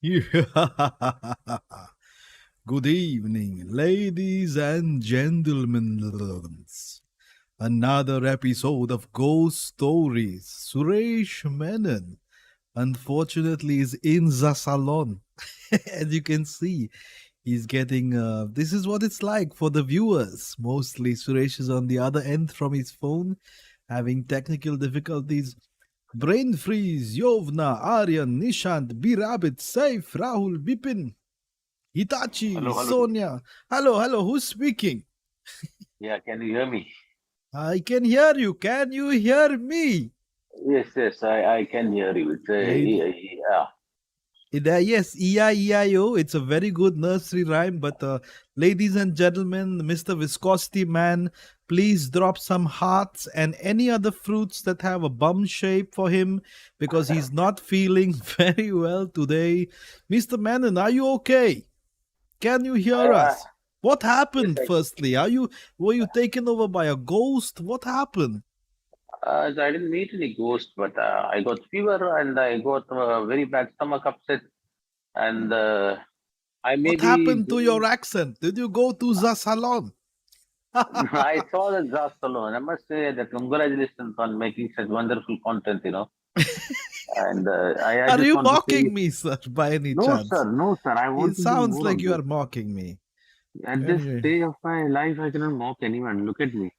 Good evening, ladies and gentlemen. Another episode of Ghost Stories. Suresh Menon, unfortunately, is in the salon. As you can see, he's getting. This is what it's like for the viewers. Mostly, Suresh is on the other end from his phone, having technical difficulties. Brain freeze, Yovna, Aryan, Nishant, Birabit, Saif, Rahul, Bipin, Hitachi, Hello, hello. Sonia. Hello, who's speaking? Yeah, can you hear me? I can hear you. Can you hear me? Yes, I can hear you. Lady. Yeah. Yes, E-I-E-I-O. It's a very good nursery rhyme. But ladies and gentlemen, Mr. Viscosity Man, please drop some hearts and any other fruits that have a bum shape for him because he's not feeling very well today. Mr. Manon, are you okay? Can you hear I, us? What yes, happened firstly? Were you taken over by a ghost? What happened? I didn't meet any ghost, but I got fever and I got very bad stomach upset, and I may What be happened to your going. accent? Did you go to the salon? I saw the Zaz alone. I must say that congratulations on making such wonderful content, And I Are just you want to say, mocking me, sir, by any no, sir, chance? no, sir. I want It to do sounds more like of you this. are mocking me. At this Anyway, stage of my life, I cannot mock anyone. Look at me.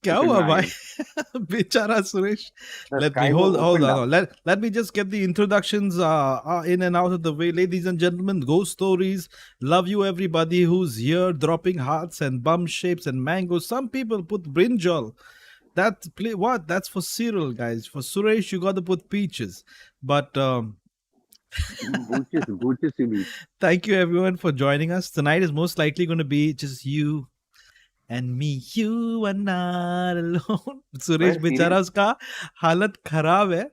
क्या Look at हुआ my भाई? eyes. बेचारा Suresh. The Let me sky was hold opened on. up. Let me just get the introductions in and out of the way. Ladies and gentlemen, ghost stories. Love you everybody who's here dropping hearts and bum shapes and mangoes. Some people put brinjal. What? That's for cereal, guys. For Suresh, you got to put peaches. But Booches you mean. thank you everyone for joining us. Tonight is most likely going to be just you and me. You are not alone. Suresh Well, बेचारा serious? उसका हालत खराब है.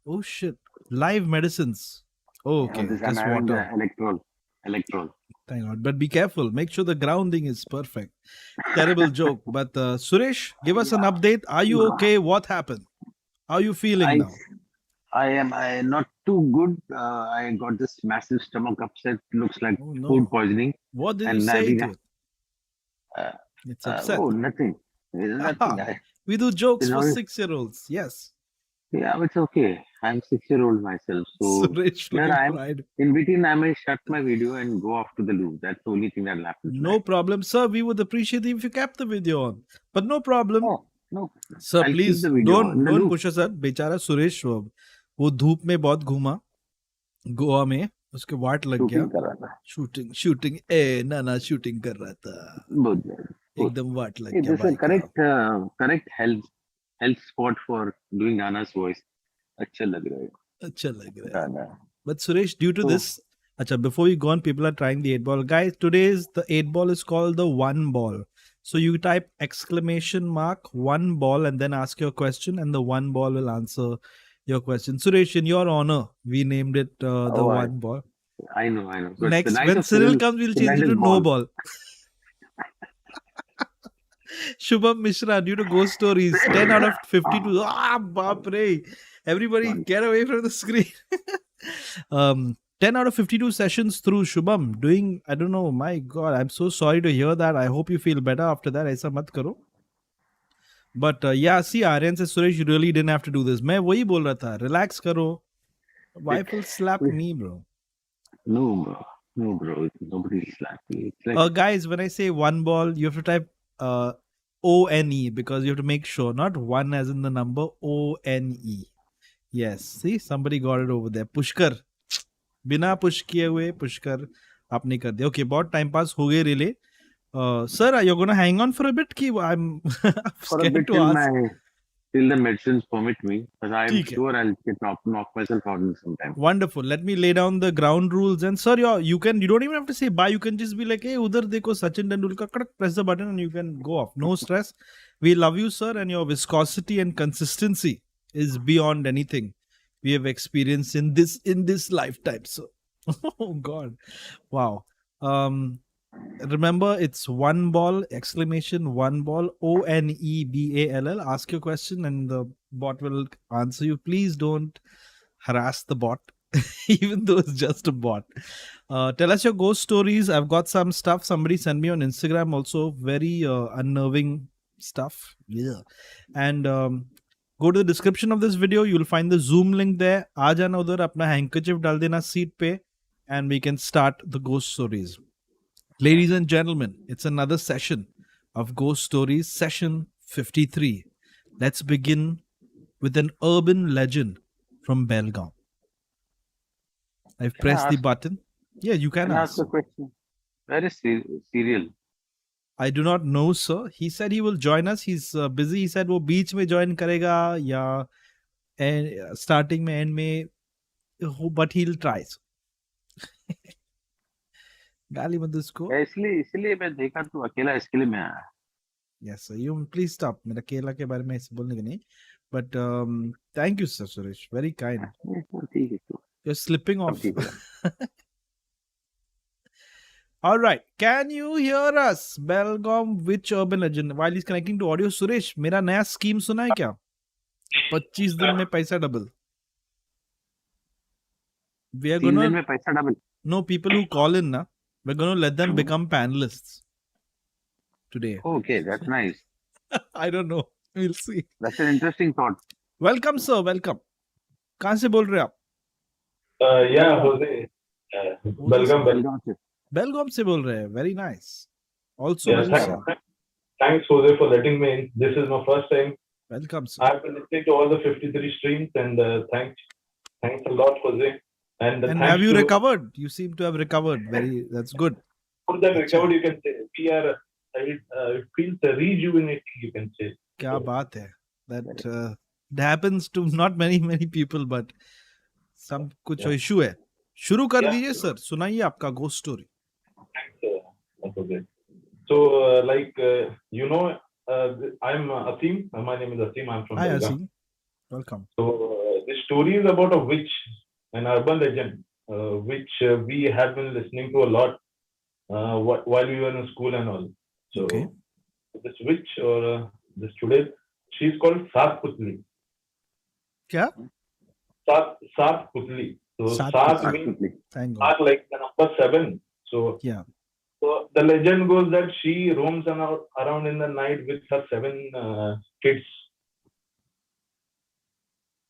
Oh shit. Live medicines. Oh, okay, This I'm just having water. the electrol. Electrol. Thank God. But be careful. Make sure the grounding is perfect. Terrible joke. But Suresh, give us an Yeah. update. Are you okay? What happened? How are you feeling I now? I not too good. I got this massive stomach upset. Looks like Oh food no. poisoning, What did you and say to it? uh, It's upset. oh, nothing. Nothing. Aha. We do jokes You for know, 6-year-olds. Yes. yeah, it's okay. I'm 6 year old myself, so Suresh here looking I am. fried. In between, I may shut my video and go off to the loo. That's the only thing that'll happen No tonight. problem, sir. We would appreciate if you kept the video on. But no problem. Oh no, Sir, I'll keep please the video don't in the don't loo. push us, sir. बेचारा सुरेश वो धूप में बहुत घूमा गोवा में उसके वाट लग गया शूटिंग कर रहा था शूटिंग शूटिंग ए ना शूटिंग कर रहा था बहुत बहुत एकदम वाट लग Hey, गया this is a भाई का correct health spot for doing Nana's voice. अच्छा लग रहा है अच्छा लग रहा है गाना. but Suresh due to So this acha before we go on people are trying the 8 ball guys today's the 8 ball is called the 1 ball so you type exclamation mark 1 ball and then ask your question and the 1 ball will answer your question. Suresh, in your honor we named it the oh, 1 ball. I know. So it's the Next night when of Cyril comes we'll change it Cyril's to no ball. ball. Shubham Mishra due to ghost stories 10 out of 52 baap re. Everybody Sorry. get away from the screen. 10 out of 52 sessions through Shubham doing I don't know my god I'm so sorry to hear that. I hope you feel better after that. Aisa mat karo. But yeah, see Aryan says Suresh you really didn't have to do this. मैं वही बोल रहा था relax करो. Wife will slap me bro. No, bro. Nobody slapped me. It's like Guys, when I say 1 ball, you have to type ONE because you have to make sure, not 1 as in the number, ONE. Yes, see, somebody got it over there. Pushkar. बिना push किए हुए पुष्कर आपने कर दिया. Okay, बहुत time pass हो गए relay. Sir, are you going to hang on for a bit? I'm for a bit scared to ask. till the medicines permit me, but I'm ठीक है. sure I'll get knock myself out in some time. Wonderful. Let me lay down the ground rules. And sir, you don't even have to say bye. You can just be like, hey, udhar dekho Sachin Tendulkar. Press the button and you can go off. No stress. We love you, sir, and your viscosity and consistency is beyond anything we have experienced in this lifetime. So, oh God, wow. Remember, it's 1 ball exclamation 1 ball ONEBALL. Ask your question and the bot will answer you. Please don't harass the bot. even though it's just a bot. Tell us your ghost stories. I've got some stuff. Somebody sent me on Instagram also. Very unnerving stuff. Yeah. And go to the description of this video. You'll find the Zoom link there. aa jana udhar, apna handkerchief dal dena seat pe, and we can start the ghost stories. Ladies and gentlemen, it's another session of Ghost Stories, session 53. Let's begin with an urban legend from Belgaum. I've Can I pressed the ask? button. Yeah, you can Can I ask. ask a question? Where is serial? I do not know, sir. He said he will join us. He's busy. He said वो बीच में join करेगा या starting में end में, but he'll try. गाली मत उसको. इसलिए इसलिए मैं देखा तू अकेला इसके लिए मैं आया. Yes, sir. You please stop. मेरा केला के बारे में ऐसे बोलने के नहीं. But thank you, sir, Suresh. Very kind. ठीक है तू. You're slipping off. ठीक है. All right. Can you hear us? Belgaum, which urban legend? While he's connecting to audio, Suresh, मेरा नया scheme सुना है क्या? 25 दिन में पैसा double. We are 3 gonna दिन में पैसा double. no people who call in na. We're gonna let them become panelists today. Okay, that's nice. I don't know. We'll see. That's an interesting thought. Welcome, sir. Welcome. कहाँ से बोल रहे हैं आप? Yeah, Jose. Belgaum से. Belgaum से बोल रहे हैं. Very nice. Also, Yeah, very sir. thanks, Jose, for letting me in. This is my first time. Welcome, sir. I've been listening to all the 53 streams, and thanks a lot, Jose. And have you recovered? You seem to have recovered. That's good. For that recovered, you can say we are. It feels rejuvenating. You can say. क्या बात है? That happens to not many people, but some कुछ issue है. शुरू कर दीजिए sir. सुनाइए आपका ghost story. Thanks, Jose. So, you know, I'm Asim. My name is Asim. I'm from Hi, Belgaum. Asim. Welcome. So, this story is about a witch, an urban legend, which we have been listening to a lot while we were in school and all. So, Okay. this witch or this today, she's called Saat Putli. क्या? Saat Putli. So, Saat Saat Putli. means Thank God. Saat like the number 7. So, Yeah. So the legend goes that she roams around in the night with her 7 kids.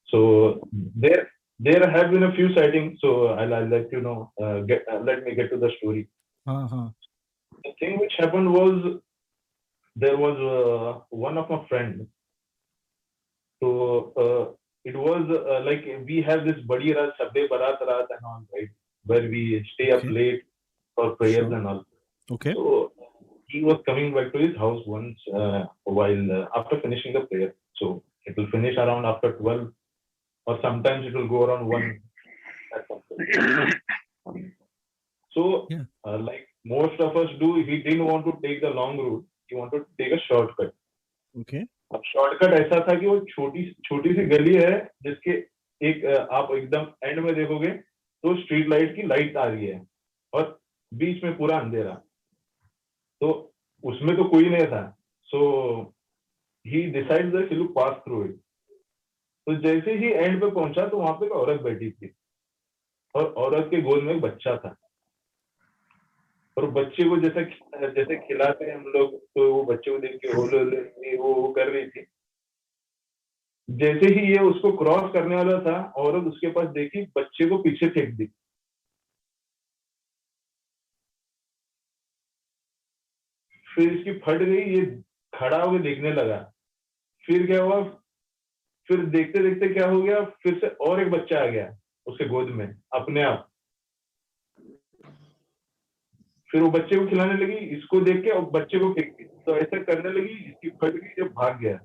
So there have been a few sightings. So I'll let you know. Let me get to the story. Uh-huh. The thing which happened was there was one of my friends. So it was like we have this Badi Raat, Sabbe Barat Raat and all, right, where we stay up late for prayers and all. Okay. So he was coming back to his house once while after finishing the prayer. So it will finish around after 12, or sometimes it will go around 1 at some point. So like most of us do, he didn't want to take the long route. He wanted to take a shortcut. Okay. अब shortcut ऐसा था कि वो छोटी सी गली है जिसके एक आप एकदम एंड में देखोगे तो स्ट्रीट लाइट की लाइट आ रही है और बीच में पूरा अंधेरा. तो उसमें तो कोई नहीं था. So he decide that he will pass through it. तो जैसे ही एंड पे पहुंचा तो वहां पे एक औरत बैठी थी और औरत के गोद में एक बच्चा था और बच्चे को जैसे खिलाते हैं हम लोग तो वो बच्चे को देख के वो कर रही थी. जैसे ही ये उसको क्रॉस करने वाला था औरत उसके पास देखी बच्चे को पीछे फेंक दी. फिर इसकी फट गई. ये खड़ा होकर देखने लगा. फिर क्या हुआ, फिर देखते देखते क्या हो गया, फिर से और एक बच्चा आ गया उसके गोद में अपने आप. फिर वो बच्चे को खिलाने लगी, इसको देख के और बच्चे को फेंक दी. तो ऐसा करने लगी, इसकी फट गई, जब भाग गया.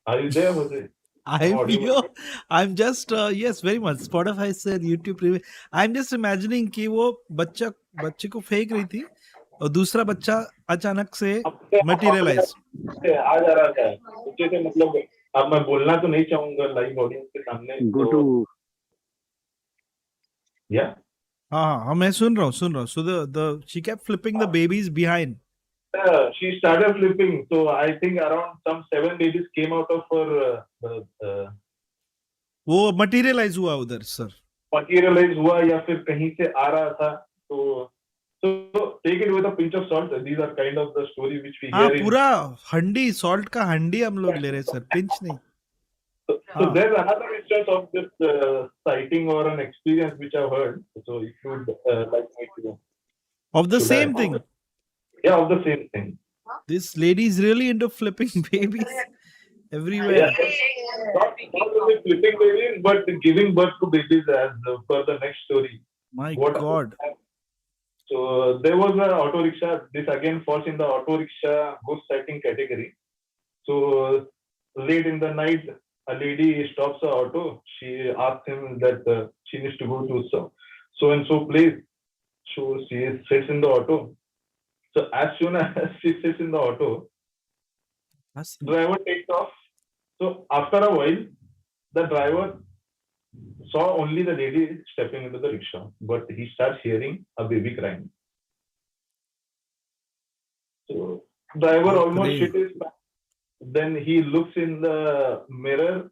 Are you there, Jose? I'm here. I'm just yes, very much. Spotify said YouTube Premium. I'm just imagining कि वो बच्चे को फेंक रही थी और दूसरा बच्चा अचानक से मटेरियलाइज आ जा रहा था. उससे से मतलब अब मैं बोलना तो नहीं चाहूंगा लाइव ऑडियंस के सामने. Go to yeah. हाँ मैं सुन रहा हूँ. So the she kept flipping the babies behind. She started flipping. So I think around some 7 babies came out of her वो मटेरियलाइज हुआ उधर सर. मटेरियलाइज हुआ या फिर कहीं से आ रहा था. So take it with a pinch of salt. These are kind of the story which we हाँ hear in. पूरा हंडी सॉल्ट का हंडी हम लोग ले रहे सर, पिंच नहीं. So हाँ. there's another instance of this sighting or an experience which I've heard. So if you would like me to. Of the should same I- thing. Yeah, of the same thing. This lady is really into flipping babies everywhere. Yeah. Not only flipping babies, but giving birth to babies as per the next story. My What- God. So there was an auto rickshaw. This again falls in the auto rickshaw ghost sighting category. So late in the night, a lady stops the auto. She asks him that she needs to go to so and so place. So she sits in the auto. So as soon as she sits in the auto, That's- driver takes off. So after a while, the driver saw only the lady stepping into the rickshaw, but he starts hearing a baby crying. So driver almost Great. shit his pants. Then he looks in the mirror.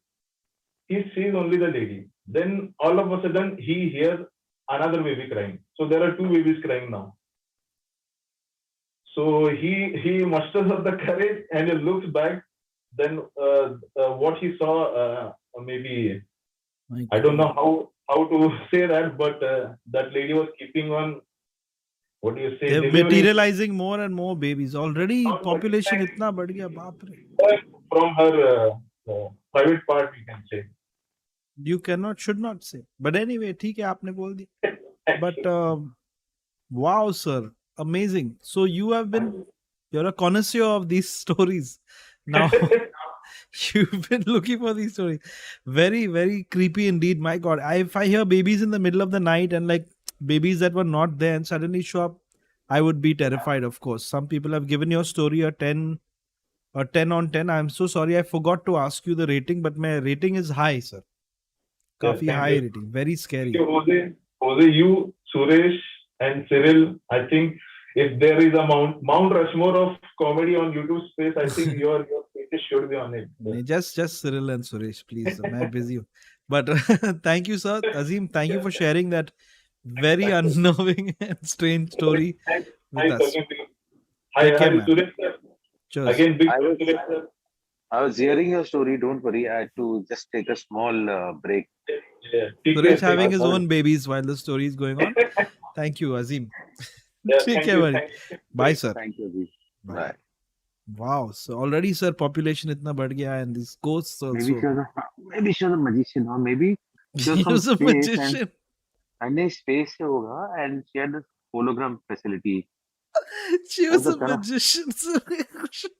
He sees only the lady. Then all of a sudden he hears another baby crying. So there are two babies crying now. So he musters up the courage and he looks back. Then what he saw, maybe My I don't God. know how to say that, but that lady was keeping on. What do you say? They're delivering materializing more and more babies. Already population इतना बढ़ गया, बाप रे. from her private part, we can say. You cannot, should not say. But anyway, ठीक है, आपने बोल दिया. But wow, sir, amazing. So you're a connoisseur of these stories. Now you've been looking for these stories. Very, very creepy indeed. My God, if I hear babies in the middle of the night and like babies that were not there and suddenly show up, I would be terrified. Of course, some people have given your story a 10 on 10. I'm so sorry, I forgot to ask you the rating, but my rating is high, sir. Kafi thank high you. rating. Very scary. Hoezaay, you, Suresh, and Cyril. I think if there is a Mount Rushmore of comedy on YouTube space, I think your faces should be on it. नहीं, just Cyril and Suresh, please. मैं busy हूँ. But thank you, sir. Azim, thank you for sharing that very unnerving and strange story with Hi, us. talking to you. Hi, Take care, hi, man. Suresh sir. Cheers. Again, big I was- Suresh sir. I was hearing your story. Don't worry. I had to just take a small break. Yeah, take Suresh care, having take his care. own babies while the story is going on. Thank you, Azim. Yeah, Take thank care, you, buddy. thank you. Bye, sir. Thank you, Abhi. Bye. Bye. Wow. So already, sir, population इतना बढ़ गया and these ghosts Maybe also. she was a magician, or maybe she was He from was a space magician. and space से होगा, and she had this hologram facility. She was a ऐसा करा। magician.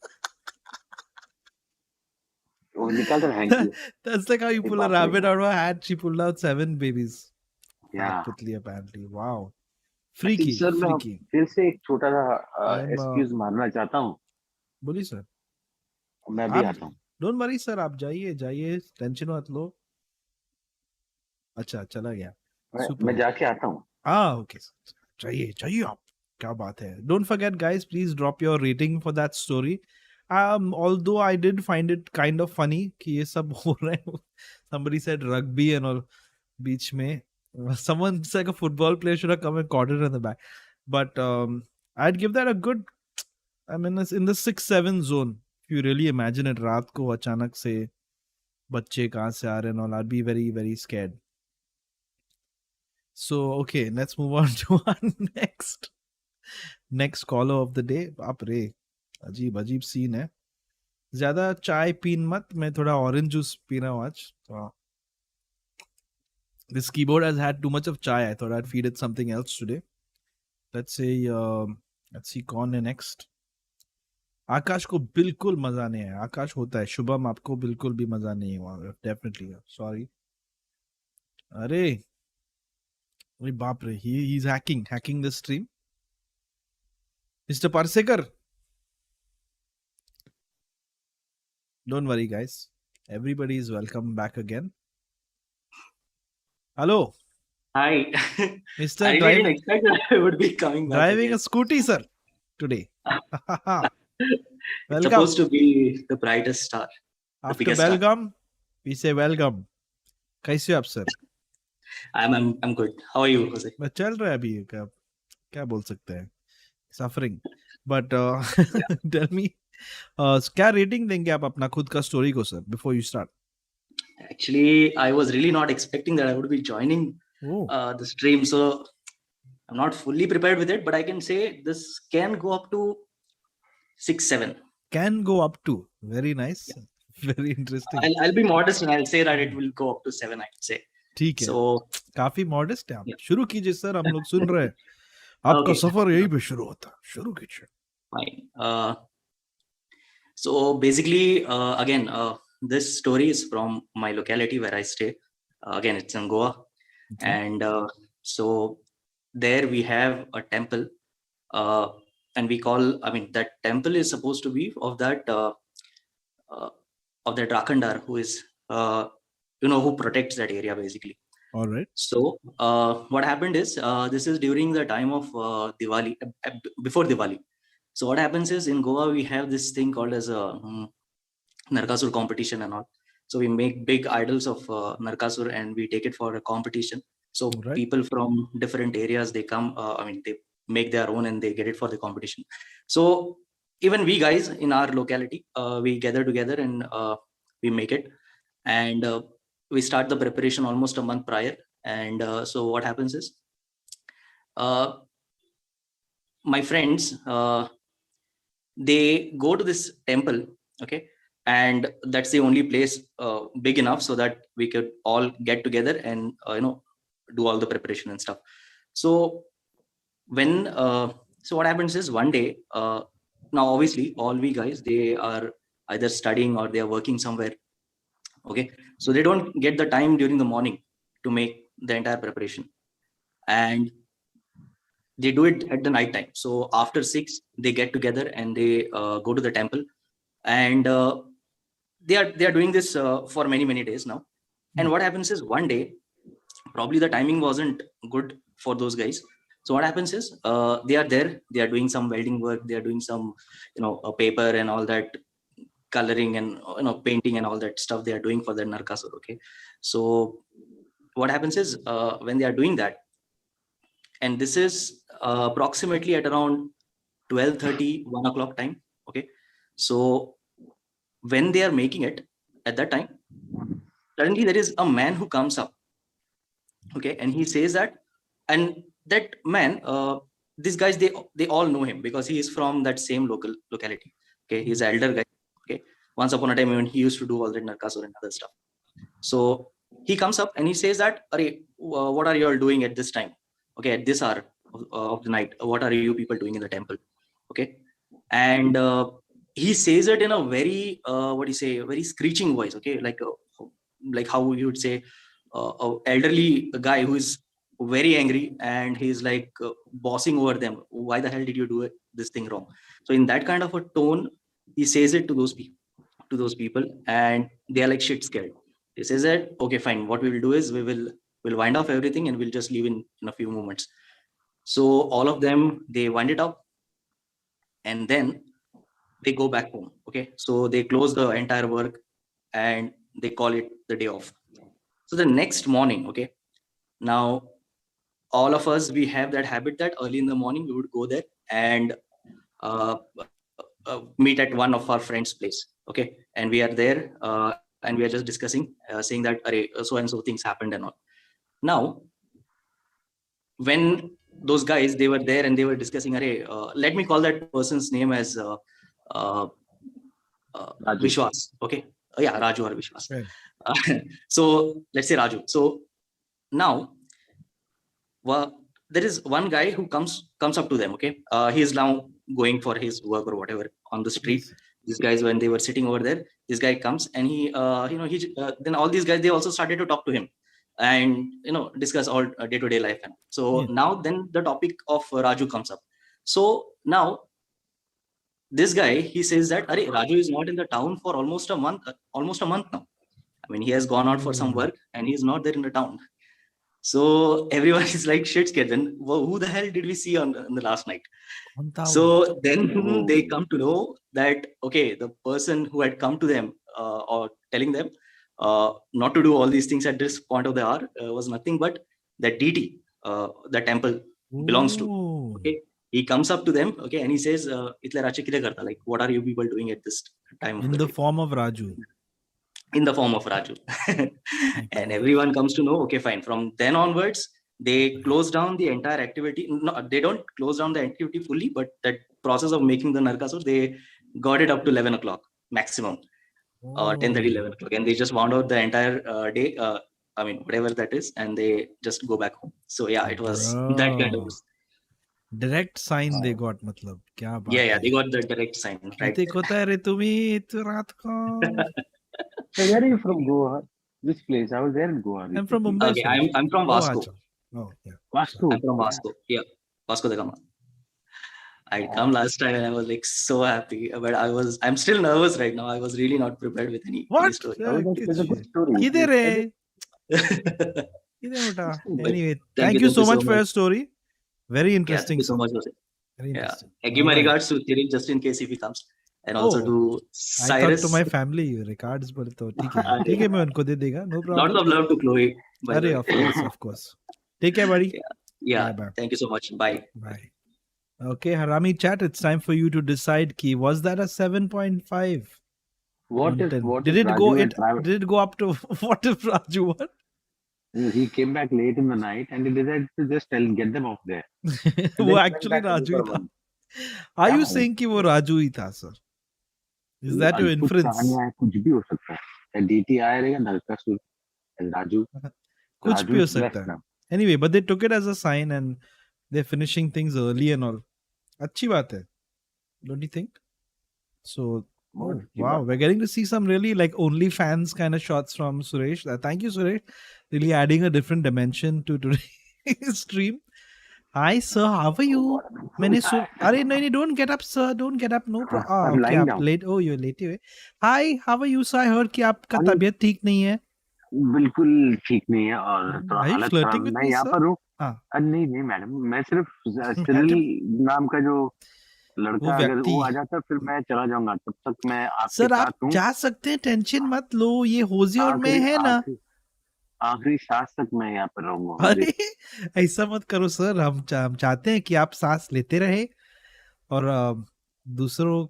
वो निकाल कर hang किया. That's like how you Hey, pull a baap re. rabbit out of a hat. She pulled out 7 babies. Yeah. Putli apparently. Wow. I think, Freaky. sir, मैं Freaky. फिर से एक छोटा सा I'm, excuse मारना चाहता हूँ. बोलिए सर. मैं भी आप आता हूँ. डोंट वरी सर, आप जाइए टेंशन मत लो. अच्छा चला गया. मैं जाके आता हूँ. ओके सर, चाहिए आप. क्या बात है. Don't forget guys, please drop your rating for that story. Although I did find it kind of funny कि ये सब हो रहा है. Somebody said rugby and all बीच में. Someone said a football player should have come and caught it in the back. But I'd give that a good, I mean, it's in the 6-7 zone. If you really imagine it, रात को अचानक से बच्चे कहाँ से आ रहे हैं and all, I'd be very, very scared. So, okay, let's move on to our next caller of the day. बाप रे, अजीब सीन है. ज्यादा चाय पीन मत, मैं थोड़ा ऑरेंज जूस पी रहा हूँ आज. This keyboard has had too much of chai. I thought I'd feed it something else today. Let's see कौन है next. आकाश को बिल्कुल मजा नहीं है. आकाश होता है. शुभम आपको बिल्कुल भी मजा नहीं है. Definitely. Sorry. अरे बाप रे, he's hacking the stream. Mr. Parsekar. Don't worry guys. Everybody is welcome back again. Hello. Hi. Mr. I didn't expect that I would be coming back. Driving a again. scooty, sir, today. It's Welcome. supposed to be the brightest star. After biggest star. welcome, we say welcome. कैसे हो आप sir? I'm good. How are you, Jose? मैं चल रहा है अभी, क्या बोल सकते हैं, suffering, but Yeah. Tell me, क्या रेटिंग देंगे आप अपना खुद का स्टोरी को sir, before you start? Actually, I was really not expecting that I would be joining Oh, the stream, so I'm not fully prepared with it, but I can say this can go up to 6, 7. can go up to, very nice, Yeah. very interesting. I'll be modest and I'll say that it will go up to 7, I'd say. ठीक है, So काफी modest है आप. yeah. शुरू कीजिए sir, हम लोग सुन रहे हैं. आपका Okay, सफर यहीं पे शुरू होता है, शुरू कीजिए. fine. So basically, again, this story is from my locality where I stay. Again, it's in Goa. Okay. And so there we have a temple, and we call, I mean, that temple is supposed to be of that Rakandar, who is who protects that area basically. All right. So what happened is, this is during the time of Diwali, before Diwali. So what happens is, in Goa we have this thing called as a Narkasur competition and all. So we make big idols of Narkasur and we take it for a competition. So Right. people from different areas, they come, they make their own and they get it for the competition. So even we guys in our locality, we gather together and we make it. And we start the preparation almost a month prior. And so what happens is, my friends, they go to this temple, okay? And that's the only place big enough so that we could all get together and do all the preparation and stuff. So when so what happens is, one day, now obviously all we guys, they are either studying or they are working somewhere, okay? So they don't get the time during the morning to make the entire preparation, and they do it at the night time. So after 6 they get together and they go to the temple, and they are doing this for many days now. And what happens is, one day, probably the timing wasn't good for those guys. So what happens is, they are there, they are doing some welding work, they are doing some paper and all that, coloring and painting and all that stuff they are doing for the Narkasur, okay? So what happens is, when they are doing that, and this is approximately at around 12:30, 1 o'clock time, okay? So when they are making it, at that time, suddenly there is a man who comes up, okay? And he says that, and that man, these guys, they all know him because he is from that same locality, okay? He's an elder guy, okay? Once upon a time, when he used to do all that Narkasur and other stuff. So he comes up and he says that, what are you all doing at this time, okay, at this hour of the night? What are you people doing in the temple, okay? And he says it in a very very screeching voice, okay? Like how you would say, a elderly guy who is very angry, and he's like bossing over them. Why the hell did you do this thing wrong? So in that kind of a tone, he says it to those people, and they are like shit scared. He says that, okay, fine, what we will do is we'll wind off everything and we'll just leave in a few moments. So all of them, they wind it up, and then they go back home, okay? So they close the entire work and they call it the day off. So the next morning, okay, now all of us, we have that habit that early in the morning we would go there and meet at one of our friends' place, okay? And we are there, and we are just discussing, saying that, so and so things happened and all. Now, when those guys, they were there and they were discussing, let me call that person's name as Raju. Vishwas, okay? Yeah, Raju or Vishwas. Right. So let's say Raju. So now, there is one guy who comes up to them, okay? He is now going for his work or whatever on the street. Yes. These guys, when they were sitting over there, this guy comes and he then all these guys, they also started to talk to him and discuss all day-to-day life. And so Yeah. now then the topic of Raju comes up. So now this guy, he says that, Raju is not in the town for almost a month now. I mean, he has gone out for some work and he's not there in the town. So everyone is like shit scared. Then who the hell did we see on the last night? So then they come to know that, okay, the person who had come to them or telling them, not to do all these things at this point of the hour, was nothing but that deity, the temple belongs to. Oh. Okay, he comes up to them, okay, and he says, "Itle rache kile karta? Like, what are you people doing at this time of In the the day?" form of Raju. In the form of Raju. And everyone comes to know, okay, fine. From then onwards, they close down the entire activity. No, they don't close down the activity fully, but that process of making the Narkasur, they got it up to 11 o'clock maximum, 10:30, 11 o'clock. And they just wound out the entire day, I mean, whatever that is, and they just go back home. So yeah, it was that kind of. Bro. Direct sign they got, matlab. Kya baat Yeah, hai. they got the direct sign, right? Kite kota re tumi to raat ko. So where are you from, Goa? Which place? I was there in Goa. I'm from recently. Mumbai. Okay, Suresh. I'm from Oh, Vasco. acha. Oh, yeah. Vasco. I'm from Vasco. Yeah, Vasco da Gama. I come last time and I was like so happy, but I'm still nervous right now. I was really not prepared with any What? story. It's a good story. Kidhar hai? Thank Kidhar beta? Thank Anyway, thank you so much for your story. Very Yeah, interesting. thank you so sir. much. Jose. Very Yeah, interesting. I give my Alright. regards to Thierry just in case if he comes, and also Oh, to I Cyrus. thought to my family records, but तो ठीक है ठीक है मैं उनको दे देगा no Lots problem. of love to Chloe. By the अरे way. of course. Take care, buddy. Yeah, Bye. thank you so much. Bye. Bye. Okay, Harami chat. It's time for you to decide. Key was that a 7.5? What if Did it Raju go? and Travis- Did it go up to what if Raju won? He came back late in the night and he decided to just get them off there. And वो then went actually back to Raju he number था. one. Are you Yeah. saying कि वो Raju ही था, sir? Is that your अद्भुत inference? कहानियां हैं, कुछ भी हो सकता है. DT आया रहेगा नरकासुर and Raju. कुछ Raju भी हो is best सकता है. now. Anyway, but they took it as a sign and they're finishing things early and all. अच्छी बात है. Don't you think? So, बहुत oh, अच्छी wow, बात we're getting to see some really like OnlyFans kind of shots from Suresh. Thank you, Suresh. Really adding a different dimension to today's stream. Hi, sir. How are you? मैंने सुन अरे नहीं don't get up, sir. Don't get up. No problem. I'm Okay, lying आप down. late. Oh, you're late हुए. Hi, how are you, sir? I heard कि आपका अरे- तबीयत ठीक नहीं है. बिल्कुल ठीक नहीं है और थोड़ा Are you हालत flirting खराब. with मैं me, यहाँ sir? पर हूँ. हाँ. नहीं मैडम, मैं सिर्फ सिरिल नाम का जो लड़का अगर व्यक्ति। वो आ जाता फिर मैं चला जाऊंगा. तब तक मैं आपके सर आप साथ हूँ. जा सकते हैं, टेंशन मत लो. ये होजी और मैं है ना. आखिरी सांस तक मैं यहाँ पर रहूंगा. अरे ऐसा मत करो सर. हम चाहते हैं कि आप सांस लेते रहे और दूसरों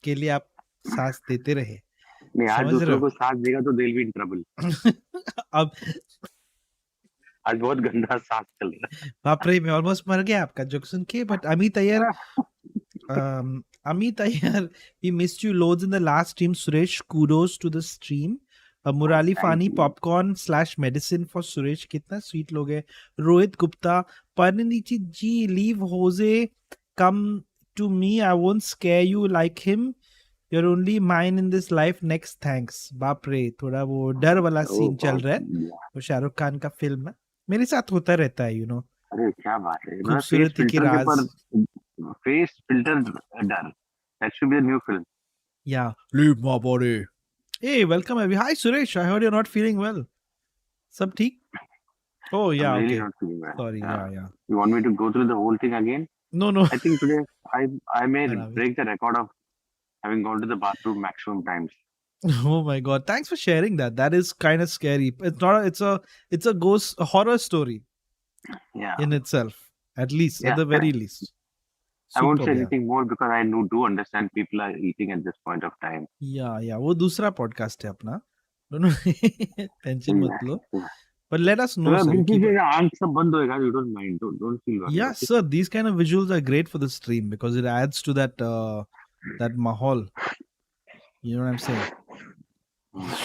के लिए आप सांस देते रहे. नहीं, आज समझ दूसरों रहे हो? को सांस देगा तो they'll be in trouble. अब आज बहुत गंदा सांस चल रहा है. बाप रे, मैं ऑलमोस्ट मर गया आपका जोक सुन के. But Amit Iyer, we missed you loads in the last stream. Suresh, kudos to the stream. Murali Thank Fani you. popcorn/medicine for Suresh. कितना स्वीट लोग है. Rohit Gupta, Parinichi ji, leave Hoezaay, come to me. I won't scare you like him. You're only mine in this life. Next, thanks. बाप रे, थोड़ा वो डर वाला scene चल रहा है. वो शाहरुख खान का फिल्म है. मेरे साथ होता रहता है, you know. अरे क्या बात है. खूबसूरती की राज. फेस फिल्टर डर. That should be a new film. Yeah. Leave my body. Hey, welcome everyone. Hi Suresh, I heard you're not feeling well. Sab theek? Oh yeah, I'm really okay. not feeling well. Sorry, yeah. You want me to go through the whole thing again? No. I think today I may Barabar. break the record of having gone to the bathroom maximum times. Oh my god. Thanks for sharing that. That is kind of scary. It's a ghost, a horror story Yeah. in itself. At least, Yeah, at the very correct. least. I won't Superb, say yeah. anything more because I do understand people are eating at this point of time. Yeah. वो दूसरा podcast है अपना. No. Tension मत लो. But let us know, sir. Keep- आंख सब बंद होएगा. You don't mind. Don't feel worried. Yeah, sir. These kind of visuals are great for the stream because it adds to that that mahal. You know what I'm saying?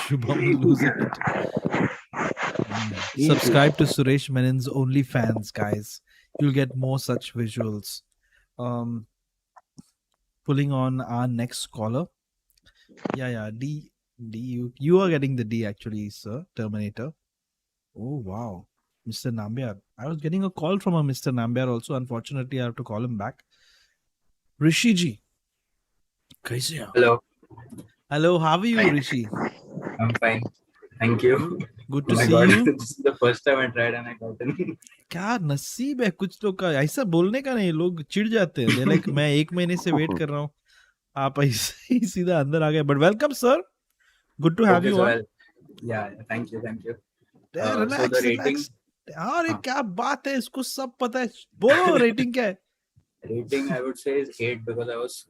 Shubham losing it. Subscribe to Suresh Menon's OnlyFans, guys. You'll get more such visuals. Pulling on our next caller. Yeah. D. You are getting the D actually, sir. Terminator. Oh wow, Mr. Nambiar. I was getting a call from a Mr. Nambiar also. Unfortunately, I have to call him back. Rishi ji. Kaise hai? Hello, how are you, Hi. Rishi? I'm fine. Thank you. Good to Oh my see God. you. This is the first time I tried and I got in. क्या नसीब है कुछ लोग का. ऐसा बोलने का नहीं, लोग चिढ़ जाते हैं. They're like, मैं 1 महीने से वेट कर रहा हूँ, आप ऐसे ही सीधा अंदर आ गए. But welcome, sir. Good to have Okay, you so on. Yeah, thank you. So relax the rating, relax अरे हाँ, क्या बात है, इसको सब पता है, बोलो रेटिंग क्या है? rating I would say is 8 because I was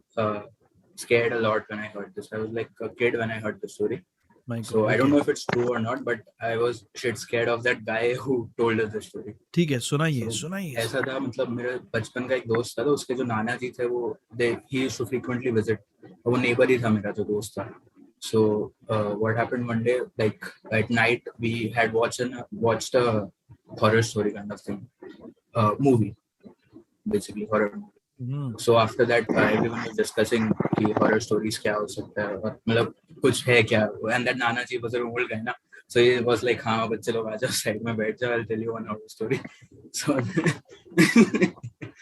scared a lot when I heard this. I was like a kid when I heard the story. My So God, I don't okay. know if it's true or not, but I was shit scared of that guy who told us the story. ठीक है, सुनाइए So सुनाइए. ऐसा था, मतलब मेरे बचपन का एक दोस्त था, तो उसके जो नाना जी थे वो he used to frequently visit. वो neighbor ही था मेरा जो दोस्त था. So what happened one day, like at night, we had watched a horror story kind of thing, movie, basically horror movie. Hmm. So after that, everyone was discussing कि horror stories क्या हो सकता है और मतलब कुछ है क्या, and that Nana ji was an old guy ना, so he was like हाँ बच्चे लोग आ जाओ साइड में बैठ जाओ, I'll tell you one horror story. So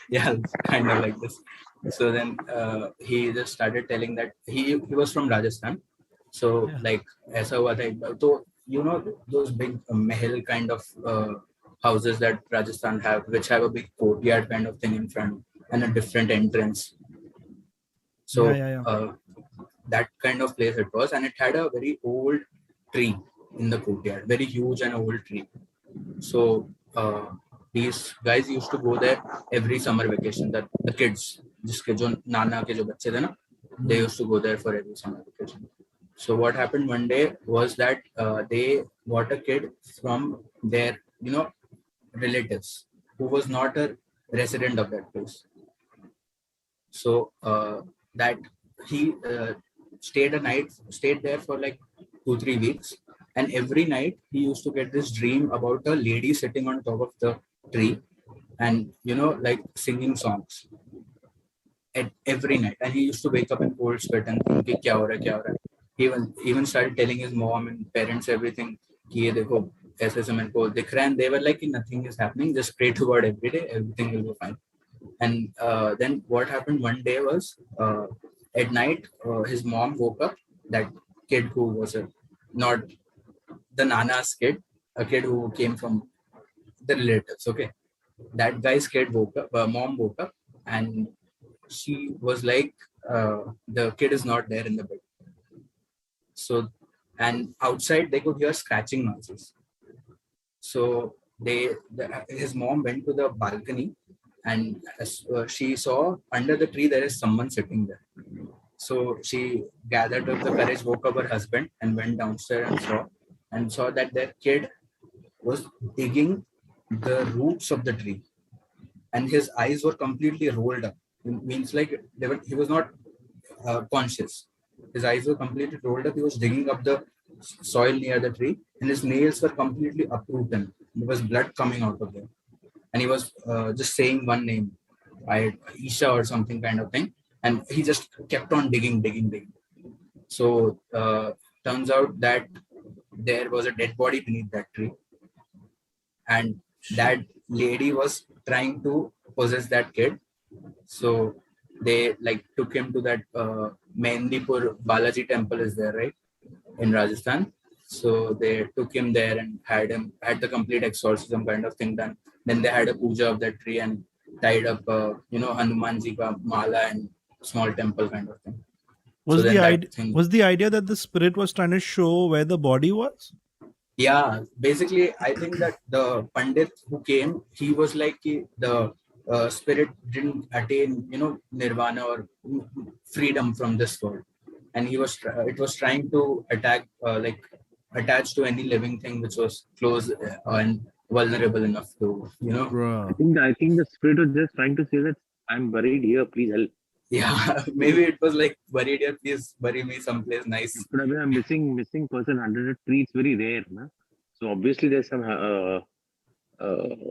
yeah, kind of like this. So then he just started telling that he was from Rajasthan. So Yeah. like ऐसा हुआ था एक बार, तो you know those big Mahal kind of houses that Rajasthan have, which have a big courtyard kind of thing in front and a different entrance. So Yeah. that kind of place it was, and it had a very old tree in the courtyard, very huge and old tree. So these guys used to go there every summer vacation. That the kids, जिसके जो नाना के जो बच्चे थे ना, they used to go there for every summer vacation. So what happened one day was that they got a kid from their, relatives who was not a resident of that place. So that he stayed there for like 2-3 weeks, and every night he used to get this dream about a lady sitting on top of the tree, and like singing songs at every night. And he used to wake up in cold sweat and think, "Ki kya ho raha hai, kya ho raha hai?" He even started telling his mom and parents everything. कि ये देखो ऐसे ऐसे मेरे को दिख रहा है, and they were like nothing is happening, just pray to God every day, everything will be fine. And then what happened one day was at night his mom woke up that kid who was not the nana's kid, a kid who came from the relatives. Okay, that guy's kid woke up, mom woke up, and she was like, the kid is not there in the bed. So, and outside they could hear scratching noises. So his mom went to the balcony, and she saw under the tree there is someone sitting there. So she gathered up the courage, woke up her husband, and went downstairs and saw that their kid was digging the roots of the tree, and his eyes were completely rolled up. It means like he was not conscious. His eyes were completely rolled up. He was digging up the soil near the tree, and his nails were completely uprooted. There was blood coming out of them, and he was just saying one name, Isha or something kind of thing, and he just kept on digging. So turns out that there was a dead body beneath that tree, and that lady was trying to possess that kid. So they like took him to that Mehndipur Balaji temple is there, right, in Rajasthan. So they took him there and had the complete exorcism kind of thing done. Then they had a puja of that tree and tied up, Hanumanji ka mala and small temple kind of thing. So Was then the that idea thing, was the idea that the spirit was trying to show where the body was? yeah, basically I think that the Pandit who came, he was like the spirit didn't attain, nirvana or freedom from this world, and it was trying to attack, like attach to any living thing which was close and vulnerable enough to, Bruh. I think the spirit was just trying to say that I'm buried here, please help. yeah, maybe it was like, buried here, please bury me someplace nice. It could have been a missing person under the tree. It's very rare, na? So obviously there's some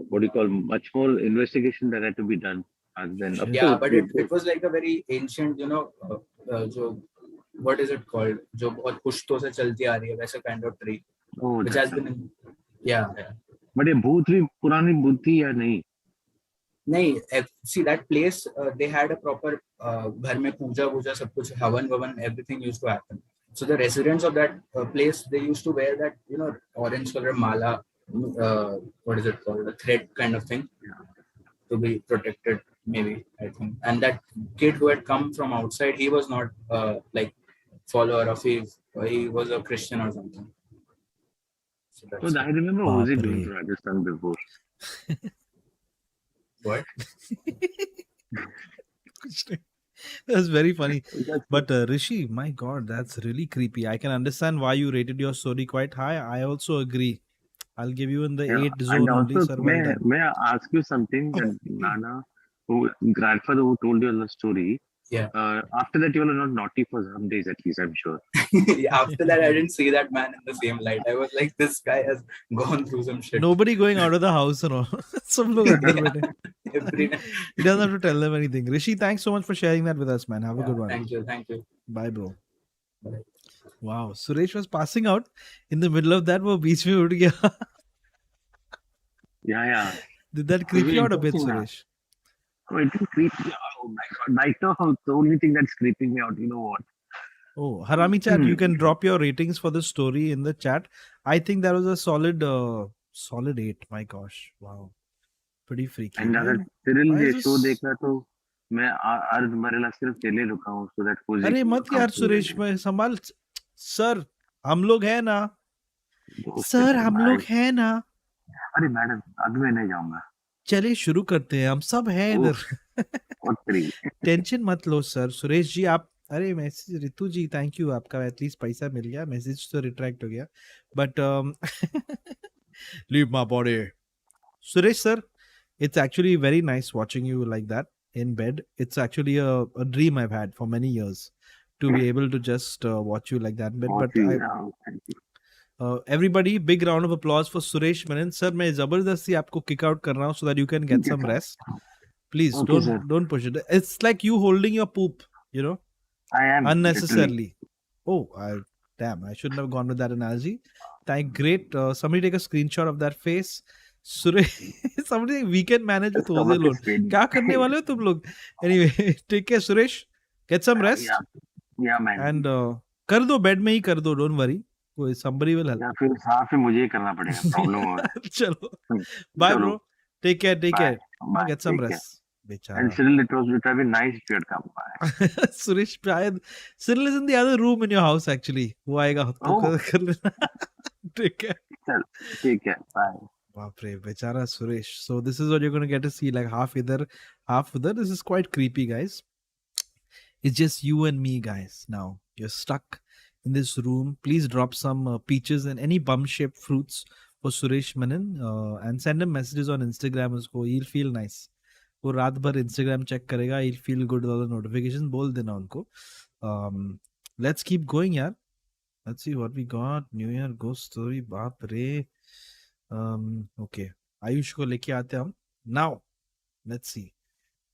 what do you call, much more investigation that had to be done. And then of Yeah, course, but it was like a very ancient, जो what is it called, जो बहुत पुश्तों से चलती आ रही है, वैसा kind of tree, oh, which has been yeah. but ये भूत भी पुरानी बुद्धि या नहीं? नहीं, see that place, they had a proper घर में पूजा सब कुछ, हवन ववन, everything used to happen. So the residents of that place, they used to wear that, orange color mala, what is it called, a thread kind of thing, to be protected, maybe, I think. And that kid who had come from outside, he was not like follower of his, he was a Christian or something. So that's So I remember Hoezaay Baap going re. to Rajasthan before. what. That's very funny. That's But Rishi, my God, that's really creepy. I can understand why you rated your story quite high. I also agree. I'll give you in the yeah. 8 And zone only, also, sir. Well done. may I ask you something that Nana, who grandfather who told you the story, Yeah. after that you were not naughty for some days at least, I'm sure. After that, I didn't see that man in the same light. I was like, this guy has gone through some shit. Nobody going out of the house and all. Some log andar Yeah. baithe. Every night. He doesn't have to tell them anything. Rishi, thanks so much for sharing that with us, man. Have a Yeah, good one. thank you. Thank you. Bye, bro. Bye. Wow. Suresh was passing out. In the middle of that, वो बीच में उठ गया. Yeah. Did that creep Very you out a bit, interesting, man. Suresh? Oh, it didn't creep me out. Oh my God. Right now, the only thing that's creeping me out, you know what? Oh, Harami chat, you can drop your ratings for the story in the chat. I think that was a solid 8. My gosh. Wow. Pretty freaky. And अगर Man. Cyril Why ये is show this- देखा तो मैं अर्ध मरेला सिर्फ चले रुका हूँ so that Hoezaay अरे can मत come यार to सुरेश me. मैं संभाल सर हम लोग हैं ना दोस्त सर है हम भाई। लोग हैं ना अरे मैडम अभी मैं नहीं जाऊंगा चलिए शुरू करते हैं हम सब हैं इधर और फ्री टेंशन मत लो सर सुरेश जी आप अरे message Ritu ji thank you आपका एटलीस्ट पैसा मिल गया मैसेज तो रिट्रैक्ट हो गया but leave my body Suresh sir it's actually very nice watching you like that in bed. It's actually a dream I've had for many years to be able to just watch you like that in bed. But thank you everybody, big round of applause for Suresh Menon. Sir, मैं जबरदस्ती आपको kick out कर रहा हूँ so that you can get some rest. Please Okay, sir. don't push it. It's like you holding your poop, you know, I am unnecessarily. Oh, damn! I shouldn't have gone with that analogy. Great. Somebody take a screenshot of that face. Suresh, somebody we can manage with Hoezaay alone. क्या करने वाले हो तुम लोग? Anyway, take care, Suresh. Get some rest. या man And कर दो bed में ही कर दो. Don't worry. कोई somebody will help. या फिर मुझे ही करना पड़ेगा प्रॉब्लम हो रहा चलो. Bye, चलो. bro. Take care. Take care. Bye. Get some Take care. rest. And बेचारा. Cyril, it would have been nice if you had come by. Suresh, Cyril is in the other room in your house actually. वो आएगा तो Oh. कर लेना. Take care. Take care. Bye. बाप रे बेचारा Suresh. So this is what you're going to get to see, like half idhar, half udhar. This is quite creepy, guys. It's just you and me, guys. Now you're stuck in this room. Please drop some peaches and any bum-shaped fruits for Suresh Menon and send him messages on Instagram. उसको he'll feel nice. वो रात भर Instagram check करेगा. He'll feel good with all the notifications. बोल देना उनको. Let's keep going, यार. Let's see what we got. New Year ghost story. बाप रे. Okay. Ayush को लेके आते हम. Now, let's see.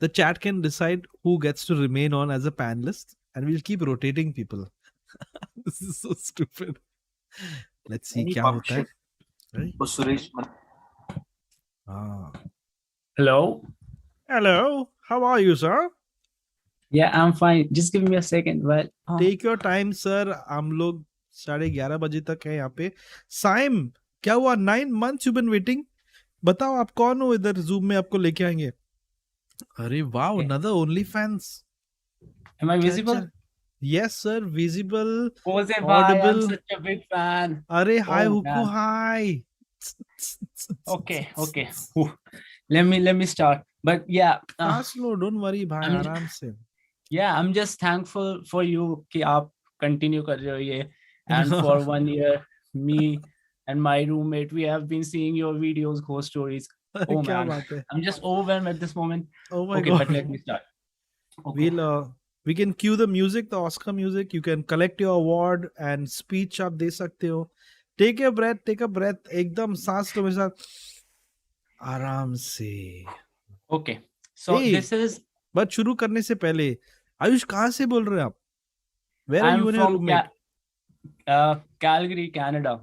The chat can decide who gets to remain on as a panelist, and we'll keep rotating people. This is so stupid. Let's see क्या होता है. Right? Oh, Suresh. Ah. Hello. Hello. How are you, sir? Yeah, I'm fine. Just give me a second. Well, Take your time, sir. हम लोग 11:30 बजे तक है यहाँ पे. Saim, क्या हुआ? 9 months you've been waiting. बताओ आप कौन हो इधर Zoom में आपको लेके आएंगे. अरे वाह, another OnlyFans. am I क्या visible? चल- Yes, sir. Visible. Hoezaay bhai, I'm Audible. such a big fan. अरे hi, Oh, Huku, man. hi. Okay. Whew. Let me start. But yeah, सांस लो, don't worry भाई, I'm- आराम से. yeah, I'm just thankful for you कि आप continue कर रहे हो ये. And for 1 year, me and my roommate, we have been seeing your videos, ghost stories. अरे Oh क्या man, बात है. I'm just overwhelmed at this moment. Oh my Okay, god. but let me start. Okay. We can cue the music, the Oscar music. You can collect your award and speech आप दे सकते हो. Take a breath. एकदम सांस लो मेरे साथ. आराम से. Okay. So Hey. this is but शुरू करने से पहले आयुष कहाँ से बोल रहे हैं आप? Where are I'm you and your from roommate? Calgary, Canada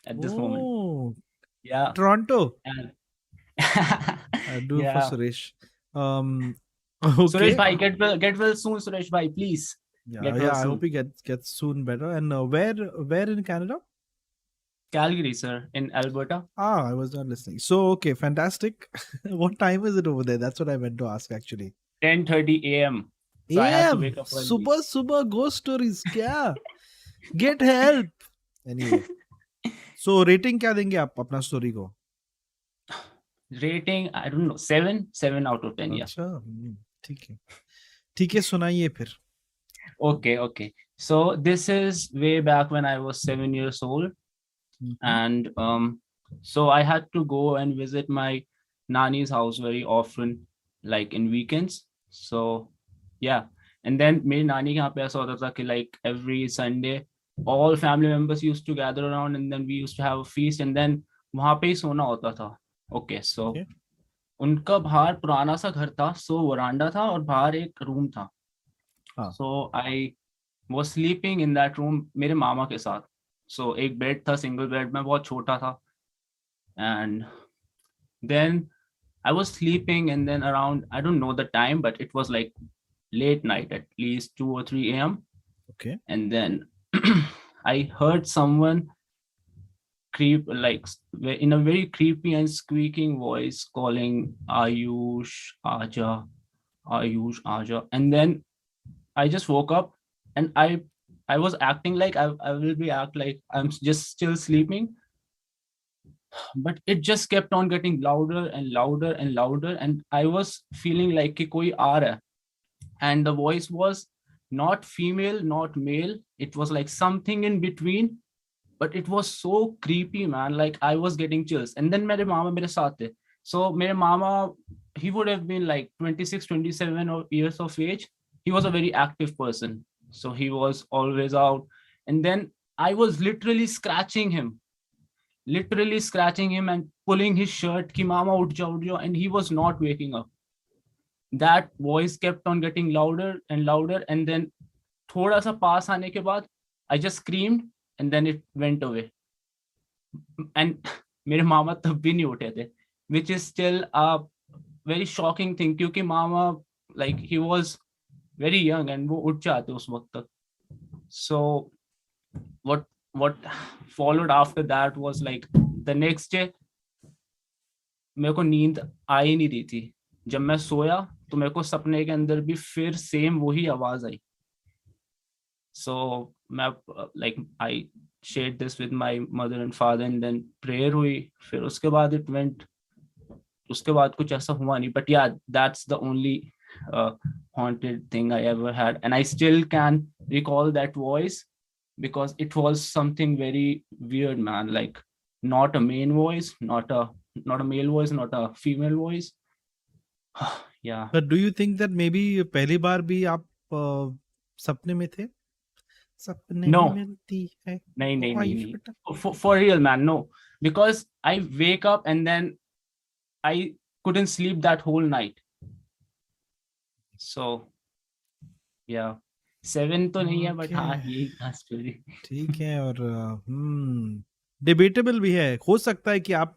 at this moment. Oh, Yeah. Toronto. And Do it Yeah. for Suresh. Okay. Suresh bhai, get well soon, Suresh bhai, please. Yeah, get well I soon. hope he gets soon better. And where in Canada? Calgary, sir, in Alberta. I was not listening. So okay, fantastic. What time is it over there? That's what I meant to ask actually. 10:30 a.m. So I have to wake up early. Super ghost stories. Kya? Get help. Anyway, so rating क्या देंगे आप अपना story को? Rating, I don't know, 7 out of 10. Yeah. अच्छा, ठीक है, सुनाइए फिर. Okay. So this is way back when I was 7 years old, and so I had to go and visit my nani's house very often, like in weekends. So yeah, and then मेरी नानी के यहाँ पे ऐसा होता था कि like every Sunday all family members used to gather around, and then we used to have a feast, and then वहाँ पे ही सोना होता था. Okay, so Okay. उनका बाहर पुराना सा घर था, so वरांडा था और बाहर एक रूम था. हाँ. So I was sleeping in that room मेरे मामा के साथ. So एक बेड था, सिंगल बेड में, बहुत छोटा था. And then I was sleeping, and then around, I don't know the time, but it was like late night, at least 2 or 3 a.m. Okay. And then I heard someone creep, like in a very creepy and squeaking voice, calling Ayush, Aja. And then I just woke up, and I was acting like I will be act like I'm just still sleeping, but it just kept on getting louder and louder and louder, and I was feeling like कि कोई आ रहा है. And the voice was not female, not male. It was like something in between, but it was so creepy, man. Like I was getting chills. And then मेरे मामा मेरे साथ थे. So मेरे मामा, he would have been like 26, 27 years of age. He was a very active person. So he was always out. And then I was literally scratching him and pulling his shirt, ki mama ut jao, and he was not waking up. That voice kept on getting louder and louder, and then thoda sa paas aane ke baad I just screamed, and then it went away. And mere mama tab bhi nahi uthe the, which is still a very shocking thing, kyunki mama, like he was very young and wo ut jate us waqt tak. So what followed after that was like the next day मेरे को नींद आ ही नहीं रही थी. जब मैं सोया तो मेरे को सपने के अंदर भी फिर सेम वही आवाज आई. So मैं like I shared this with my mother and father, and then prayer हुई. फिर उसके बाद it went, उसके बाद कुछ ऐसा हुआ नहीं. But yeah, that's the only haunted thing I ever had, and I still can recall that voice because it was something very weird, man. Like not a main voice, not a male voice, not a female voice. Yeah. But do you think that maybe पहली बार भी आप सपने में थे? सपने No. में मिलती है. नहीं. For real, man, no. Because I wake up and then I couldn't sleep that whole night. So yeah, 7 तो नहीं है, but हाँ यही था story. ठीक है. और डिबेटेबल भी है. हो सकता है कि आप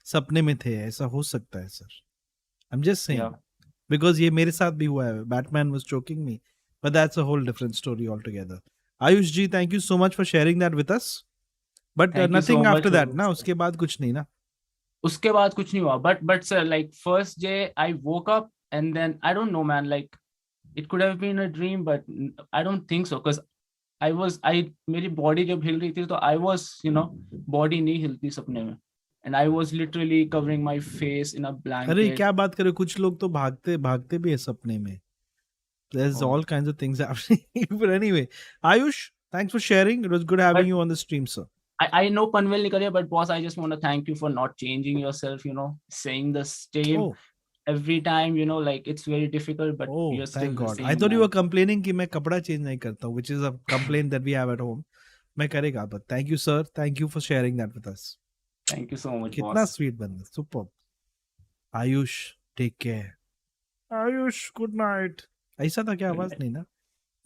सपने में थे, ऐसा हो सकता है sir. I'm just saying. Yeah. Because ये मेरे साथ भी हुआ है. Batman was choking me. But that's a whole different story altogether. Ayush ji, thank you so much for sharing that with us. But Thank you nothing so much after for that, this, ना? sir. उसके बाद कुछ नहीं ना? उसके बाद कुछ नहीं हुआ. But sir, like first day I woke up, and then I don't know, man, like it could have been a dream, but I don't think so, because मेरी body जब हिल रही थी तो I was, body नहीं हिलती सपने में, and I was literally covering my face in a blanket. अरे क्या बात कर रहे हो? कुछ लोग तो भागते भी है सपने में. There's all kinds of things happening. But anyway, Ayush, thanks for sharing. It was good having you on the stream, sir. I know Panvel नहीं करिए, but boss, I just want to thank you for not changing yourself, saying the same every time, like it's very difficult, but you're still thank the God. same. I thought you man. were complaining कि मैं कपड़ा change नहीं करता हूँ, which is a complaint that we have at home. मैं करेगा, but thank you, sir. Thank you for sharing that with us. Thank you so much, कितना boss. sweet बंदा. Superb. Ayush, take care. Ayush, good night. ऐसा था क्या? आवाज नहीं ना?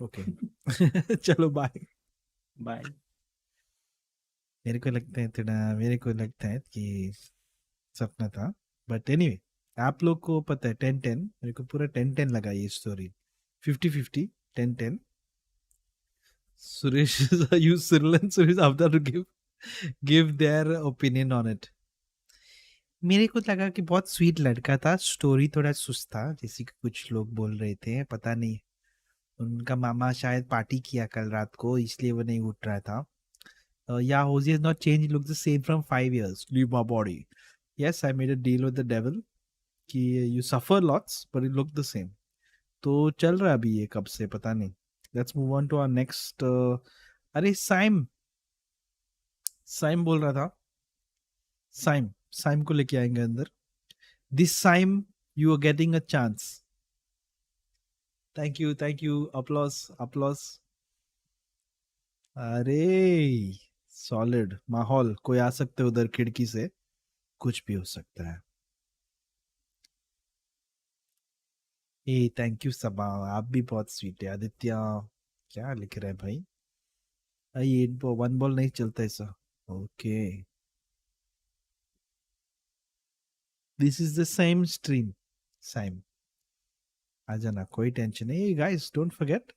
Okay. चलो bye. Bye. मेरे को लगता है कि सपना था. But anyway, आप लोग को पता है 10-10, मेरे को पूरा 10-10 लगा ये story. 50-50, 10-10. Suresh use Cyril and Suresh after to give their opinion on it. मेरे को लगा कि बहुत स्वीट लड़का था. स्टोरी थोड़ा सुस्त था, जैसे कि कुछ लोग बोल रहे थे. पता नहीं, उनका मामा शायद पार्टी किया कल रात को, इसलिए वो नहीं उठ रहा था. Yeah, Hoezaay has not changed. He looks the same from 5 years. Leave my body. Yes, I made a deal with the devil. कि you suffer lots, but it look the same. तो चल रहा है अभी ये कब से पता नहीं. Let's move on to our next. अरे साइम बोल रहा था. साइम को लेके आएंगे अंदर. This time you are getting a chance. Thank you. Applause. अरे सॉलिड माहौल. कोई आ सकते हैं उधर खिड़की से. कुछ भी हो सकता है. ए थैंक यू सबा. आप भी बहुत स्वीट है. आदित्य क्या लिख रहे हैं भाई. ये 1 बॉल नहीं चलता ऐसा. Okay. This is the same stream. Same. आ जाना, कोई टेंशन नहीं. गाइस डोंट फॉरगेट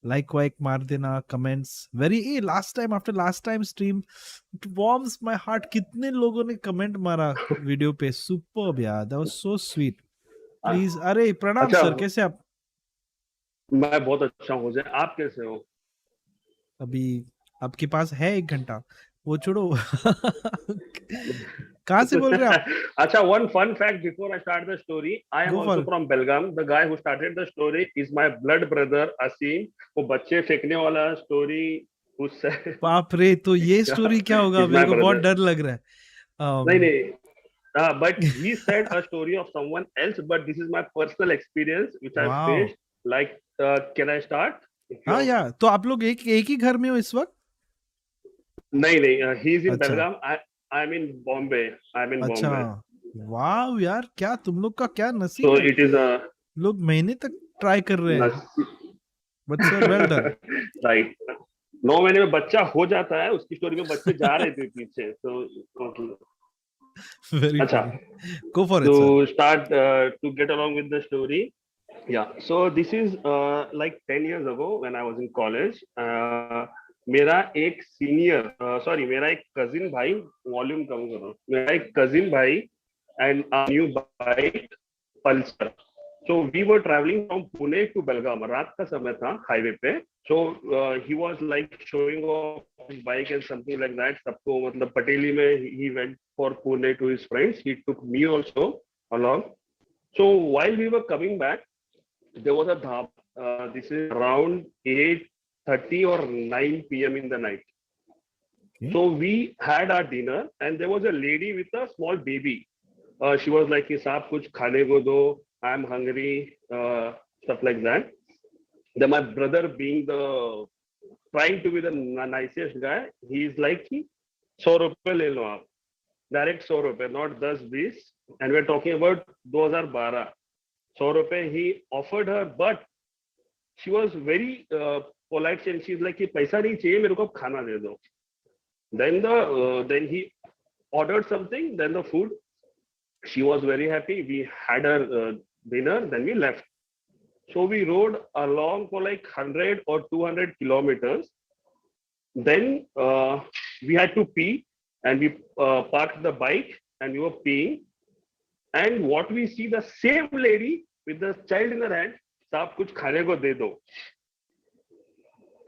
लाइक वाइक मार देना. Comments very last time stream it warms my heart. कितने लोगों ने कमेंट मारा वीडियो पे. सुपर्ब यार. That was so sweet. Please. अरे प्रणाम अच्छा, सर, कैसे आप. मैं बहुत अच्छा हूँ. आप कैसे हो? अभी आपके पास है 1 घंटा. वो छोड़ो. कहाँ से बोल रहे हैं आप. अच्छा, one fun fact before I start the story. I am Go for also it. from Belgaum. The guy who started the story is my blood brother Asim. वो बच्चे फेंकने वाला स्टोरी उससे. बाप रे. तो ये स्टोरी क्या होगा. He's my मेरे को बहुत brother. डर लग रहा है. नहीं. But he said a story of someone else. But this is my personal experience which I Wow. faced. Like, can I start? हाँ यार. तो आप लोग एक ही घर में हो इस वक्त. नहीं. He is in अच्छा. Belgaum. I'm in Bombay. अच्छा. वाह यार, क्या तुम लोग का क्या नसीब So है. it is a लोग महीने तक ट्राई कर रहे हैं. But sir well done. Right. 9 महीने में बच्चा हो जाता है. उसकी स्टोरी में बच्चे जा रहे थे पीछे. तो वेरी अच्छा. Go for it sir. To start to get along with the story. Yeah. So this is like 10 years ago when I was in college. मेरा एक मेरा एक कजिन भाई. वॉल्यूम कम करो. मेरा एक कजिन भाई and a new bike Pulsar. So we were traveling from Pune to Belgaum. रात का समय था हाईवे पे. So he was like showing off his bike and something like that. सबको मतलब पटेली में he went for Pune to his friends. He took me also along. So while we were coming back, there was a dhaba. This is around 8:30 or 9 p.m. in the night. Okay. So we had our dinner and there was a lady with a small baby. She was like, "Saab kuch khane ko do. I'm hungry." Stuff like that. Then my brother, trying to be the nicest guy, he's like, "100 rupees le lo aap." Direct 100 rupees, not 10-20. And we're talking about 2012. 100 rupees he offered her, but she was very polite and she's like, "Paisa nahi chahiye, mere ko khana de do." Then he ordered something. Then the food. She was very happy. We had our dinner. Then we left. So we rode along for like 100 or 200 kilometers. Then we had to pee, and we parked the bike and we were peeing. And what we see, the same lady with the child in her hand, "Saab kuch khane ko de do."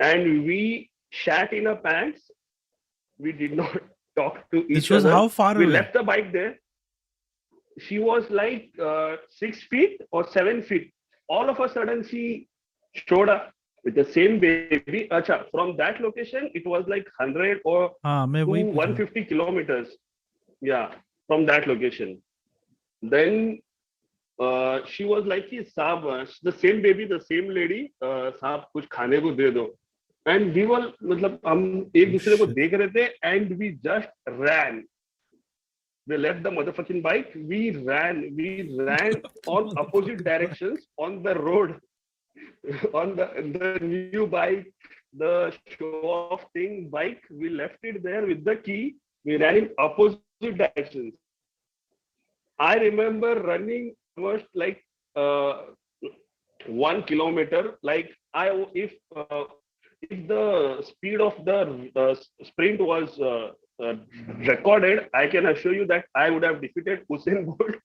And we shat in our pants. We did not talk to each other. This was how far We away. left the bike there. She was like 6 feet or 7 feet. All of a sudden, she showed up with the same baby. Acha, from that location, it was like 100 or हाँ, मैं to वही पूछ रहा हूँ. 150 kilometers. Yeah, from that location. Then she was like, "Saab, the same baby, the same lady, saab kuch khane ko de do." And we were, मतलब हम एक दूसरे को देख रहे थे, and we just ran. We left the motherfucking bike. We ran on opposite directions on the road. On the new bike, the show-off thing bike, we left it there with the key. We ran in opposite directions. I remember running almost like 1 kilometer. Like if the speed of the sprint was recorded, I can assure you that I would have defeated Usain Bolt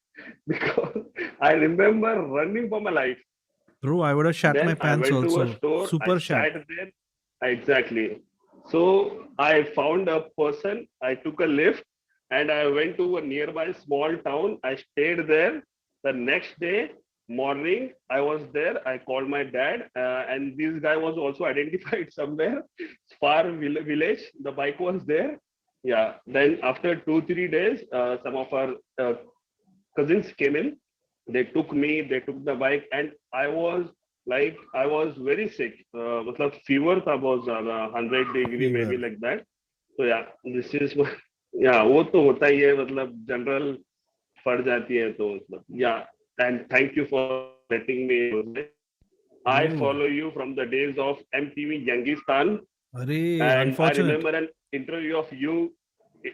because I remember running for my life. Bro, I would have shat Then my I pants went to also. a store. Super I shat. sat there. Exactly. So I found a person, I took a lift and I went to a nearby small town. I stayed there. The next day morning, I was there. I called my dad, and this guy was also identified somewhere, village. The bike was there. Yeah. Then after 2 3 days, some of our cousins came in. They took me. They took the bike, and I was very sick. मतलब fever था बहुत ज़्यादा, 100 degree maybe Fever. like that. So yeah, this is yeah, वो तो होता ही है, मतलब general फट जाती है तो मतलब yeah. And thank you for letting me. I Oh, follow you from the days of MTV Yangistan, arey, and I unfortunate. remember an interview of you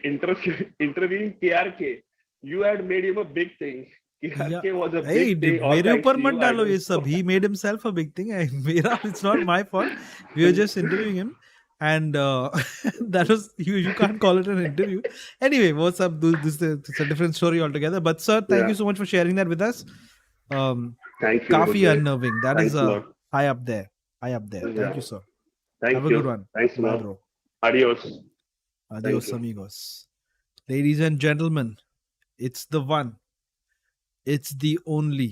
interviewing KRK. You had made him a big thing. Yeah. KRK was a Hey, big thing. All मेरे thanks ऊपर to मत you. I डालो ये don't सब. know. He made himself a big thing. मेरा, it's not my fault. We were just interviewing him, and that was you. You can't call it an interview. Anyway, what's up? This it's a different story altogether. But sir, thank Yeah. you so much for sharing that with us. Thank you, Kafi Hoezaay. unnerving. That is Thanks a lot. high up there. High up there. Thank Yeah. you, sir. Thank Have a you. good one. Thanks a Bye, lot. bro. Adios. Adios, you. amigos. Ladies and gentlemen, it's the one. It's the only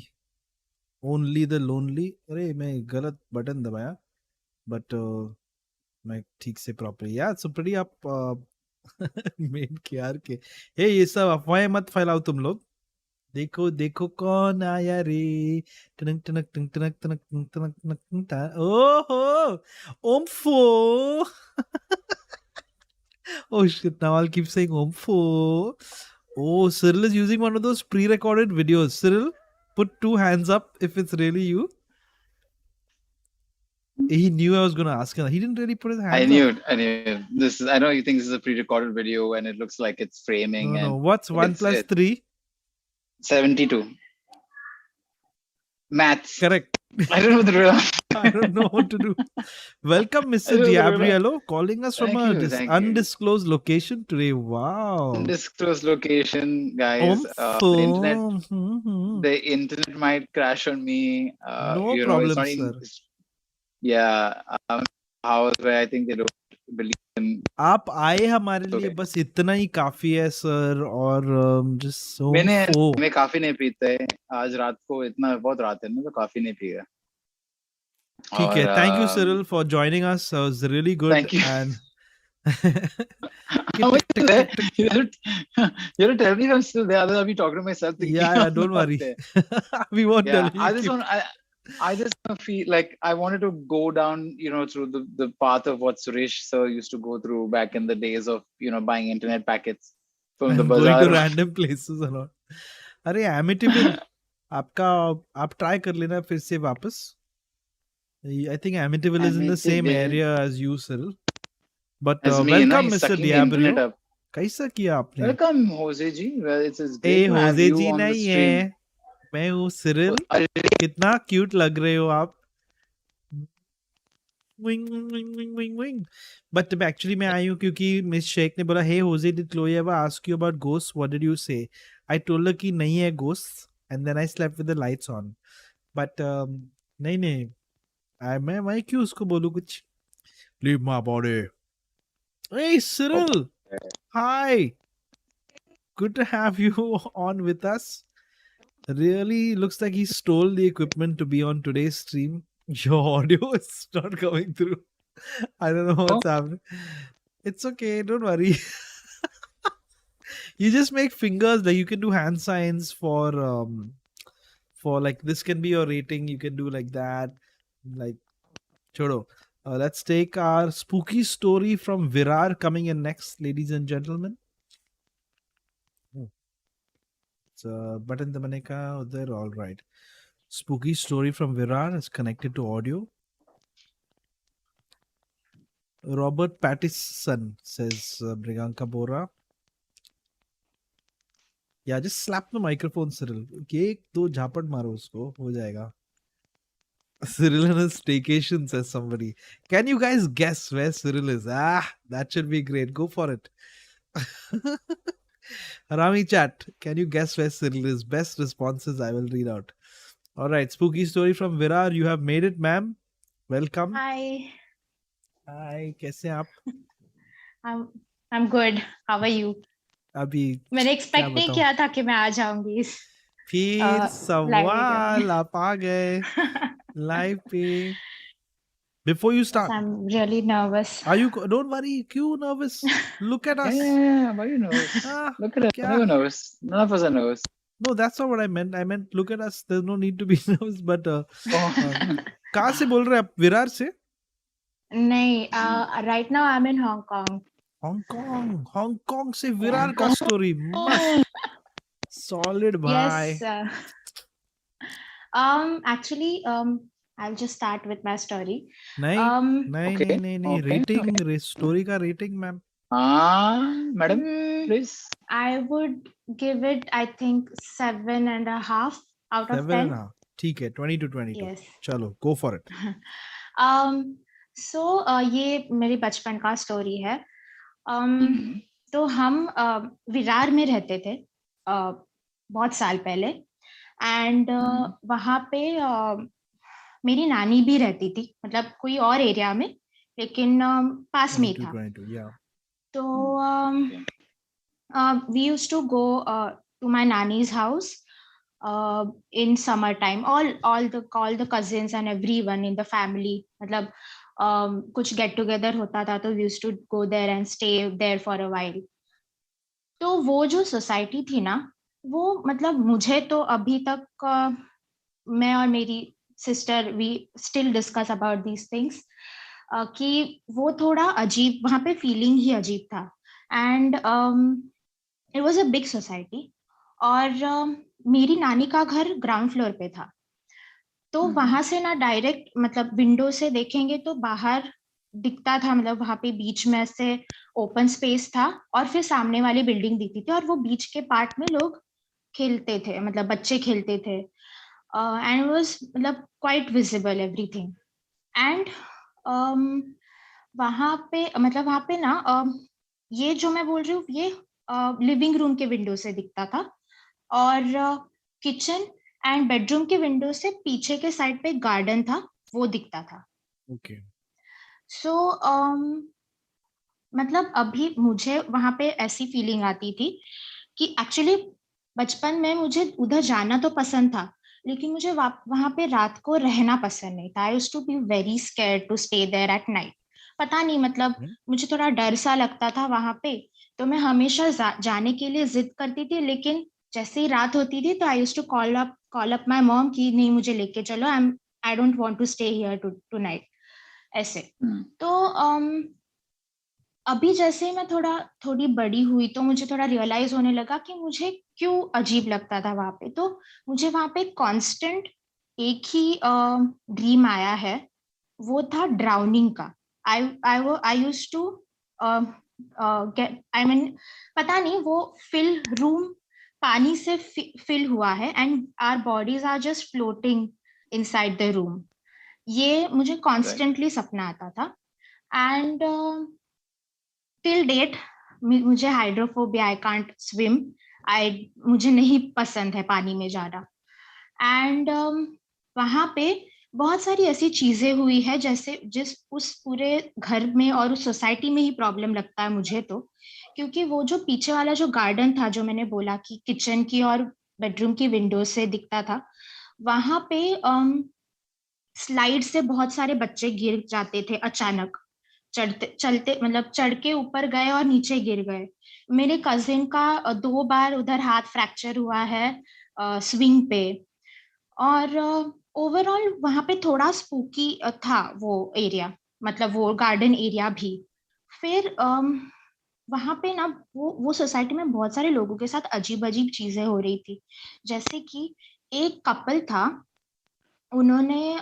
the lonely. अरे मैं गलत button दबाया, but मैं ठीक से proper. Yeah, so pretty up. मेन केआर के. हे ये सब अफवाहें मत फैलाओ तुम लोग. देखो देखो कौन आया रे. टनक टनक टनक टनक टनक टनक टनक टनक. ओहो, ओम्फो. Oh shit, now I'll keep saying Omfo. Oh, Cyril is using one of those pre-recorded videos. Cyril, put 2 hands up if it's really you. He knew I was going to ask him. He didn't really put his hands I knew up. it. I knew it. This is. I know you think this is a pre-recorded video and it looks like it's framing. No, and no. What's 1 it's- plus it's 3? 72. Maths. Correct. I don't know the real. I don't know what to do. Welcome, Mr. I don't know the real- Gabriello, calling us from Thank a you, thank you. undisclosed location today. Wow. Undisclosed location, guys. The internet. Mhm. The internet might crash on me. No it's problem, not sir. Yeah. House where I think they don't believe in. आप आए हमारे लिए Okay. बस इतना ही काफी है sir. और just so मैं काफी नहीं पीते. आज रात को इतना बहुत रात है ना, तो काफी नहीं पिया. ठीक है. Thank you, Cyril, for joining us. It was really good. Thank you. And How much is there? You have to tell me if I'm still there. Otherwise, I'll be talking to myself. Thinking yeah, I'm don't not worry. there. We won't tell Yeah, you. I just feel like I wanted to go down, through the path of what Suresh sir used to go through back in the days of, buying internet packets from the And going to bazaar. random places and all. अरे Amityville आपका आप try कर लेना फिर से वापस. I think Amityville is in the same Amityville. area as you, Cyril. But As me, welcome, he's Mr. sucking the internet Diablo. up. कैसा किया आपने? Welcome, Hoezaay ji. Well, it's great A to have होजे you ji on the नहीं stream. है. मैं हूँ Cyril. अरे, कितना cute लग रहे हो आप. Wing, wing, wing, wing, wing. But actually मैं आई हूँ क्योंकि मिस शेख ने बोला hey Jose did Chloe ever ask you about ghosts? What did you say? I told her कि नहीं है ghosts and then I slept with the lights on. But नहीं मैं क्यों उसको बोलूँ कुछ. Leave my body. Hey Cyril. Hi. Good to have you on with us. Really looks like he stole the equipment to be on today's stream. Your audio is not coming through. I don't know what's happening. It's okay, don't worry. You just make fingers, like you can do hand signs for like this can be your rating. You can do like that. Like chodo. Let's take our spooky story from Virar coming in next, ladies and gentlemen. So button dabane ka udhar, all right. Spooky story from Virar is connected to audio. Robert Pattison says Briganka Bora. Yeah, just slap the microphone, Cyril. एक दो झापड़ मारो उसको, हो जाएगा. Cyril on a staycation, says somebody. Can you guys guess where Cyril is? That should be great. Go for it. Harami chat, can you guess where Cyril is? Best responses I will read out. All right, spooky story from Virar. You have made it, ma'am. Welcome. Hi. हाय, कैसे हैं आप? I'm I'm good. How are you? अभी मैंने क्या expect नहीं बताऊं? किया था कि मैं आ जाऊंगी इस फिर लाइव वीडियो सवाल, में. आप आ गए लाइव पे. Before you Yes, start, I'm really nervous. are you? Don't worry. क्यों nervous? Look at us. Yeah, why are you nervous? Ah, Look at us. क्या? Never nervous. None of us are nervous. No, that's not what I meant. I meant look at us. There's no need to be nervous. But Oh. कहाँ से बोल रहे हैं आप? विरार से? नहीं, right now I'm in Hong Kong. Hong Kong से विरार का स्टोरी मस्त. Solid भाई. Yes. Actually, I'll just start with my story. नहीं नहीं Okay, नहीं नहीं okay, रेटिंग, स्टोरी का rating ma'am. madam, please. I would give it, I think, 7.5 out of 10. 7.5. ठीक है, 20 to 22. Yes. चलो, go for it. So ये मेरे बचपन का स्टोरी है. Mhm. तो हम विरार में रहते थे बहुत साल पहले. एंड वहाँ पे मेरी नानी भी रहती थी, मतलब कोई और एरिया में, लेकिन पास में ही 22, था. 22, yeah. तो we used to go to my nanny's house in summer time. All the cousins and everyone in the family, मतलब कुछ get together होता था, तो we used to go there and stay there for a while. तो वो जो society थी ना, वो मतलब मुझे तो अभी तक मैं और मेरी sister we still discuss about these things कि वो थोड़ा अजीब, वहाँ पे फीलिंग ही अजीब था. And it was a big society. और मेरी नानी का घर ग्राउंड फ्लोर पे था. तो वहां से ना डायरेक्ट, मतलब विंडो से देखेंगे तो बाहर दिखता था, मतलब वहां पे बीच में ऐसे ओपन स्पेस था, और फिर सामने वाली बिल्डिंग दिखती थी, और वो बीच के पार्ट में लोग खेलते थे, मतलब बच्चे खेलते थे. एंड वाज मतलब क्वाइट विजिबल एवरीथिंग. एंड वहां पे, मतलब वहां पे ना ये जो मैं बोल रही हूँ, ये लिविंग रूम के विंडो से दिखता था, और किचन एंड बेडरूम के विंडो से पीछे के साइड पे गार्डन था, वो दिखता था. Okay. सो मतलब अभी मुझे वहां पे ऐसी फीलिंग आती थी कि एक्चुअली बचपन में मुझे उधर जाना तो पसंद था, लेकिन मुझे वहां पे रात को रहना पसंद नहीं था. I used to be very scared to stay there at night. पता नहीं, मतलब मुझे थोड़ा डर सा लगता था वहां पे. तो मैं हमेशा जाने के लिए जिद करती थी, लेकिन जैसे ही रात होती थी तो I used to call up my mom कि नहीं, मुझे लेके चलो, I don't want to stay here tonight, ऐसे. तो अभी जैसे मैं थोड़ी बड़ी हुई, तो मुझे थोड़ा रियलाइज होने लगा कि मुझे क्यों अजीब लगता था वहां पे. तो मुझे वहां पे कांस्टेंट एक ही ड्रीम आया है, वो था ड्राउनिंग का. I used to get, I mean, पता नहीं, वो फिल रूम पानी से फिल हुआ है, and our bodies are just floating inside the room. ये मुझे कॉन्स्टेंटली सपना आता था. एंड टिल डेट मुझे हाइड्रोफोबिया, आई कांट स्विम. मुझे नहीं पसंद है पानी में जाना. एंड वहां पे बहुत सारी ऐसी चीजें हुई है, जैसे उस पूरे घर में और उस सोसाइटी में ही प्रॉब्लम लगता है मुझे तो, क्योंकि वो जो पीछे वाला जो गार्डन था, जो मैंने बोला कि किचन की और बेडरूम की विंडो से दिखता था, वहां पे स्लाइड से बहुत सारे बच्चे गिर जाते थे अचानक. चलते मतलब चढ़ के ऊपर गए और नीचे गिर गए. मेरे कजिन का 2 बार उधर हाथ फ्रैक्चर हुआ है स्विंग पे. और ओवरऑल वहां पे थोड़ा स्पूकी था वो एरिया, मतलब वो गार्डन एरिया भी. फिर वहां पे ना वो सोसाइटी में बहुत सारे लोगों के साथ अजीब अजीब चीजें हो रही थी. जैसे कि एक कपल था, उन्होंने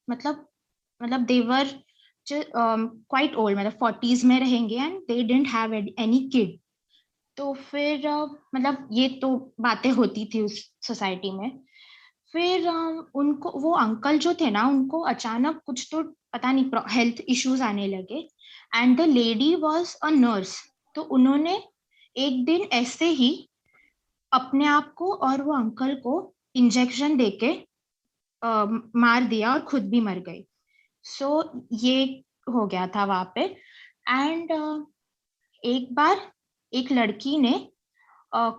मतलब देवर क्वाइट ओल्ड, मतलब 40s में रहेंगे, and they didn't have any kid. तो फिर मतलब ये तो बातें होती थी उस सोसाइटी में. फिर उनको, वो अंकल जो थे ना, उनको अचानक कुछ तो पता नहीं हेल्थ इश्यूज आने लगे. And the lady was a nurse. तो उन्होंने एक दिन ऐसे ही अपने आप को और वो अंकल को इंजेक्शन देके मार दिया, और खुद भी मर गई. सो ये हो गया था वहां पे। एंड एक बार एक लड़की ने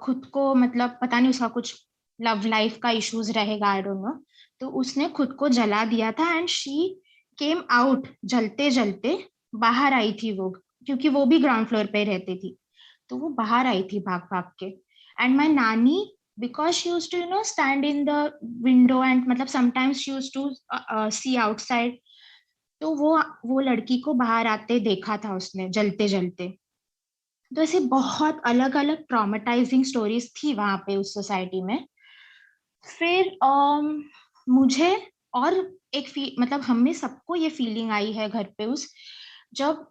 खुद को, मतलब पता नहीं उसका कुछ लव लाइफ का इश्यूज रहेगा, आई डोंट नो, तो उसने खुद को जला दिया था। एंड शी केम आउट, जलते जलते बाहर आई थी वो, क्योंकि वो भी ग्राउंड फ्लोर पे रहती थी, तो वो बाहर आई थी भाग भाग के। And my nani, because she used to stand in the window and मतलब sometimes she used to see outside, तो वो लड़की को बाहर आते देखा था उसने जलते जलते। तो ऐसे बहुत अलग अलग ट्रॉमेटाइजिंग स्टोरीज थी वहां पे उस सोसाइटी में। फिर मुझे और मतलब हमें सबको ये फीलिंग आई है घर पे उस, जब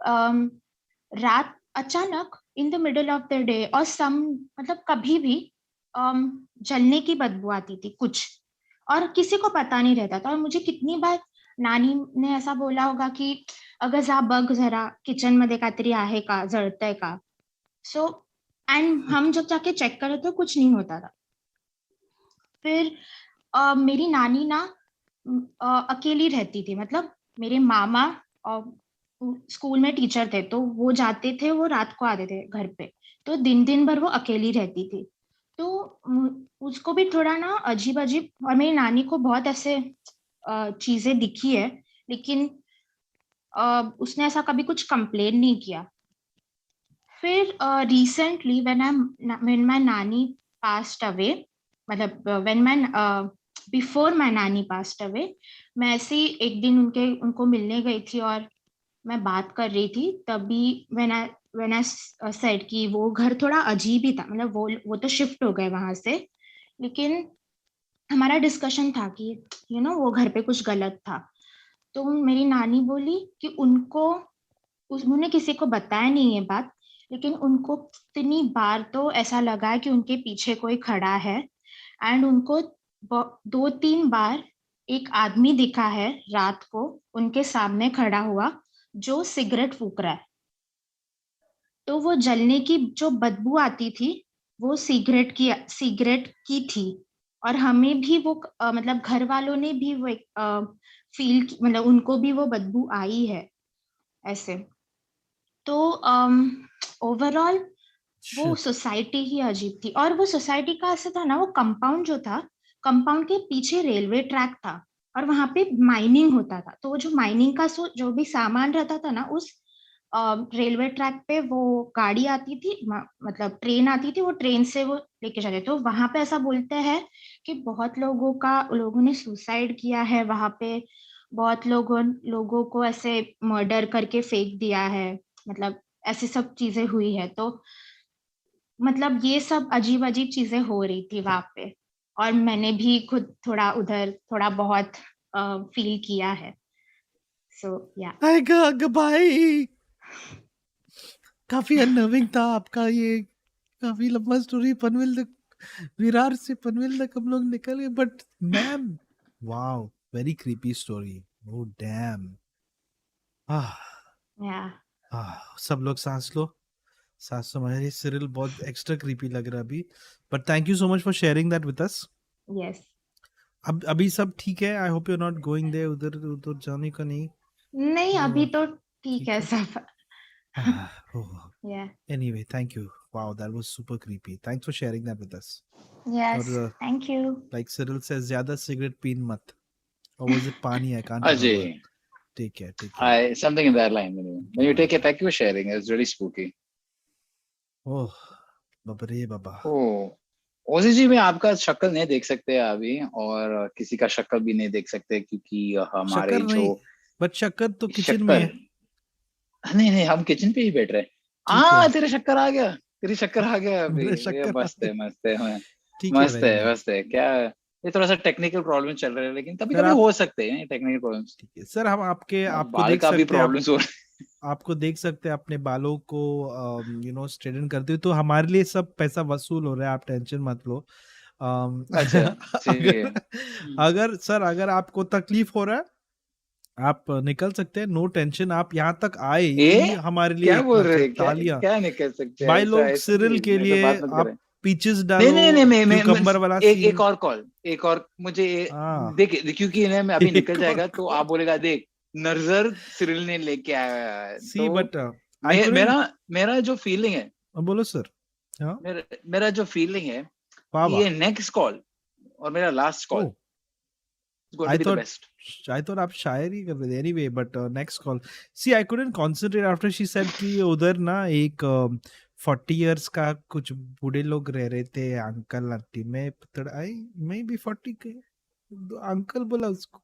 रात अचानक in the middle of the day और सम मतलब कभी भी जलने की बदबू आती थी कुछ, और किसी को पता नहीं रहता था। और मुझे कितनी बार नानी ने ऐसा बोला होगा की अगं जा बघ जरा किचन मध्ये काहीतरी आहे का, जळतंय का। सो एंड हम जब जाके चेक करे तो कुछ नहीं होता था। फिर मेरी नानी ना अकेली रहती थी, मतलब मेरे मामा स्कूल में टीचर थे, तो वो जाते थे, वो रात को आते थे घर पे, तो दिन दिन भर वो अकेली रहती थी। तो उसको भी थोड़ा ना अजीब अजीब, और मेरी नानी को बहुत ऐसे चीजें दिखी है, लेकिन उसने ऐसा कभी कुछ कंप्लेन नहीं किया। फिर रिसेंटली when my नानी passed away, मतलब बिफोर माई नानी passed away, मैं ऐसे ही एक दिन उनको मिलने गई थी और मैं बात कर रही थी, तभी when I said कि वो घर थोड़ा अजीब ही था, मतलब वो तो शिफ्ट हो गए वहां से, लेकिन हमारा डिस्कशन था कि वो घर पे कुछ गलत था। तो मेरी नानी बोली कि उन्होंने किसी को बताया नहीं ये बात, लेकिन उनको इतनी बार तो ऐसा लगा है कि उनके पीछे कोई खड़ा है। एंड उनको 2-3 बार एक आदमी दिखा है रात को उनके सामने खड़ा हुआ, जो सिगरेट फूक रहा है। तो वो जलने की जो बदबू आती थी वो सिगरेट की थी, और हमें भी वो मतलब घर वालों ने भी वो फील, मतलब उनको भी वो बदबू आई है ऐसे। तो ओवरऑल वो सोसाइटी ही अजीब थी। और वो सोसाइटी का ऐसे था ना, वो कंपाउंड जो था, कंपाउंड के पीछे रेलवे ट्रैक था और वहां पे माइनिंग होता था। तो वो जो माइनिंग का जो भी सामान रहता था ना, उस रेलवे ट्रैक पे वो गाड़ी आती थी, मतलब ट्रेन आती थी, वो ट्रेन से वो लेके जाते। तो वहां पे ऐसा बोलते हैं कि बहुत लोगों ने सुसाइड किया है वहां पे, बहुत लोगों को ऐसे मर्डर करके फेंक दिया है, मतलब ऐसी सब चीजें हुई है। तो मतलब ये सब अजीब अजीब चीजें हो रही थी वहां पे, और मैंने भी खुद थोड़ा उधर थोड़ा बहुत फील किया है। सो या भाई काफी अनर्विंग था आपका ये, काफी लंबा स्टोरी, पनवेल तक, विरार से पनवेल तक हम लोग निकल गए, but ma'am wow, very creepy story, oh damn. सब लोग सांस लो, हमारे सिरिल बहुत एक्स्ट्रा क्रीपी लग रहा अभी, but thank you so much for sharing that with us. Yes, अब अभी सब ठीक है? I hope you are not going there, उधर जाने का नहीं? नहीं अभी तो ठीक है सब। Anyway, thank you. Wow, that was super creepy. Thanks for sharing that with us. Yes, और thank you. like Cyril says, ज़्यादा cigarette पीन मत. Or was it पानी? I can't remember. Ajay, Take care. something in that line. When you take it, thank you for sharing. It's really spooky. Oh, Babare Baba. Oh, ओजी जी में आपका शक्ल नहीं देख सकते अभी, और किसी का शक्ल भी नहीं देख सकते, क्योंकि हमारे शक्कर जो नहीं, बट शक्कर तो किचन में है. नहीं हम किचन पे ही बैठ रहे हैं। तेरे शक्कर आ गया, तेरी शक्कर आ गया अभी। मस्त है मस्त है। क्या ये थोड़ा सा टेक्निकल प्रॉब्लम चल रहा है, लेकिन कभी कभी हो सकते हैं टेक्निकल प्रॉब्लम्स। ठीक है सर, हम आपको बाल देख का भी सकते हैं, प्रॉब्लम्स हो आपको देख सकते हैं अपने बालों को स्ट्रेटन करते हुए, तो हमारे लिए सब पैसा वसूल हो रहा है, आप टेंशन मत लो। अगर आपको तकलीफ हो रहा है, आप निकल सकते हैं, नो टेंशन। आप यहाँ तक आए, ये हमारे लिए क्या बोल रहे तालियां। क्या नहीं कर सकते भाई लोग सिरिल के लिए आप पीचेस डालो, क्यूकम्बर वाला सीन। एक और मुझे देख, क्योंकि मैं अभी निकल जाएगा तो आप बोलेगा देख नजर सिरिल ने लेके आया है। See, तो but I couldn't. मेरा जो फीलिंग है, बोलो सर। हाँ, मेरा जो फीलिंग है वाह कि वाह। ये नेक्स्ट कॉल और मेरा लास्ट कॉल I thought आप शायरी कर रहे थे। Anyway, but next call. See, I couldn't concentrate after she said कि उधर ना एक 40 years का कुछ बूढ़े लोग रह रहे थे, अंकल आंटी में मैं भी 40 के अंकल बोला उसको।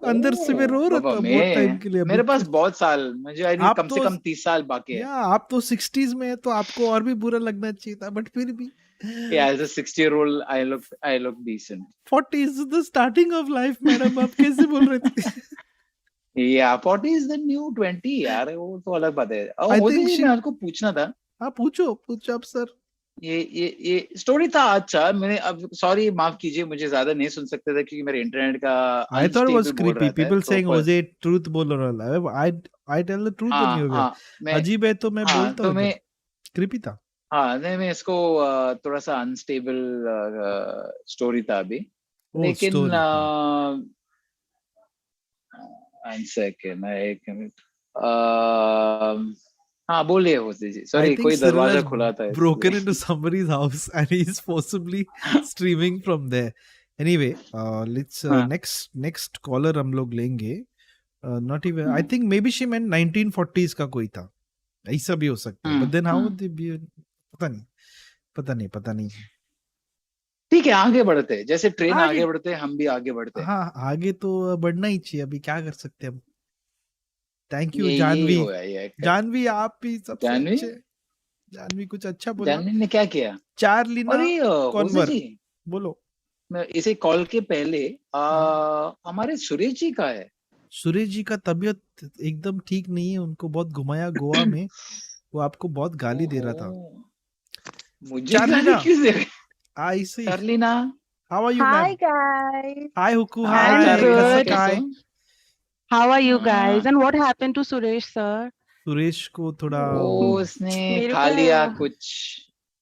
अंदर से मैं रो रहा था बहुत टाइम के लिए। मेरे पास बहुत साल, मुझे कम से कम 30 साल बाकी है। आप तो 60s में है तो आपको और भी बुरा लगना चाहिए था, बट फिर भी Yeah, as a 60-year-old, I look decent. 40 is the starting of life, madam. आप कैसे बोल रहे थे? Yeah, 40 is the new 20 यार, वो तो अलग बात है। मैं आपको पूछना था। हाँ, पूछो आप सर। ये स्टोरी था अच्छा। मैंने अब सॉरी माफ कीजिए, मुझे ज्यादा नहीं सुन सकते थे क्योंकि मेरे इंटरनेट का I thought it was creepy. People saying Hoezaay truth बोल रहा है। I tell the truth नहीं हो गया। अजीब है तो मैं बोलता हूँ। creepy था। हाँ नहीं, मैं इसको थोड़ा सा अनस्टेबल स्टोरी था अभी, लेकिन एक मिनट। हाँ बोलिए होते जी। सॉरी, कोई दरवाजा खुला था। Broken into somebody's house and he is possibly streaming from there. Anyway, let's next caller हम लोग लेंगे। Not even, I think maybe she meant 1940s का कोई था, ऐसा भी हो सकता है। But then how would they be? पता नहीं। ठीक है, आगे बढ़ते हैं। जैसे ट्रेन आगे बढ़ते हैं, हम भी आगे बढ़ते हैं। हाँ, आगे तो बढ़ना ही चाहिए। अभी क्या कर सकते हैं हम। थैंक यू जानवी, आप भी सबसे अच्छे। जानवी कुछ अच्छा बोला। जानवी ने क्या किया? चार्लिना कॉन्वर बोलो। इसे कॉल के पहले हमारे सुरेश जी का है। सुरेश जी का तबीयत एकदम ठीक नहीं है, उनको बहुत घुमाया गोवा में। वो आपको बहुत गाली दे रहा था। मुझे गाली क्यों दे रहे? I see. Charlina, how are you, Hi ma'am? guys. Hi Huku. Hi. Hi. Good. How are you guys? And what happened to Suresh sir? Suresh को थोड़ा उसने खा लिया कुछ।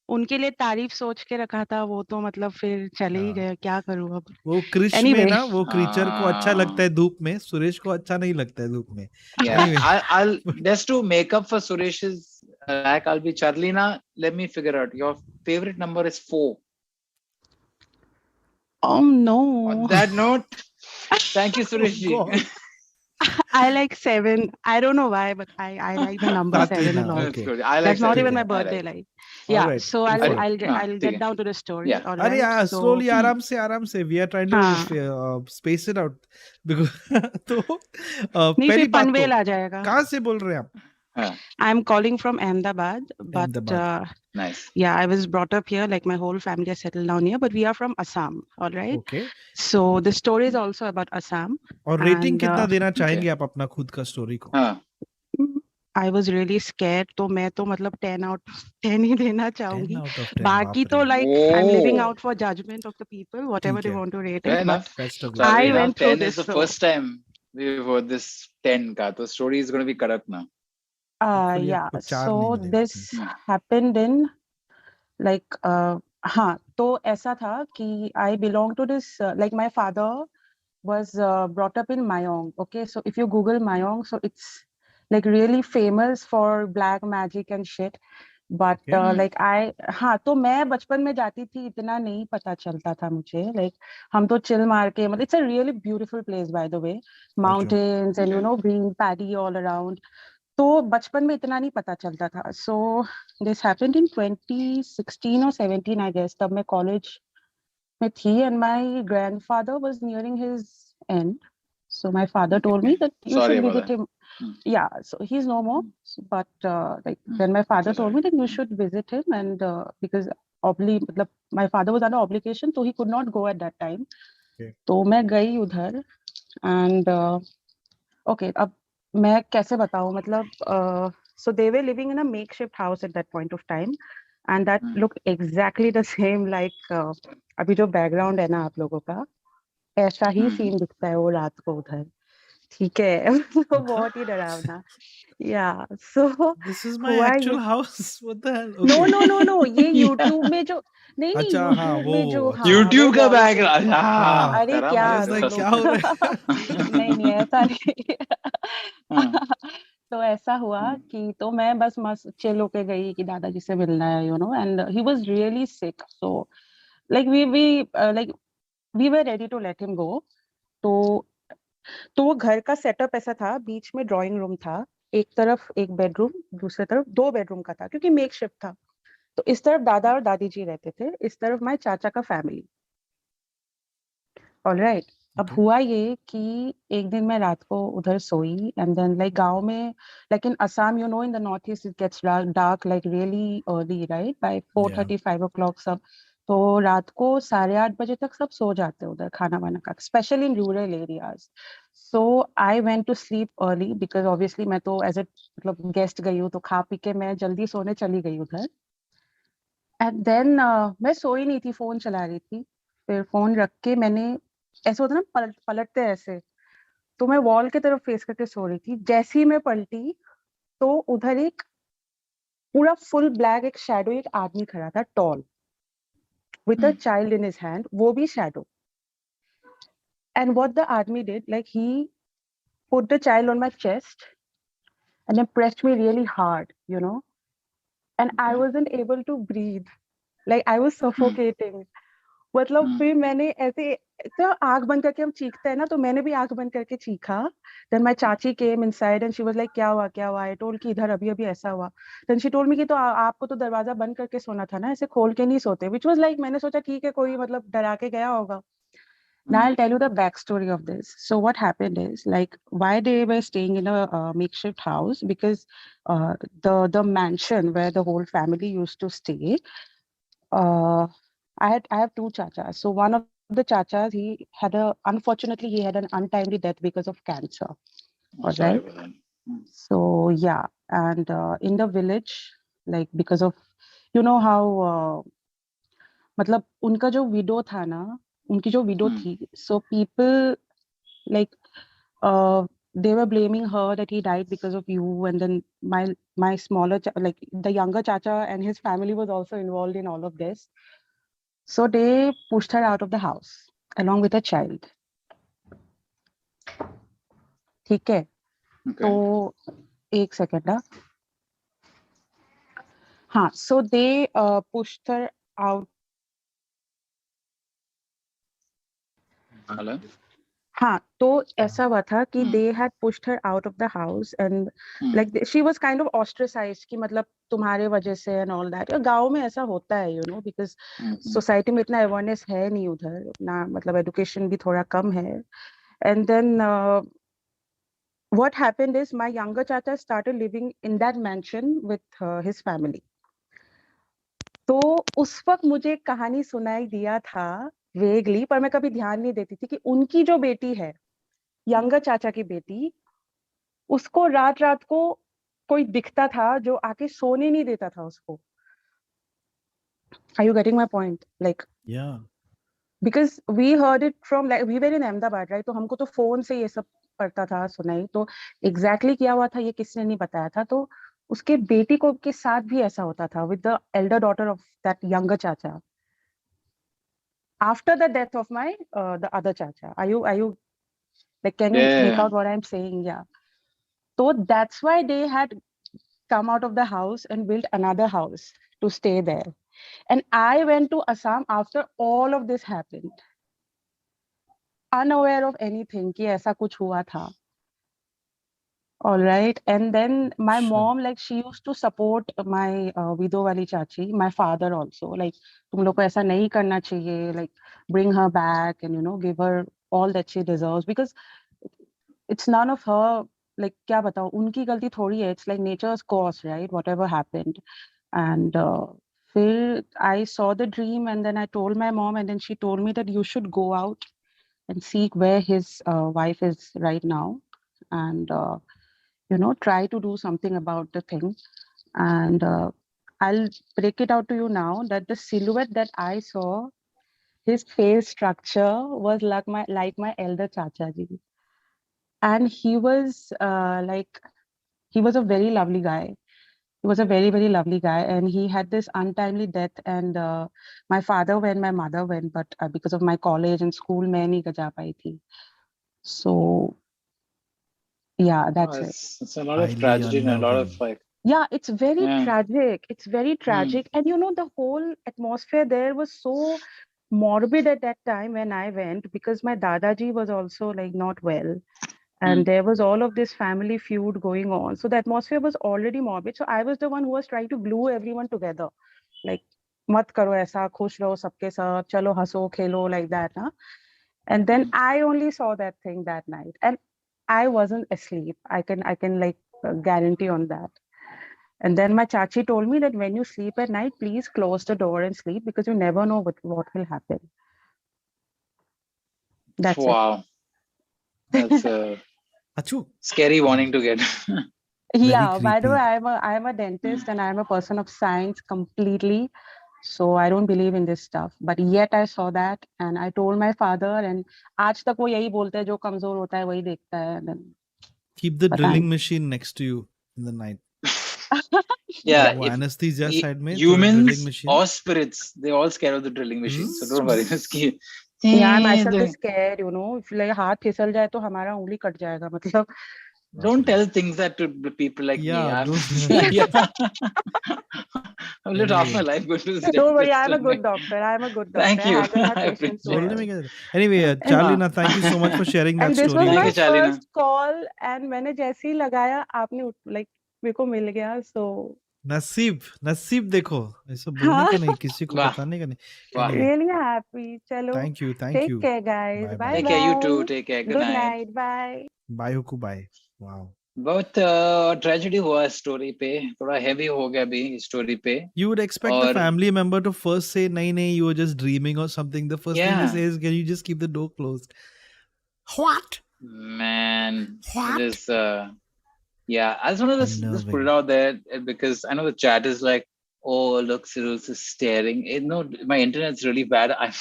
उनके लिए तारीफ सोच के रखा था, वो तो मतलब फिर चले ही गए। क्या करूं अब। वो क्रिश में ना, वो क्रीचर को अच्छा लगता है धूप में, सुरेश को अच्छा नहीं लगता है धूप में। I'll just to make up for Suresh's lack, I'll be Charlina. Let me figure out. Your favorite number is 4. Oh no. On that note, thank you, Suresh ji. I like 7. I don't know why, but I like the number 7 a lot. Okay. That's not even my birthday. Like, yeah. Right. So I'll get down to the story. Yeah. All right. Yeah, so, slowly, आराम से. We are trying to space it out because तो पहली बात पनवेल आ जाएगा। कहाँ से बोल रहे हैं आप? I'm calling from Ahmedabad, but nice. Yeah, I was brought up here. Like my whole family is settled down here, but we are from Assam. All right. Okay. So the story is also about Assam. और rating कितना देना चाहेंगे आप अपना खुद का story को? I was really scared, तो मैं तो मतलब 10 out of 10 ही देना चाहूंगी। बाकी तो like I'm living out for judgment of the people, whatever they want to rate it. But I went through this. This is the first time we've heard this 10 का, तो story is going to be correct now. Yeah, so this happened in like हाँ, तो ऐसा था कि I belong to this like my father was brought up in Mayong. Okay, so if you Google Mayong, so it's like really famous for black magic and shit. But like हाँ, तो मैं बचपन में जाती थी, इतना नहीं पता चलता था मुझे। Like हम तो chill मार के, मतलब it's a really beautiful place by the way, mountains and you know green paddy all around. तो बचपन में इतना नहीं पता चलता था। So this happened in 2016 or 17 I guess. तब मैं college में थी and my grandfather was nearing his end. So my father told me that you should visit him. Yeah, so he's no more. But like then my father told me that you should visit him and because मतलब my father was under obligation, so he could not go at that time. तो मैं गई उधर and okay, अब मैं कैसे बताऊं, मतलब so they were living in a makeshift house at that point of time and that looked exactly the same like अभी जो background है ना आप लोगों का, ऐसा ही सीन दिखता है वो रात को उधर। ठीक है तो बहुत ही डरावना या सो This is my हुआ actual ये house. What the hell? No Okay. No no no ये Yeah. YouTube में जो नहीं नहीं अच्छा हाँ YouTube वो में जो अच्छा हाँ वो YouTube का wall पे बैकग्राउंड हाँ अरे करा क्या I मैंने was तो like तो क्या हो रहा है नहीं नहीं ऐसा नहीं हाँ, तो ऐसा हुआ कि तो मैं बस मस्त चिल होके गई कि दादाजी से मिलना है you know and he was really sick so like we were ready to let him go तो वो घर का सेटअप ऐसा था बीच में ड्राइंग रूम था एक तरफ एक बेडरूम दूसरी तरफ 2 बेडरूम का था क्योंकि मेक शिफ्ट था तो इस तरफ दादा और दादी जी रहते थे इस तरफ माय चाचा का फैमिली ऑलराइट अब Okay. हुआ ये कि एक दिन मैं रात को उधर सोई एंड देन लाइक गांव में like in Assam you know in the north east it gets dark like really early right by 4:30 5 o'clock सब तो रात को 8:30 बजे तक सब सो जाते हैं उधर खाना वाना खा specially in rural areas so I went to sleep early because obviously मैं तो एज ए मतलब गेस्ट गई हूँ तो खा पी के मैं जल्दी सोने चली गई उधर एंड देन मैं सोई नहीं थी फोन चला रही थी फिर फोन रख के मैंने ऐसे होता ना पलटते ऐसे तो मैं वॉल की तरफ फेस करके सो रही थी जैसे ही मैं पलटी तो उधर एक पूरा फुल ब्लैक एक शैडो एक आदमी खड़ा था tall with a child in his hand वो भी शैडो एंड व्हाट द आदमी did like he put the child on my chest and then pressed me really hard you know and I wasn't able to breathe like I was suffocating मतलब फिर मैंने ऐसे तो आंख बंद करके हम चीखते हैं ना तो मैंने भी आंख बंद करके चीखा देन माय चाची केम inside and she was like क्या हुआ आई टोल्ड कि इधर अभी अभी ऐसा हुआ देन शी टोल्ड मी कि तो आपको तो दरवाजा बंद करके सोना था ना ऐसे खोल के नहीं सोते व्हिच वाज लाइक मैंने सोचा ठीक है कोई मतलब डरा के गया होगा Now I'll tell you the backstory of this. So what happened is like why they were staying in a makeshift house because the mansion where the whole family used to stay uh, I have 2 chachas. So one of the chachas, unfortunately he had an untimely death because of cancer. All sorry right. for that. So yeah, and in the village, like because of you know how मतलब उनका जो window था ना, उनकी जो window थी, so people like they were blaming her that he died because of you, and then my smaller like the younger chacha and his family was also involved in all of this. So they pushed her out of the house along with a child. ठीक है तो एक second हाँ so they pushed her out. Hello? हाँ तो ऐसा हुआ था कि they had pushed her out of the house and like she was kind of ostracized कि मतलब तुम्हारे वजह से and all that. गांव में ऐसा होता है you know because society में इतना awareness है नहीं उधर ना मतलब education भी थोड़ा कम है and then what happened is my younger chacha started living in that mansion with his family. तो उस वक्त मुझे एक कहानी सुनाई दिया था वेगली पर मैं कभी ध्यान नहीं देती थी कि उनकी जो बेटी है यंगर चाचा की बेटी उसको रात रात को कोई दिखता था जो आके सोने नहीं देता था उसको Are you getting my point? Like Yeah. Because we heard it from like we were in Ahmedabad, right? तो हमको तो फोन से ये सब पड़ता था सुनाई तो exactly क्या हुआ था ये किसने नहीं बताया था तो उसके बेटी को के साथ भी ऐसा होता था with the elder daughter of that younger chacha after the death of my the other chacha. Are you like can you make out what I'm saying? Yeah. So that's why they had come out of the house and built another house to stay there. And I went to Assam after all of this happened, unaware of anything कि ऐसा कुछ हुआ था. All right. And then my mom, like she used to support my widow wali chachi, my father also. Like, तुम लोग को ऐसा नहीं करना चाहिए. Like, bring her back and, you know, give her all that she deserves. Because it's none of her, like, क्या बताऊँ, उनकी गलती थोड़ी है. It's like nature's course, right? Whatever happened. And फिर I saw the dream and then I told my mom and then she told me that you should go out and seek where his wife is right now. And you know, try to do something about the thing. And I'll break it out to you now that the silhouette that I saw, his face structure was like my elder Chacha ji. and he was he was a very lovely guy. He was a very, very lovely guy, and he had this untimely death. And my father went, my mother went, but because of my college and school, मैं नहीं जा पाई थी. So yeah, that's it. It's a lot of Highly tragedy and a lot of unnerving. like. Yeah, it's very Yeah. tragic. It's very tragic. And you know, the whole atmosphere there was so morbid at that time when I went, because my Dadaji was also like not well. And there was all of this family feud going on. So the atmosphere was already morbid. So I was the one who was trying to glue everyone together. Like, mat karo aisa, khush raho sabke saath, chalo haso, khelo, like that. Huh? And then I only saw that thing that night. And I wasn't asleep. I can like guarantee on that. And then my chachi told me that when you sleep at night, please close the door and sleep, because you never know what will happen. That's Wow. That's a Achoo. scary warning to get. Yeah, by the creepy. way, I'm a dentist and I'm a person of science completely. So I don't believe in this stuff. But yet I saw that and I told my father, and आज तक वो यही बोलते हैं, जो कमजोर होता है वही देखता है. And then, Keep the पता drilling नहीं. machine next to you in the night. Yeah, वो if anesthesia side में थोड़ा drilling humans machine. or spirits, they all scared of the drilling machine. So don't worry. Just keep. Yeah, I myself is scared, you know. If like हाथ फिसल जाए तो हमारा उंगली cut जाएगा. मतलब. Don't tell things that to the people like me. Yeah, I've lived half my life going to this Don't worry, dentist I'm a and good doctor. I'm a good doctor. Thank you. I handle my I patients appreciate well. it. बोलने में क्या. Anyway, Charlina, thank you so much for sharing that And this story. was my Thank you, Charlina. first call, and मैंने जैसे ही लगाया आपने like मेरे को मिल गया. So नसीब देखो, ऐसा बोलने का नहीं, किसी को वाह. बताने का नहीं. Wow. Anyway, really happy. चलो. thank you. Take care, guys. Bye Bye Take bye. care, you too. Take care. Good Good night. night. Bye. Bye हुकू bye. Wow. बहुत ट्रेजेडी हुआ स्टोरी पे, थोड़ा हेवी हो गया भी स्टोरी पे. You would expect the family member to first say, "नहीं, you were just dreaming or something." The first thing they say is, "Can you just keep the door closed?" What? Man, What? it is. Yeah, I just want to just put it out there because I know the chat is like, "Oh, look, Cyril's is staring." No, my internet's really bad. I'm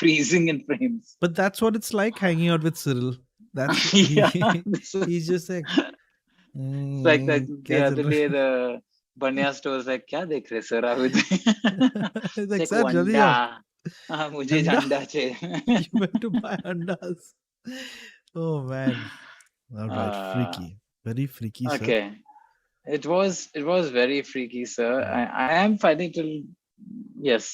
freezing in frames. But that's what it's like hanging out with Cyril. That's he's just like. It's like that the other day the Banya store was like, "क्या देख रहे sir आप?" It's like, "Sir, जल्दी आओ." हाँ, मुझे अंडा चाहिए. You went to buy andas. Oh man. All right, freaky. Very freaky, sir. Okay. It was very freaky, sir. I am finding till yes,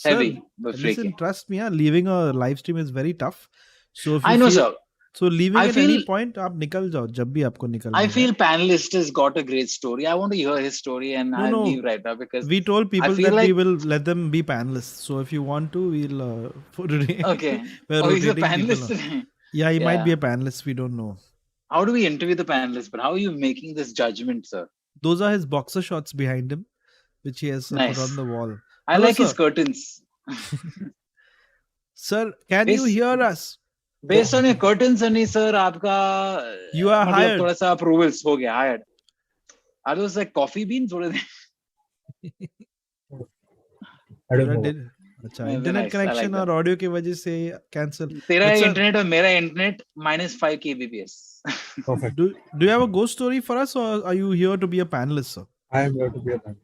heavy but freaky. Listen, trust me, leaving a live stream is very tough. So if you I know, feel, sir. So leaving at any point, आप निकल जाओ जब भी आपको निकलना I है. feel panelist has got a great story. I want to hear his story and I'll leave right now because we told people that like... we will let them be panelists. So if you want to, we'll for today. Okay. He's a panelist. Yeah, he might be a panelist. We don't know. How do we interview the panelists? But how are you making this judgment, sir? Those are his boxer shorts behind him, which he has put on the wall. I like his curtains. Sir, can you hear us? Based on your curtains, Sunny sir, आपका you are hired. थोड़ा सा approvals हो गया hired. Are those like coffee beans? What are they? I don't know. अच्छा, internet connection और audio की वजह से cancel. तेरा internet और मेरा internet -5 kbps. Perfect. Do you have a ghost story for us, or are you here to be a panelist, sir? I am here to be a panelist.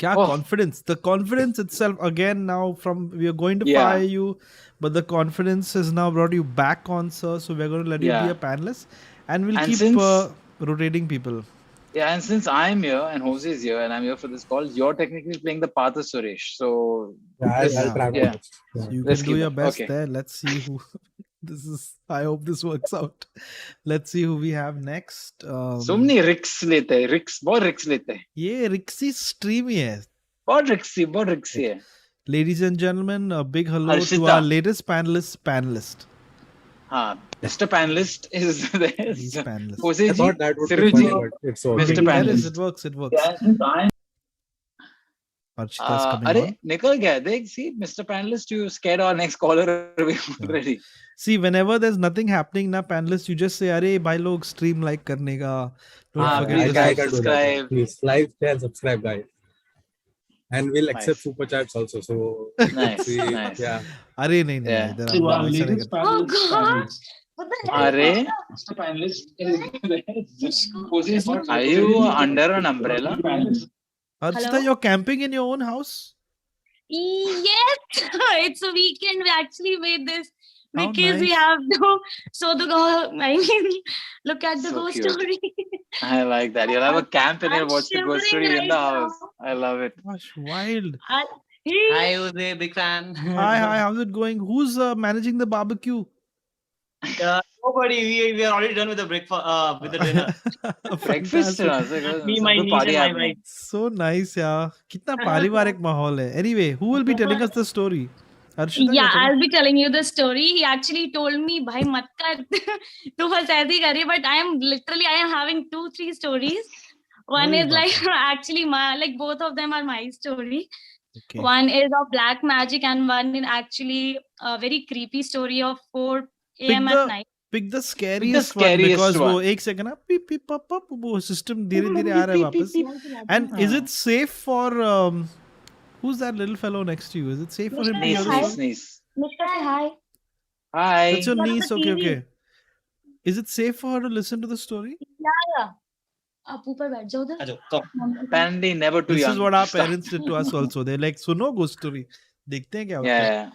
Kya confidence? The confidence itself again now we are going to fire you, but the confidence has now brought you back on, sir. So we're going to let you be a panelist, and we'll keep rotating people. Yeah, and since I'm here and Hoezaay is here and I'm here for this call, you're technically playing the path of Suresh. So I'll try my best. So you can do your best there. Let's see who. I hope this works out. Let's see who we have next. So many Ricks लेते हैं. बहुत Ricks लेते हैं. ये Rixy stream ही है. बहुत Rixy है. Ladies and gentlemen, a big hello to our latest panelist. Mr. Panelist is there. He's panelist. I thought that would be funny, but it's all Mr. Panelist. It works. Archita's coming अरे on. निकल गया. देख, see, Mr. Panelist, you scared our next caller away already. See, whenever there's nothing happening na panelist, you just say, "Arey, bhai log stream like karne ka." Don't forget to subscribe. Please like, share, subscribe, guys. And we'll accept super chats also. So nice. Yeah. Arey nahi. Oh God. Are you under an umbrella? Archita, you're camping in your own house? Yes, it's a weekend. We actually made this How because we nice. have to show the go. I mean, look at the So ghost cute. story. I like that. You'll have a camp and I'm you'll watch the ghost shivering story in the right house. now. I love it. Gosh, wild. Hi, Hoezaay, big fan. Hi, how's it going? Who's managing the barbecue? Nobody. We are already done with the breakfast. With the dinner. Breakfast. Fantastic. Me, my Good niece, party and my happening. wife. So nice, yeah. Kitna parivarik mahal hai. Anyway, who will be telling us the story? Arshita, Yeah, क्या करें? I'll be telling you the story. He actually told me, "Bhai mat kar, tu bas aise hi kari." But I am having 2-3 stories. One Arey is like baap re. actually like both of them are my story. Okay. One is of black magic and one is actually a very creepy story of 4 a.m. at night. Pick the scariest one because वो एक second ना pip pip pop pop वो system धीरे धीरे आ रहा है वापस. And is it safe for who's that little fellow next to you? Is it safe for him to hear the story? Niece. Mishka, say hi. Hi. That's your What about niece. the Okay, TV? okay. Is it safe for her to listen to the story? Yeah. आप ऊपर बैठ जाओ उधर. Apparently never too This young. is what our parents did to us also. They're like, सुनो ghost story. देखते हैं क्या होता है. Yeah.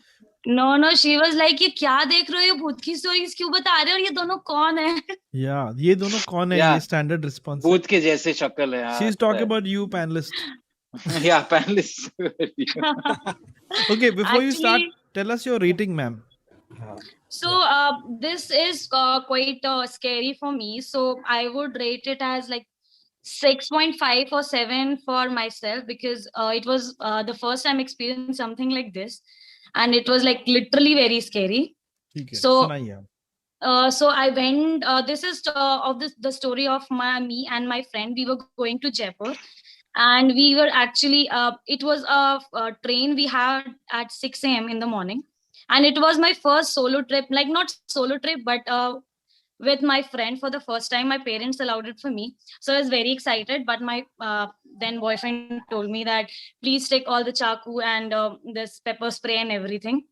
No, she was like, ये क्या देख रहे हो, भूत की स्टोरीज क्यों बता रहे हो, और ये दोनों कौन है? Yeah, ये दोनों कौन है? Yeah. ये standard response. भूत के जैसे शक्ल है. She's talking about you, panelist. Yeah, panelist. Okay, before you start, Actually- tell us your rating, ma'am. So this is quite scary for me. So I would rate it as like 6.5 or 7 for myself because it was the first time experiencing something like this, and it was like literally very scary. ठीक है, So सुनाइए आप. so I went. This is of the story of me and my friend. We were going to Jaipur, and we were actually. It was a train we had at 6 a.m. in the morning, and it was my first solo trip. Like not solo trip, but with my friend for the first time. My parents allowed it for me, so I was very excited. But my then boyfriend told me that please take all the chaku and this pepper spray and everything.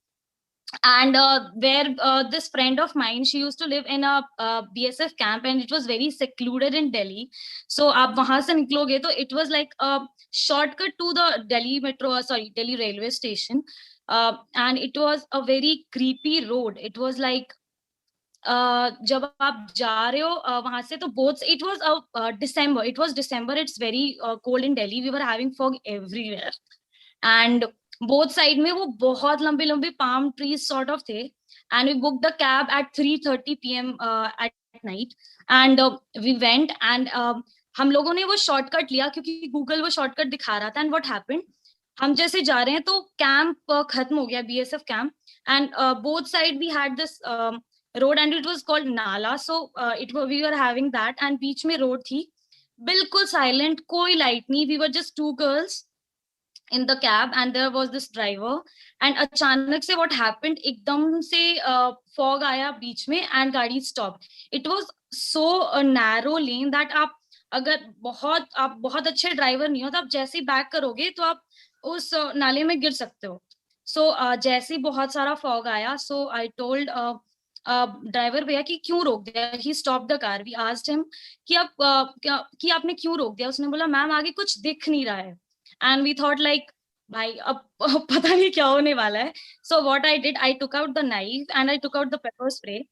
And where this friend of mine, she used to live in a BSF camp, and it was very secluded in Delhi. So आप वहां से निकलोगे तो it was like a shortcut to the Delhi metro, Delhi railway station. And it was a very creepy road. It was like जब आप जा रहे हो वहां से तो both it was December. It was December. It's very cold in Delhi. We were having fog everywhere, and both side में वो बहुत लंबे लंबे palm trees sort of थे. And we booked the cab at 3:30 p.m. At night, and we went, and हम लोगों ने वो shortcut लिया क्योंकि Google वो shortcut दिखा रहा था. And what happened? हम जैसे जा रहे हैं तो कैंप खत्म हो गया, BSF camp, and both side we had this road, and it was called Nala. So we were having that, and बीच में road थी, बिल्कुल silent, कोई light नहीं. We were just 2 girls in the cab, and there was this driver, and अचानक से what happened, एकदम से fog आया बीच में, and गाड़ी stopped. It was so a narrow lane that आप बहुत अच्छे ड्राइवर नहीं हो तो आप जैसे ही बैक करोगे तो आप उस नाले में गिर सकते हो. सो जैसे ही बहुत सारा फॉग आया, सो आई टोल्ड ड्राइवर भैया कि क्यों रोक दिया. He stop the car. We asked him कि आपने क्यों रोक दिया. उसने बोला मैम आगे कुछ दिख नहीं रहा है. एंड वी थॉट लाइक भाई अब पता नहीं क्या होने वाला है. So what I did, I took out the knife and I took out the paper spray.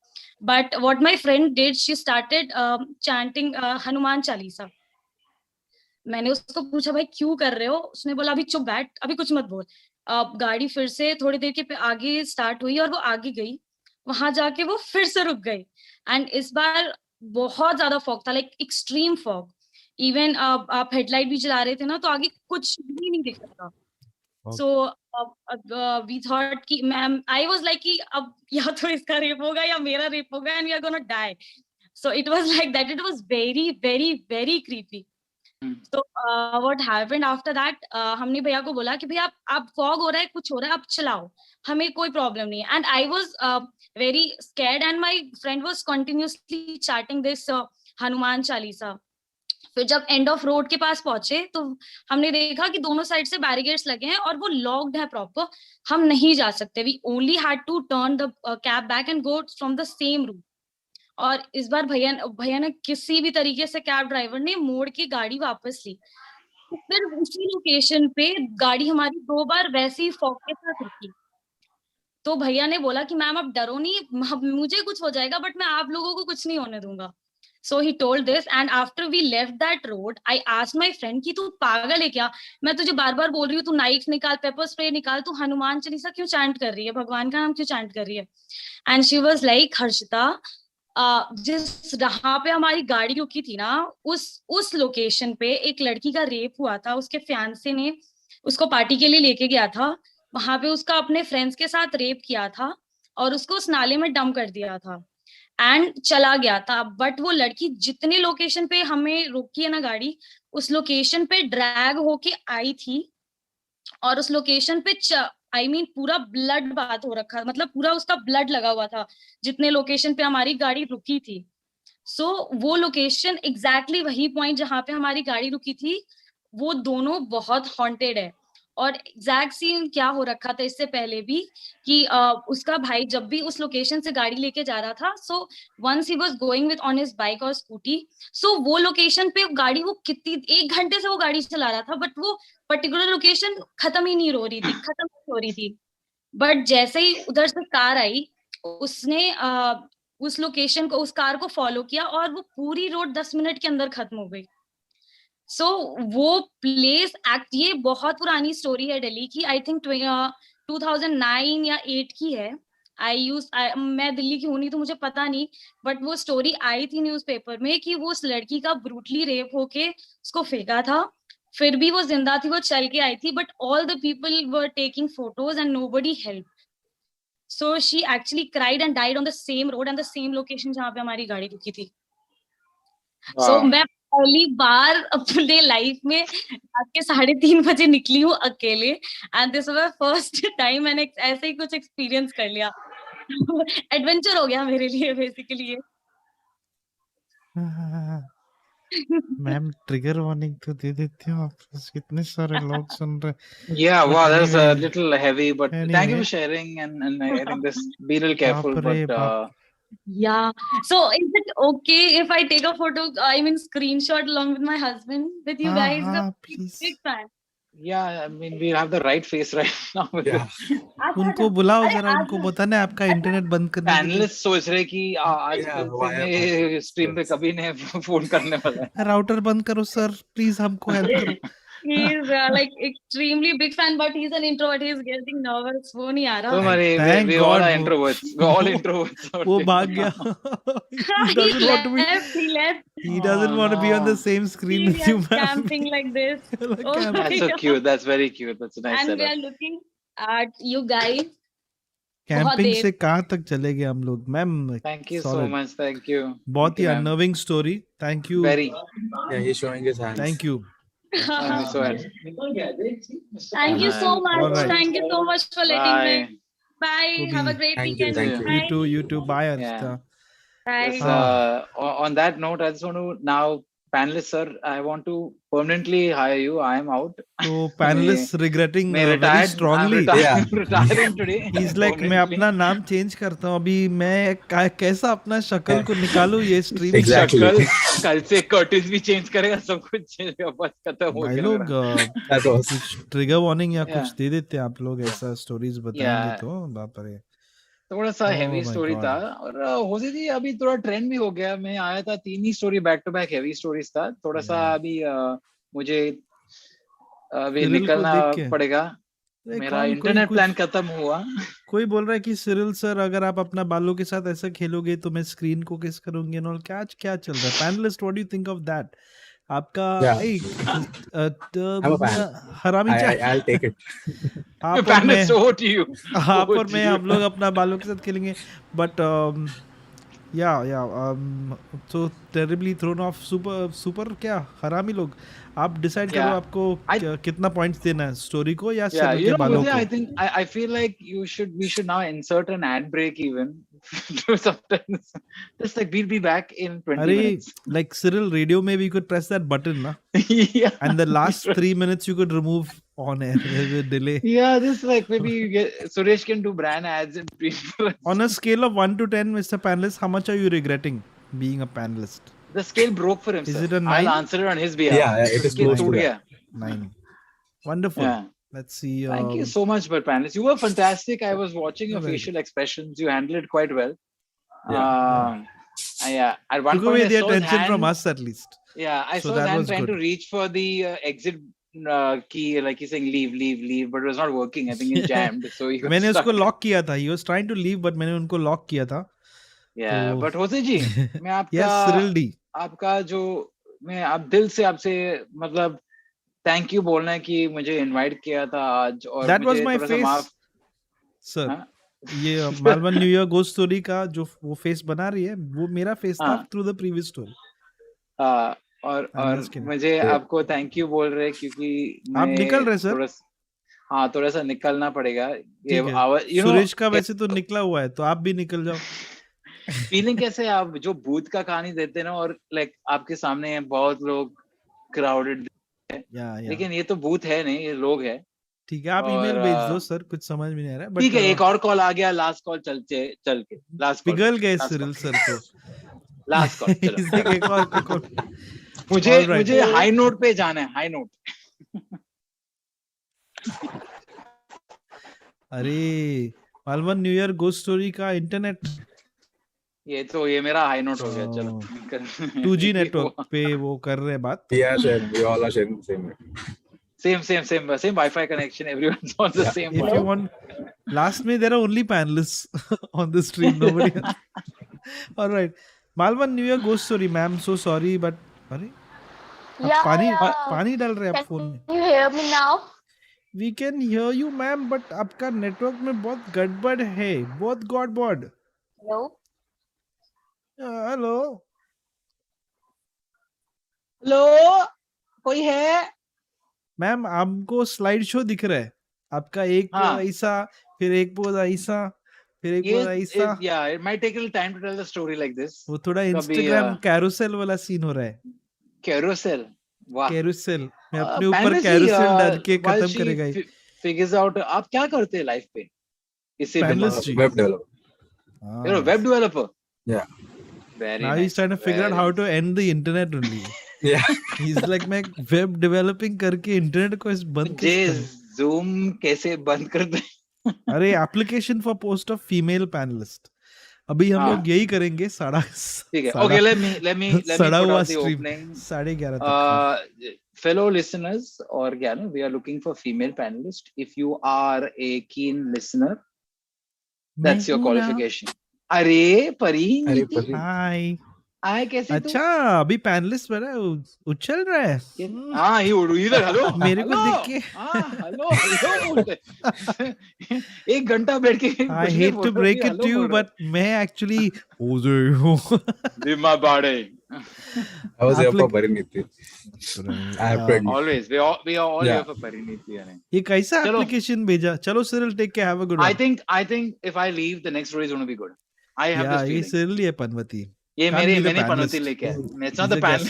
But what my friend did, she started chanting Hanuman Chalisa. मैंने उसको पूछा भाई क्यों कर रहे हो. उसने बोला अभी चुप बैठ, अभी कुछ मत बोल. गाड़ी फिर से थोड़ी देर के आगे स्टार्ट हुई और वो आगे गई. वहां जाके वो फिर से रुक गई. एंड इस बार बहुत ज्यादा फॉग था, लाइक एक्सट्रीम फॉग. इवन आप हेडलाइट भी जला रहे थे ना तो आगे कुछ भी नहीं दिख रहा था. सो वी थॉट कि मैम, आई वाज लाइक कि अब या तो इसका रेप होगा या मेरा रेप होगा, and we are gonna die. So it was like that. It was very very very creepy. तो व्हाट हैपेंड आफ्टर दैट, हमने भैया को बोला कि भैया आप फॉग हो रहा है, कुछ हो रहा है, आप चलाओ, हमें कोई प्रॉब्लम नहीं है. And I was very scared, and my friend was continuously chatting this Hanuman Chalisa. फिर जब एंड ऑफ रोड के पास पहुंचे तो हमने देखा कि दोनों साइड से बैरिकेड्स लगे हैं और वो लॉक्ड है प्रॉपर. हम नहीं जा सकते. We only had to turn the cab back and go from the same route. और इस बार भैया ने किसी भी तरीके से कैब ड्राइवर ने मोड़ के गाड़ी वापस ली। तो फिर उसी लोकेशन पे गाड़ी हमारी 2 बार वैसे ही फॉग के साथ रुकी। तो भैया ने बोला कि मैम आप डरो नहीं, मुझे कुछ हो जाएगा बट मैं आप लोगों को कुछ नहीं होने दूंगा। So he told this and after we left that road, I asked my friend कि तू पागल है क्या? मैं तुझे बार बार बोल रही हूँ तू नाइफ निकाल, पेपर स्प्रे निकाल, तू हनुमान चालीसा क्यों चैंट कर रही है, भगवान का नाम क्यों चैंट कर रही है? And she was like, Harshita, जिस जहाँ पे हमारी गाड़ी रुकी थी ना, उस लोकेशन पे एक लड़की का रेप हुआ था। उसके फियांसे ने उसको पार्टी के लिए लेके गया था, वहां पे उसका अपने फ्रेंड्स के साथ रेप किया था और उसको उस नाले में डंप कर दिया था एंड चला गया था। बट वो लड़की जितने लोकेशन पे हमें रोकी है ना गाड़ी, उस लोकेशन पे ड्रैग होके आई थी और उस लोकेशन पे पूरा ब्लड बात हो रखा, मतलब पूरा उसका ब्लड लगा हुआ था जितने लोकेशन पे हमारी गाड़ी रुकी थी। सो वो लोकेशन एग्जैक्टली वही पॉइंट जहां पे हमारी गाड़ी रुकी थी, वो दोनों बहुत हॉन्टेड है। और एग्जैक्ट सीन क्या हो रखा था इससे पहले भी कि उसका भाई जब भी उस लोकेशन से गाड़ी लेके जा रहा था, so once he was going with on his bike और स्कूटी, सो वो लोकेशन पे गाड़ी वो कितनी 1 घंटे से वो गाड़ी चला रहा था बट वो पर्टिकुलर लोकेशन खत्म ही नहीं हो रही थी। बट जैसे ही उधर से कार आई, उसने उस लोकेशन को, उस कार को फॉलो किया और वो पूरी रोड 10 मिनट के अंदर खत्म हो गई। सो वो प्लेस ये बहुत पुरानी स्टोरी है दिल्ली की, आई थिंक 2009 या 8 की है। मैं दिल्ली की हूं नहीं तो मुझे पता नहीं, बट वो स्टोरी आई थी न्यूज़पेपर में कि वो उस लड़की का ब्रूटली रेप होके उसको फेंका था, फिर भी वो जिंदा थी, वो चल के आई थी, but all the people were taking photos and nobody help. So she actually cried and died on the same road and the same location जहां पे हमारी गाड़ी रुकी थी। सो मैं पहली बार अपने लाइफ में रात के 3:30 बजे निकली हूँ अकेले and this was first time मैंने ऐसे ही कुछ एक्सपीरियंस कर लिया। एडवेंचर हो गया मेरे लिए बेसिकली ये। मैम ट्रिगर वार्निंग तो दे देती हूँ, आप कितने सारे लोग सुन रहे हैं। Yeah, wow, that was a little heavy, but thank you for sharing and I think this be a little careful, but yeah. So is it okay if I take a photo, screenshot along with my husband with you guys? Please. Big fan. Yeah, I mean we have the right face right now. उनको बुलाओ जरा, उनको बताना आपका internet बंद करने के लिए। पैनलिस्ट सोच रहे कि आज स्ट्रीम पे कभी नहीं फोन करने वाला है। राउटर बंद करो सर प्लीज, हमको हेल्प करो। He is like extremely big fan, but he's an introvert. He's getting nervous. वो नहीं आ रहा। Don't worry, we all are introverts. We're all introverts. वो भाग गया। He left. He doesn't want to be on the same screen with you, ma'am. Camping like this. That's so cute. That's very cute. That's a nice setup. And we are looking at you guys. Camping से कहाँ तक चले गए हम लोग, ma'am? Thank you so much. Thank you. बहुत ही unnerving story. Thank you. Very. Yeah, he's showing his hands. Thank you. Thank you so much. Right. Thank you so much for letting me. Bye. Kobe. Have a great weekend. Thank you. You too. Bye, Arista. Bye. On that note, I just want to now, panelists, sir, I want to permanently hire you. I am out. So panelists regretting very strongly. I'm retiring today. He's like, मैं अपना नाम change करता हूँ अभी, मैं कैसा अपना शक्ल को निकालूं ये स्ट्रीम। Exactly. कल से कर्टिस भी चेंज करेगा, सब कुछ चेंज होगा, बस खत्म हो गया। भाई लोग कुछ ट्रिगर वार्निंग या कुछ दे देते हैं आप लोग, ऐसा स्टोरीज बताएंगे तो बाप रे। थोड़ा सा हेवी स्टोरी था और होज़ाय जी अभी थोड़ा ट्रेंड भी हो गया। मैं आया था 3 ही story back to back heavy stories था। थोड़ा सा अभी मुझे अभी निकलना पड़ेगा, मेरा इंटरनेट प्लान खत्म हुआ। कोई बोल रहा है कि सिरिल सर अगर आप अपना बालों के साथ ऐसा खेलोगे तो मैं स्क्रीन को किस करूंगी और क्या चल रहा है। Panelist, what do you think of that? आपका हरामी I'll take it. आप और मैं हम लोग अपना बालों के साथ खेलेंगे, but so terribly thrown off, super क्या हरामी लोग। आप डिसाइड करो आपको कितना पॉइंट्स देना है स्टोरी को या सिर्फ के बालों को। I think I feel like we should now insert an ad break even Sometimes just like we'll be back in 20 Arey, minutes. like Cyril, radio maybe you could press that button, na? Yeah. And the last 3 minutes you could remove on air with delay. Yeah, this like maybe you get Suresh can do brand ads and On a scale of 1 to 10, Mr. Panelist, how much are you regretting being a panelist? the scale broke for him. Is sir. it a 9? I'll answer it on his behalf. Yeah, it The is scale close to toot that. gaya. 9. Wonderful. Yeah. Let's see. Thank you so much, but panelists. You were fantastic. I was watching your Very facial expressions. You handled it quite well. Yeah. Yeah. At one Took point, away I the saw his attention from hand. us at least. Yeah, I So saw his that hand was trying to good. reach for the exit key, like he's saying leave, but it was not working. I think it jammed. So he got मैंने stuck. उसको lock किया था. He was trying to leave, but मैंने उनको lock किया था. Yeah, तो- but Hoezaay जी, मैं आपका Yes, Cyril D. आपका जो मैं आप दिल से आपसे मतलब थैंक यू बोलना है कि मुझे इनवाइट किया था आज और That was मुझे my थोड़ा सा face. माफ Sir, हाँ? ये Malvan new year ghost story का जो वो फेस बना रही है, वो मेरा फेस था हाँ। Through the previous story. और just kidding. मुझे आपको थैंक यू बोल रहे क्योंकि आप मैं निकल रहे, सर? हाँ थोड़ा सा निकलना पड़ेगा ये ठीक है. सुरेश का वैसे तो निकला हुआ है, तो आप भी निकल जाओ. फीलिंग कैसे है आप जो भूत का कहानी देते हैं ना और लाइक आपके सामने बहुत लोग क्राउडेड या लेकिन ये तो भूत है नहीं ये लोग है ठीक है, आप और, ईमेल भेज दो सर, कुछ समझ में नहीं आ रहा है. ठीक है but, एक और कॉल आ गया लास्ट कॉल चल के लास्ट कॉल पिघल गए सिरिल सर तो. लास्ट कॉल इसलिए एक और call. मुझे हाई नोट पे जाना है हाई नोट अरे Malvan new year ghost story का इंटरनेट ये मेरा हाई नोट हो गया चलो 2G नेटवर्क पे वो कर रहे हैं बात. Yes, and we all are sharing the same net. same Wi-Fi connection. Everyone's on the same If one. you want, last May there are only panelists on the stream. Nobody else. All right, Malvan New Year ghost story, ma'am. So sorry, but अरे Yeah, पानी डाल रहे हैं आप phone में. Can you hear me now? We can hear you, ma'am, but आपका network में बहुत गड़बड़ है, बहुत गड़बड़. Hello? हेलो. हेलो कोई है मैम आपको स्लाइड शो दिख रहा है. आपका एक हाँ. ऐसा, फिर एक पोज ऐसा, फिर एक पोज ऐसा. yeah it might take a little time to tell the story like this. वो थोड़ा कभी, इंस्टाग्राम कैरोसेल वाला सीन हो रहा है. carousel वाह कैरोसेल मैं अपने ऊपर Panel जी, कैरोसेल डाल के while खत्म she करेगा ये. figures out आप क्या करते हैं लाइफ पे इससे Panelist जी. Web developer. you're a web developer Yeah. very Now nice. he's trying to figure out how to end the internet only. Yeah. He's like मैं वेब डेवलपिंग करके इंटरनेट को इस बंद जे कैसे zoom कैसे बंद कर दे करूं? अरे application for post of female panelist. अभी हम हाँ. लोग यही करेंगे. ठीक है okay let me सड़ा put हुआ out the स्ट्रीम opening 11:30 तक. fellow listeners or Gyana, we are looking for female panelists. If you are a keen listener, that's your qualification. अरे परी हाय. आए कैसे अच्छा अभी पैनलिस्ट बना है, उछल रहा है. हाँ ये उड़ू इधर हेलो मेरे को देख के हेलो बोलते एक घंटा बैठ के I hate to break it to you, but मैं actually Hoezaay हूँ. दिमा बाड़े I was here for Pariniti. I have pregnant. always we are all Yeah. here for Pariniti यानी ये कैसा चलो. एप्लीकेशन भेजा. चलो सिरिल टेक के have a good. I think if I leave the next story is going to be good. I have this ये feeling. Cyril है पनवती. ये Can't be the मैंने panelist. पनौती लेके आया. It's not He's the a guest.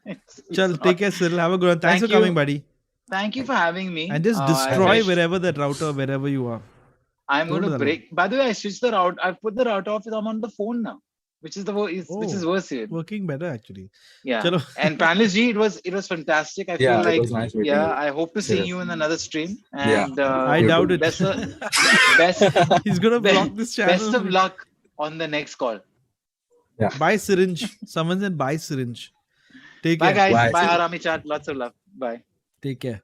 panelist. चल take care Cyril, have a good one. Thanks Thank for coming you. buddy. Thank you for having me. And just I destroy wish- wherever that router, wherever you are. I'm going Don't to allow. break. By the way, I switched the route. I've put the router off. I'm on the phone now, which is which is worse here. Working better actually. Yeah. Chalo. And panelist G, it was fantastic. I feel Yeah, it like was nice meeting yeah. you. I hope to see Seriously. you in another stream. Yeah. And I doubt it. best He's gonna block this channel. best of luck on the next call. Buy syringe. Someone said buy syringe. Take Bye care. guys. Bye. Bye Harami chat. Lots of love. Bye. Take care.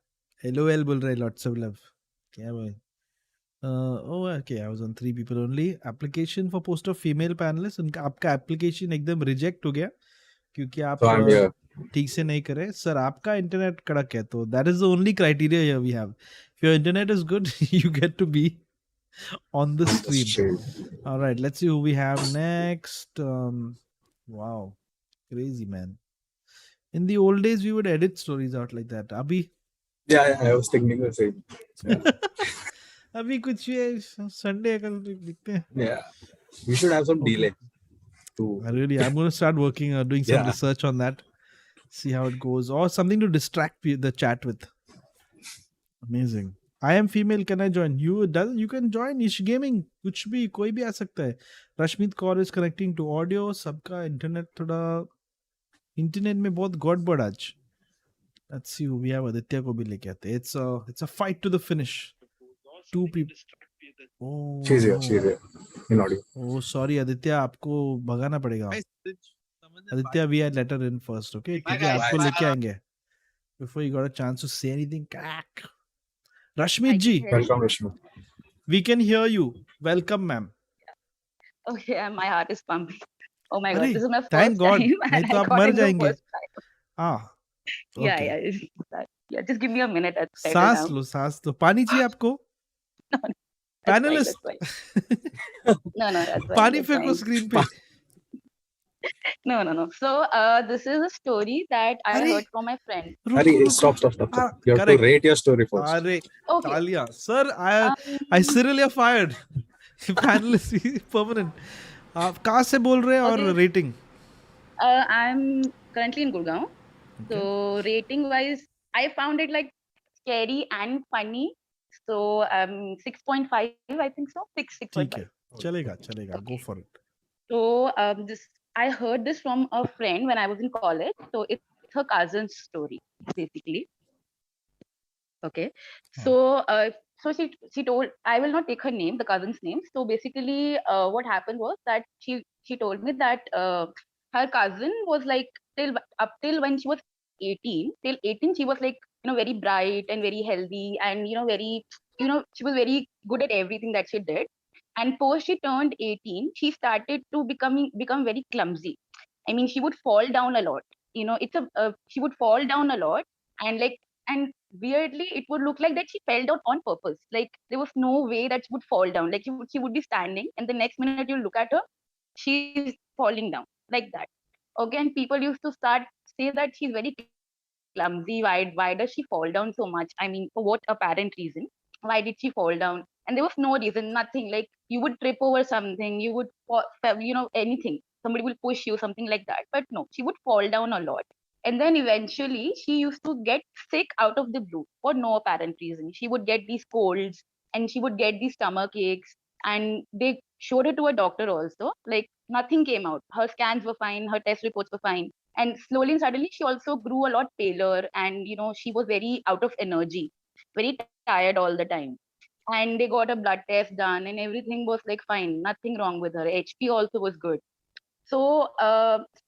LOL बोल रहे lots of love. क्या भाई? Oh okay, I was on 3 people only. Application for post of female panelists. उनका आपका application एकदम reject हो गया क्योंकि आप So I'm here. ठीक से नहीं करे. सर आपका इंटरनेट कड़क है तो that is the only criteria here we have. If your internet is good, you get to be on the stream. All right, let's see who we have next. Wow, crazy man. In the old days, we would edit stories out like that. Abhi, Yeah, I was thinking the same. Yeah. अभी कुछ ये Sunday कल दिखते हैं. Yeah. We should have some Okay. delay. To I'm going to start working, doing some Yeah. research on that. See how it goes, or something to distract the chat with. Amazing. I am female. Can I join? You can join Ish Gaming. कुछ भी कोई भी आ सकता है. Rashmit Kaur is connecting to audio. सबका internet थोड़ा internet में बहुत गड़बड़ आज. Let's see who we have. Aditya को भी लेके आते. It's a fight to the finish. Two people. Oh, she's here. no. She's here. In audio. Oh, sorry Aditya, आपको भगाना पड़ेगा. Aditya, we had let her in first, okay? ठीक है, आपको लेके आएंगे. Before you got a chance to say anything, crack. Rashmit ji. Welcome, Rashmit. We can hear you. Welcome, ma'am. Okay, and my heart is pumping. Oh my God, अरे, this is my first thank God. time. नहीं And तो I आप got मर in the जाएंगे. first time. हाँ. Yeah, Okay. yeah, yeah. Just give me a minute. I'll settle सांस down. लो, सांस लो. पानी चाहिए आपको? That's Panelist. fine, No, that's fine. पानी That's फेंको fine. स्क्रीन पे. No. So, this is a story that I अरे, heard from my friend. Hurry, stop. You have correct. to rate your story first. अरे, Okay. तालियां. Sir, I Cyril, you're fired. Panelist permanent. आप कहाँ से बोल रहे हैं और Okay. Rating? I'm currently in Gurgaon. So, rating wise, I found it like scary and funny. So, 6.5, I think so. 6.5. ठीक है. चलेगा. Go for it. So I heard this from a friend when I was in college. So it's her cousin's story, basically. Okay. So she told, I will not take her name, the cousin's name. So basically, what happened was that she told me that her cousin was like up till when she was 18, till 18 she was like very bright and very healthy and very she was very good at everything that she did. And post she turned 18, she started to become very clumsy. I mean, she would fall down a lot. She would fall down a lot, and weirdly, it would look like that she fell down on purpose. Like there was no way that she would fall down. Like she would be standing, and the next minute you look at her, she's falling down like that. Okay, and people used to start say that she's very clumsy. Why does she fall down so much? I mean, for what apparent reason? Why did she fall down? And there was no reason, nothing. Like you would trip over something, you would anything. Somebody will push you, something like that. But no, she would fall down a lot. And then eventually she used to get sick out of the blue for no apparent reason. She would get these colds and she would get these stomach aches. And they showed her to a doctor also. Like nothing came out. Her scans were fine, her test reports were fine. And slowly and suddenly she also grew a lot paler, and she was very out of energy, very tired all the time. And they got a blood test done and everything was like fine, nothing wrong with her. HP also was good. So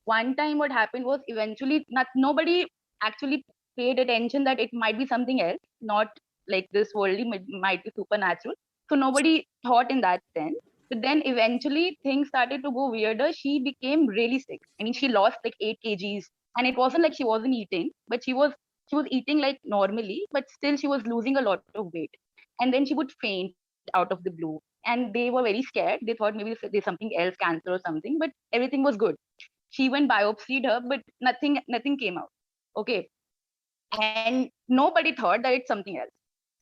one time what happened was eventually nobody actually paid attention that it might be something else, not like this worldly, might be supernatural. So nobody thought in that sense. But then eventually things started to go weirder. She became really sick. I mean, she lost like 8 kgs, and it wasn't like she wasn't eating, but she was eating like normally, but still she was losing a lot of weight. And then she would faint out of the blue. And they were very scared. They thought maybe there's something else, cancer or something, but everything was good. She even biopsied her, but nothing came out. Okay. And nobody thought that it's something else.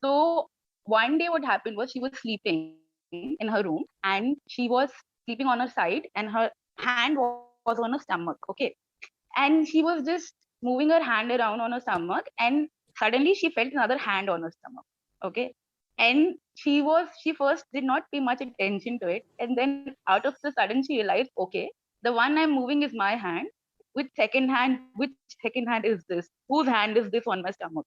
So one day what happened was she was sleeping in her room and she was sleeping on her side and her hand was on her stomach. Okay. And she was just moving her hand around on her stomach and suddenly she felt another hand on her stomach. Okay. And she first did not pay much attention to it. And then out of the sudden she realized, okay, the one I'm moving is my hand. Which second hand is this? Whose hand is this on my stomach?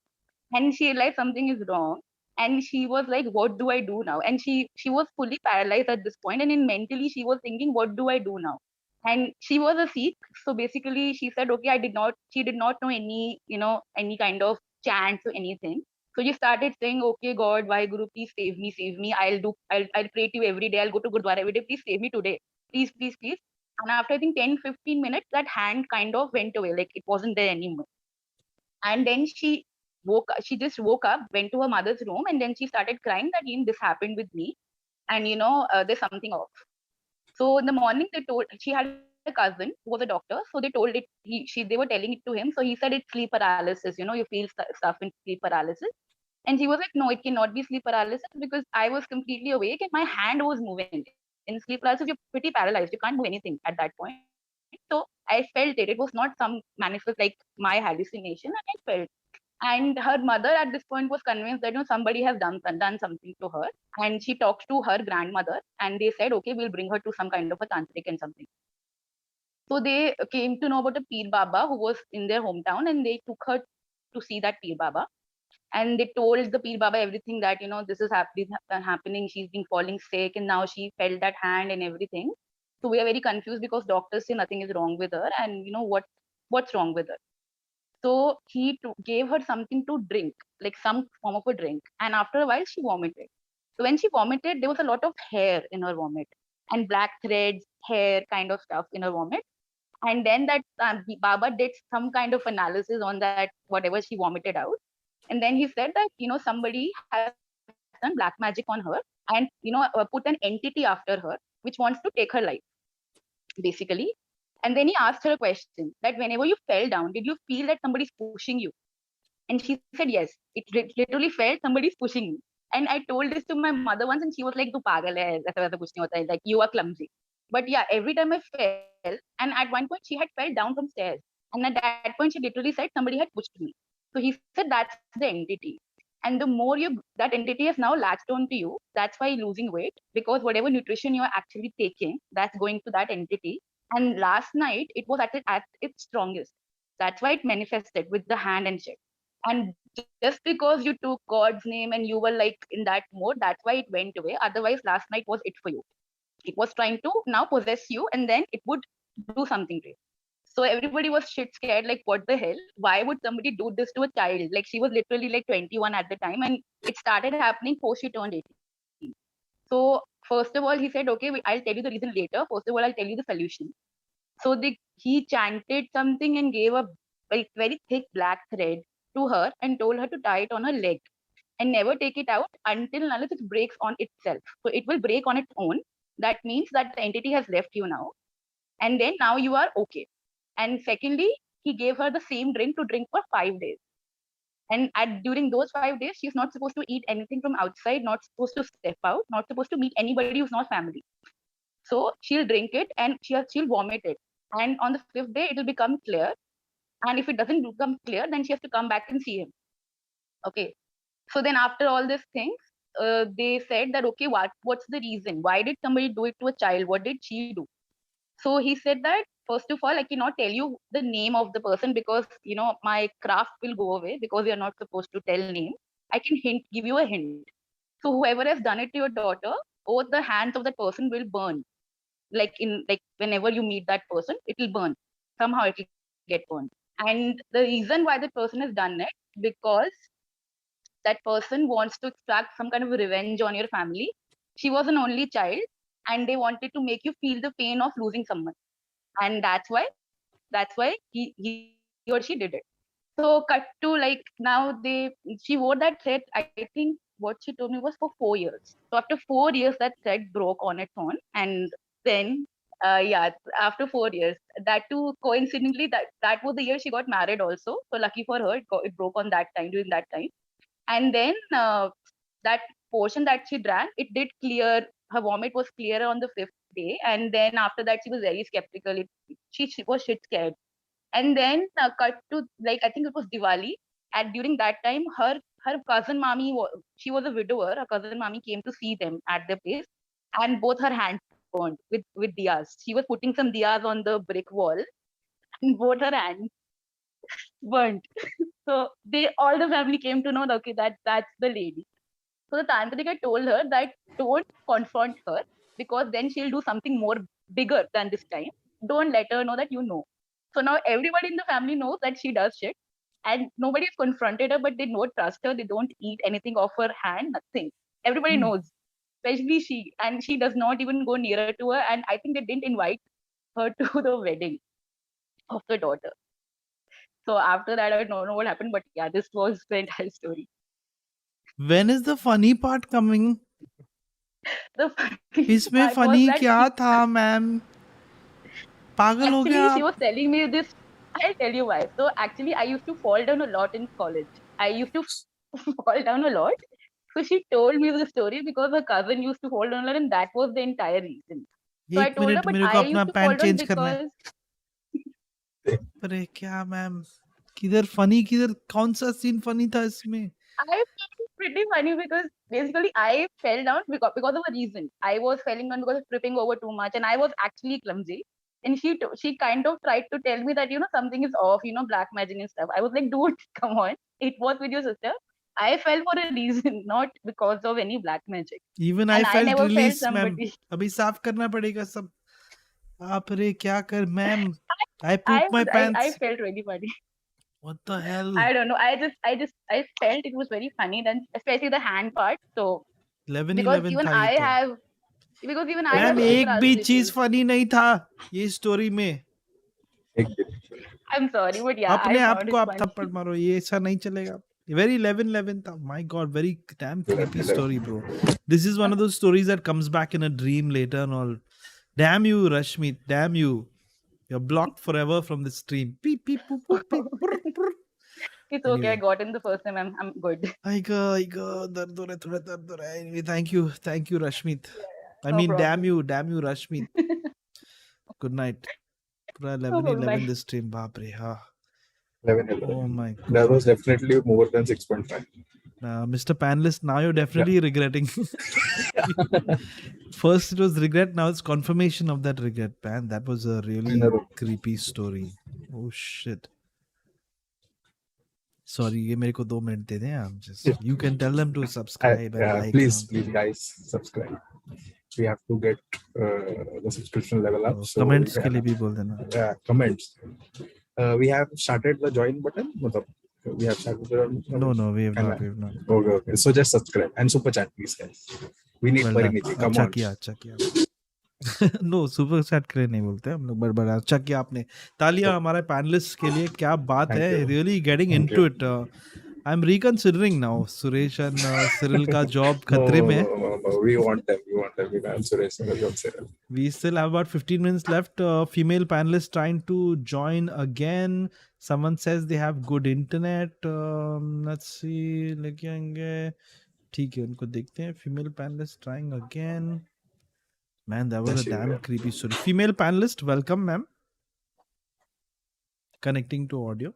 And she realized something is wrong. And she was like, what do I do now? And she was fully paralyzed at this point. And mentally she was thinking, what do I do now? And she was a Sikh. So basically she said, okay, she did not know any kind of chants or anything. So she started saying, okay, God, why Guru, please save me. I'll pray to you every day. I'll go to Gurdwara every day. Please save me today. Please. And after I think 10-15 minutes, that hand kind of went away. Like it wasn't there anymore. And then she just woke up, went to her mother's room, and then she started crying that this happened with me. And there's something off. So in the morning she had a cousin who was a doctor. So they told they were telling it to him. So he said it's sleep paralysis. You feel stuff in sleep paralysis. And she was like, no, it cannot be sleep paralysis because I was completely awake and my hand was moving. in sleep paralysis, you're pretty paralyzed. You can't do anything at that point. So I felt it. It was not some manifest like my hallucination, and I felt. And her mother at this point was convinced that somebody has done something to her, and she talked to her grandmother, and they said, okay, we'll bring her to some kind of a tantric and something. So they came to know about a Peer Baba who was in their hometown, and they took her to see that Peer Baba. And they told the Peer Baba everything that, this is happening. She's been falling sick, and now she felt that hand and everything. So we are very confused because doctors say nothing is wrong with her, and what's wrong with her. So he gave her something to drink, like some form of a drink. And after a while, she vomited. So when she vomited, there was a lot of hair in her vomit, and black threads, hair kind of stuff in her vomit. And then that Baba did some kind of analysis on that, whatever she vomited out. And then he said that, somebody has done black magic on her and, put an entity after her, which wants to take her life, basically. And then he asked her a question that whenever you fell down, did you feel that somebody's pushing you? And she said, yes, it literally felt somebody's pushing me. And I told this to my mother once, and she was like, "Tu pagal hai, aisa waisa kuch nahi hota hai, like you are clumsy." But yeah, every time I fell, and at one point she had fell down from stairs. And at that point, she literally said somebody had pushed me. So he said that's the entity. And the more that entity has now latched on to you, that's why you're losing weight, because whatever nutrition you are actually taking, that's going to that entity. And last night, it was at its strongest. That's why it manifested with the hand and shit. And just because you took God's name and you were like in that mode, that's why it went away. Otherwise, last night was it for you. It was trying to now possess you, and then it would do something to you. So everybody was shit scared, like, what the hell? Why would somebody do this to a child? Like, she was literally like 21 at the time, and it started happening before she turned 18. So first of all, he said, okay, I'll tell you the reason later. First of all, I'll tell you the solution. So he chanted something and gave a very thick black thread to her and told her to tie it on her leg and never take it out until unless it breaks on itself. So it will break on its own. That means that the entity has left you now. And then now you are okay. And secondly, he gave her the same drink to drink for 5 days. And during those 5 days, she's not supposed to eat anything from outside, not supposed to step out, not supposed to meet anybody who's not family. So she'll drink it and she'll vomit it. And on the 5th day, it'll become clear. And if it doesn't become clear, then she has to come back and see him. Okay. So then after all these things, they said that, okay, what's the reason? Why did somebody do it to a child? What did she do? So he said that, first of all, I cannot tell you the name of the person because, my craft will go away because we are not supposed to tell name. I can give you a hint. So whoever has done it to your daughter, both the hands of that person will burn. Like whenever you meet that person, it will burn. Somehow it will get burned. And the reason why the person has done it, because that person wants to extract some kind of revenge on your family. She was an only child, and they wanted to make you feel the pain of losing someone. And that's why he or she did it. So cut to like now she wore that thread, I think what she told me was for 4 years. So after 4 years, that thread broke on its own. And then after 4 years, that too coincidentally, that was the year she got married also. So lucky for her, it broke on that time, during that time. And then that portion that she drank, it did clear. Her vomit was clear on the 5th day. And then after that, she was very skeptical. She was shit scared. And then cut to, like, I think it was Diwali. And during that time, her cousin Mami, she was a widower. Her cousin Mami came to see them at their place. And both her hands burned with diyas. She was putting some diyas on the brick wall. And both her hands burnt. So all the family came to know that, okay, that's the lady. So the tantrika told her that don't confront her because then she'll do something more bigger than this time. Don't let her know that you know. So now everybody in the family knows that she does shit, and nobody has confronted her, but they don't trust her. They don't eat anything off her hand, nothing. Everybody knows, especially she, and she does not even go nearer to her. And I think they didn't invite her to the wedding of the daughter. So after that, I don't know what happened, but yeah, this was the entire story. When is the funny part coming? The इसमें funny क्या था, ma'am? पागल हो गया Actually, she was telling me this. I'll tell you why. So actually, I used to fall down a lot in college. I used to fall down a lot. So she told me the story because her cousin used to hold on her, and that was the entire reason. So I एक told her, minute but मेरे को I अपना used to pant hold on change करना है. because अरे क्या ma'am, किधर funny, किधर कौन सा सीन फनी था इसमें? I felt it pretty funny because basically I fell down because of a reason. I was falling down because of tripping over too much, and I was actually clumsy. And she kind of tried to tell me that something is off, black magic and stuff. I was like, dude, come on, it was with your sister. I fell for a reason, not because of any black magic. Even And I I felt never felt release, ma'am. somebody. अभी साफ करना पड़ेगा सब. आप रे क्या कर ma'am? I I pooped my I pants. felt really funny. What the hell? I don't know. I felt it was very funny, then especially the hand part. So 11-11 even था I ये तो. have मैम sleep एक भी paralysis चीज issues. Funny नहीं था ये story में. I'm sorry, but yeah, अपने I आप found को it आप funny. थप्पड़ मारो, ये ऐसा नहीं चलेगा. Very 11-11 था. My God, very damn creepy story, bro. This is one of those stories that comes back in a dream later and all. Damn you, Rashmi. Damn you. You're blocked forever from the stream. Beep, beep, boop, boop, beep. Brr, brr. It's okay. I Anyway. got in the first time. I'm good. आएगा दर्द हो रहा है, थोड़ा दर्द हो रहा है. Anyway, thank you Rashmit. I No mean problem. damn you Rashmit. Good night. पूरा No problem. 11-11 Bye. this stream, बाप रे. हाँ. 11-11. Oh my That God. was definitely more than 6.5. Mr. Panelist, now you're definitely regretting. First it was regret, now it's confirmation of that regret. Man, that was a really creepy story. Oh shit. Sorry, ये मेरे को 2 minute दे दें आप. Just you can tell them to subscribe and like. Please guys, subscribe. We have to get the subscription level up. So Comments के लिए भी बोल देना. Yeah, comments. We have started the join button. We have started the join button. No, we have not. Okay. So just subscribe and super chat, please, guys. We need Pariniti. Come on. अच्छा किया. No, super chat के लिए नहीं बोलते हम लोग. बड़ा अच्छा किया आपने. तालियां हमारे पैनलिस्ट के लिए. क्या बात है. Really getting into it. I'm reconsidering now. Suresh and Cyril का job खतरे में. No, we want them. We want Suresh and Cyril. We still have about 15 minutes left. Female panelists trying to join again. Someone says they have good internet. Let's see. लेके आएंगे. ठीक है, उनको देखते हैं. Female panelists trying again. Man, that was a damn creepy story. Female panelist, welcome, ma'am. Connecting to audio.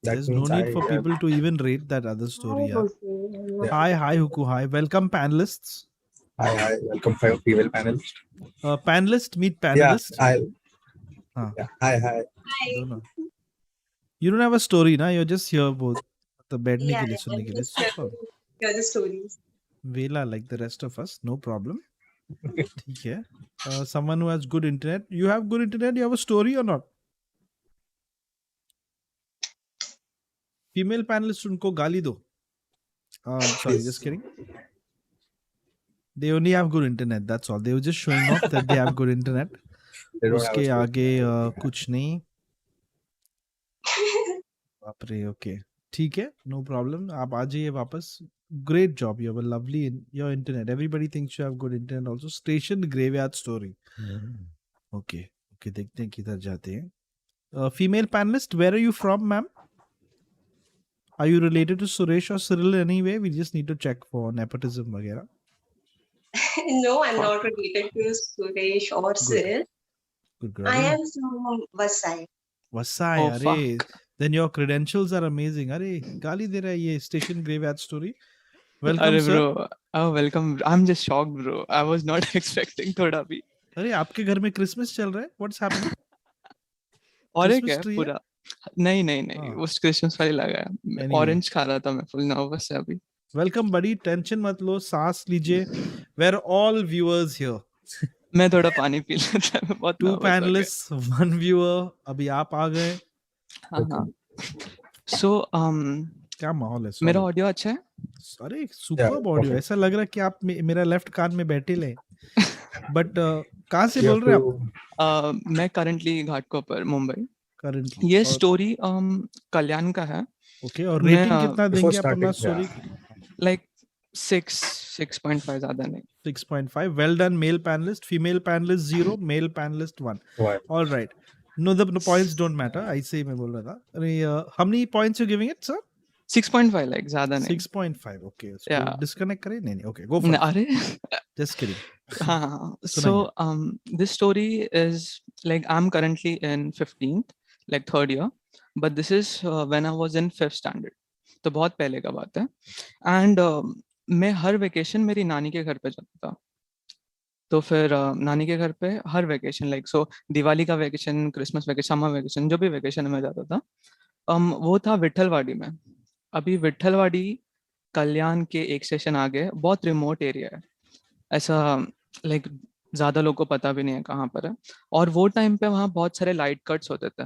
There's no need for people to even rate that other story. Hi, Huku. Hi. Welcome, panelists. Hi. Welcome, female panelist. Panelist, meet panelist. Yeah, hi. Hi. You don't have a story, na? You're just here both. The bed ke liye, sunne ke liye. Super. Hear the stories. Vela, like the rest of us, no problem. ठीक है. Someone who has good internet. You have good internet. You have a story or not? Female panelists, उनको गाली दो. Sorry, just kidding. They only have good internet. That's all. They were just showing off that they have good internet. उसके आगे कुछ नहीं. बाप रे, okay. ठीक है, no problem. आप आ जाइए वापस. Great job. You have a lovely your internet. Everybody thinks you have good internet also. Station graveyard story. Okay. देखते हैं किधर जाते हैं. Female panelist, where are you from, ma'am? Are you related to Suresh or Cyril in any way? We just need to check for nepotism वगैरह. No, I'm not related to Suresh or Cyril. Good girl. I am from Hoezaay. Hoezaay, Oh, अरे. Then your credentials are amazing. अरे गाली दे रहा है ये station graveyard story. Welcome, sir. Bro. Oh, welcome. I'm just shocked, bro. I was not expecting थोड़ा भी. अरे आपके घर में क्रिसमस चल रहा है? What's happening? और एक Christmas है tree पूरा. नहीं. वो क्रिसमस वाली लगा है. Anyway. ऑरेंज खा रहा था मैं फुल नर्वस है अभी. Welcome, buddy. Tension मत लो, सांस लीजिए. We're all viewers here. मैं थोड़ा पानी पी लेता हूँ. बहुत 2 panelists, 1 viewer. अभी आप आ गए. हाँ. So क्या माहौल है? मेरा ऑडियो अच्छा है? अरे सुपर ऑडियो. ऐसा लग रहा है कि आप मेरा लेफ्ट कान में बैठे ले. बट कहाँ से बोल रहे हैं आप? मैं करंटली घाटकोपर मुंबई. करंटली ये स्टोरी कल्याण का है. ओके. और रेटिंग कितना देंगे आप अपना स्टोरी? लाइक 6.5 ज्यादा नहीं. 6.5. Well done, male panelist. Female panelist 0, male panelist 1. All right. No, the points don't matter. I say मैं बोल रहा था. How many points you giving it, sir? 6.5 like ज्यादा नहीं. 6.5 okay. So Yeah. disconnect करें नहीं okay go for it. अरे Just kidding. हाँ. सुनाइए. So this story is like I'm currently in 15th, like third year, but this is when I was in 5th standard. तो बहुत पहले का बात है. And मैं हर वेकेशन मेरी नानी के घर पे जाता था. तो फिर नानी के घर पे हर वेकेशन लाइक सो दिवाली का vacation, Christmas vacation, summer vacation, जो भी वेकेशन में जाता था, वो था विट्ठलवाड़ी में. अभी विट्ठलवाड़ी कल्याण के एक स्टेशन आगे बहुत रिमोट एरिया है, ऐसा लाइक ज्यादा लोगों को पता भी नहीं है कहाँ पर है. और वो टाइम पे वहाँ बहुत सारे लाइट कट्स होते थे.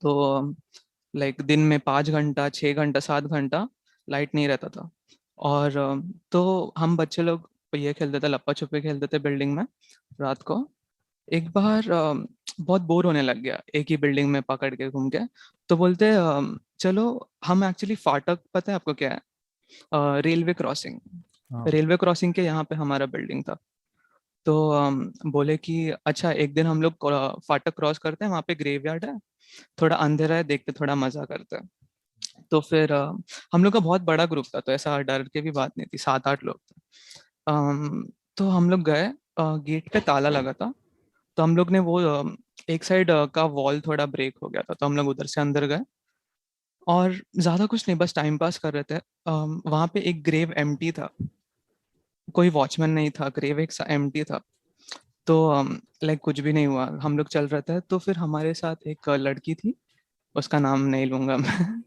तो लाइक दिन में 5 घंटा, 6 घंटा, 7 घंटा लाइट नहीं रहता था. और तो हम बच्चे लोग ये खेलते थे, लप्पा छुपी खेलते थे बिल्डिंग में रात को. एक बार बहुत बोर होने लग गया एक ही बिल्डिंग में पकड़ के घूम के. तो बोलते चलो हम एक्चुअली फाटक, पता है आपको क्या है? Railway crossing. रेलवे क्रॉसिंग के यहाँ पे हमारा बिल्डिंग था. तो बोले कि अच्छा एक दिन हम लोग फाटक क्रॉस करते हैं, वहाँ पे ग्रेवयार्ड है, थोड़ा अंधेरा है, देखते थोड़ा मजा करते हैं. तो फिर हम लोग का बहुत बड़ा ग्रुप था, तो ऐसा डर के भी बात नहीं थी, 7-8 लोग थे. तो हम लोग गए, गेट पे ताला लगा था, तो हम लोग ने वो एक साइड का वॉल थोड़ा ब्रेक हो गया था, तो हम लोग उधर से अंदर गए और ज्यादा कुछ नहीं, बस टाइम पास कर रहे थे. वहां पे एक ग्रेव एम्प्टी था, कोई वॉचमैन नहीं था, ग्रेव एक एम्प्टी था. तो लाइक कुछ भी नहीं हुआ, हम लोग चल रहे थे. तो फिर हमारे साथ एक लड़की थी, उसका नाम नहीं लूंगा मैं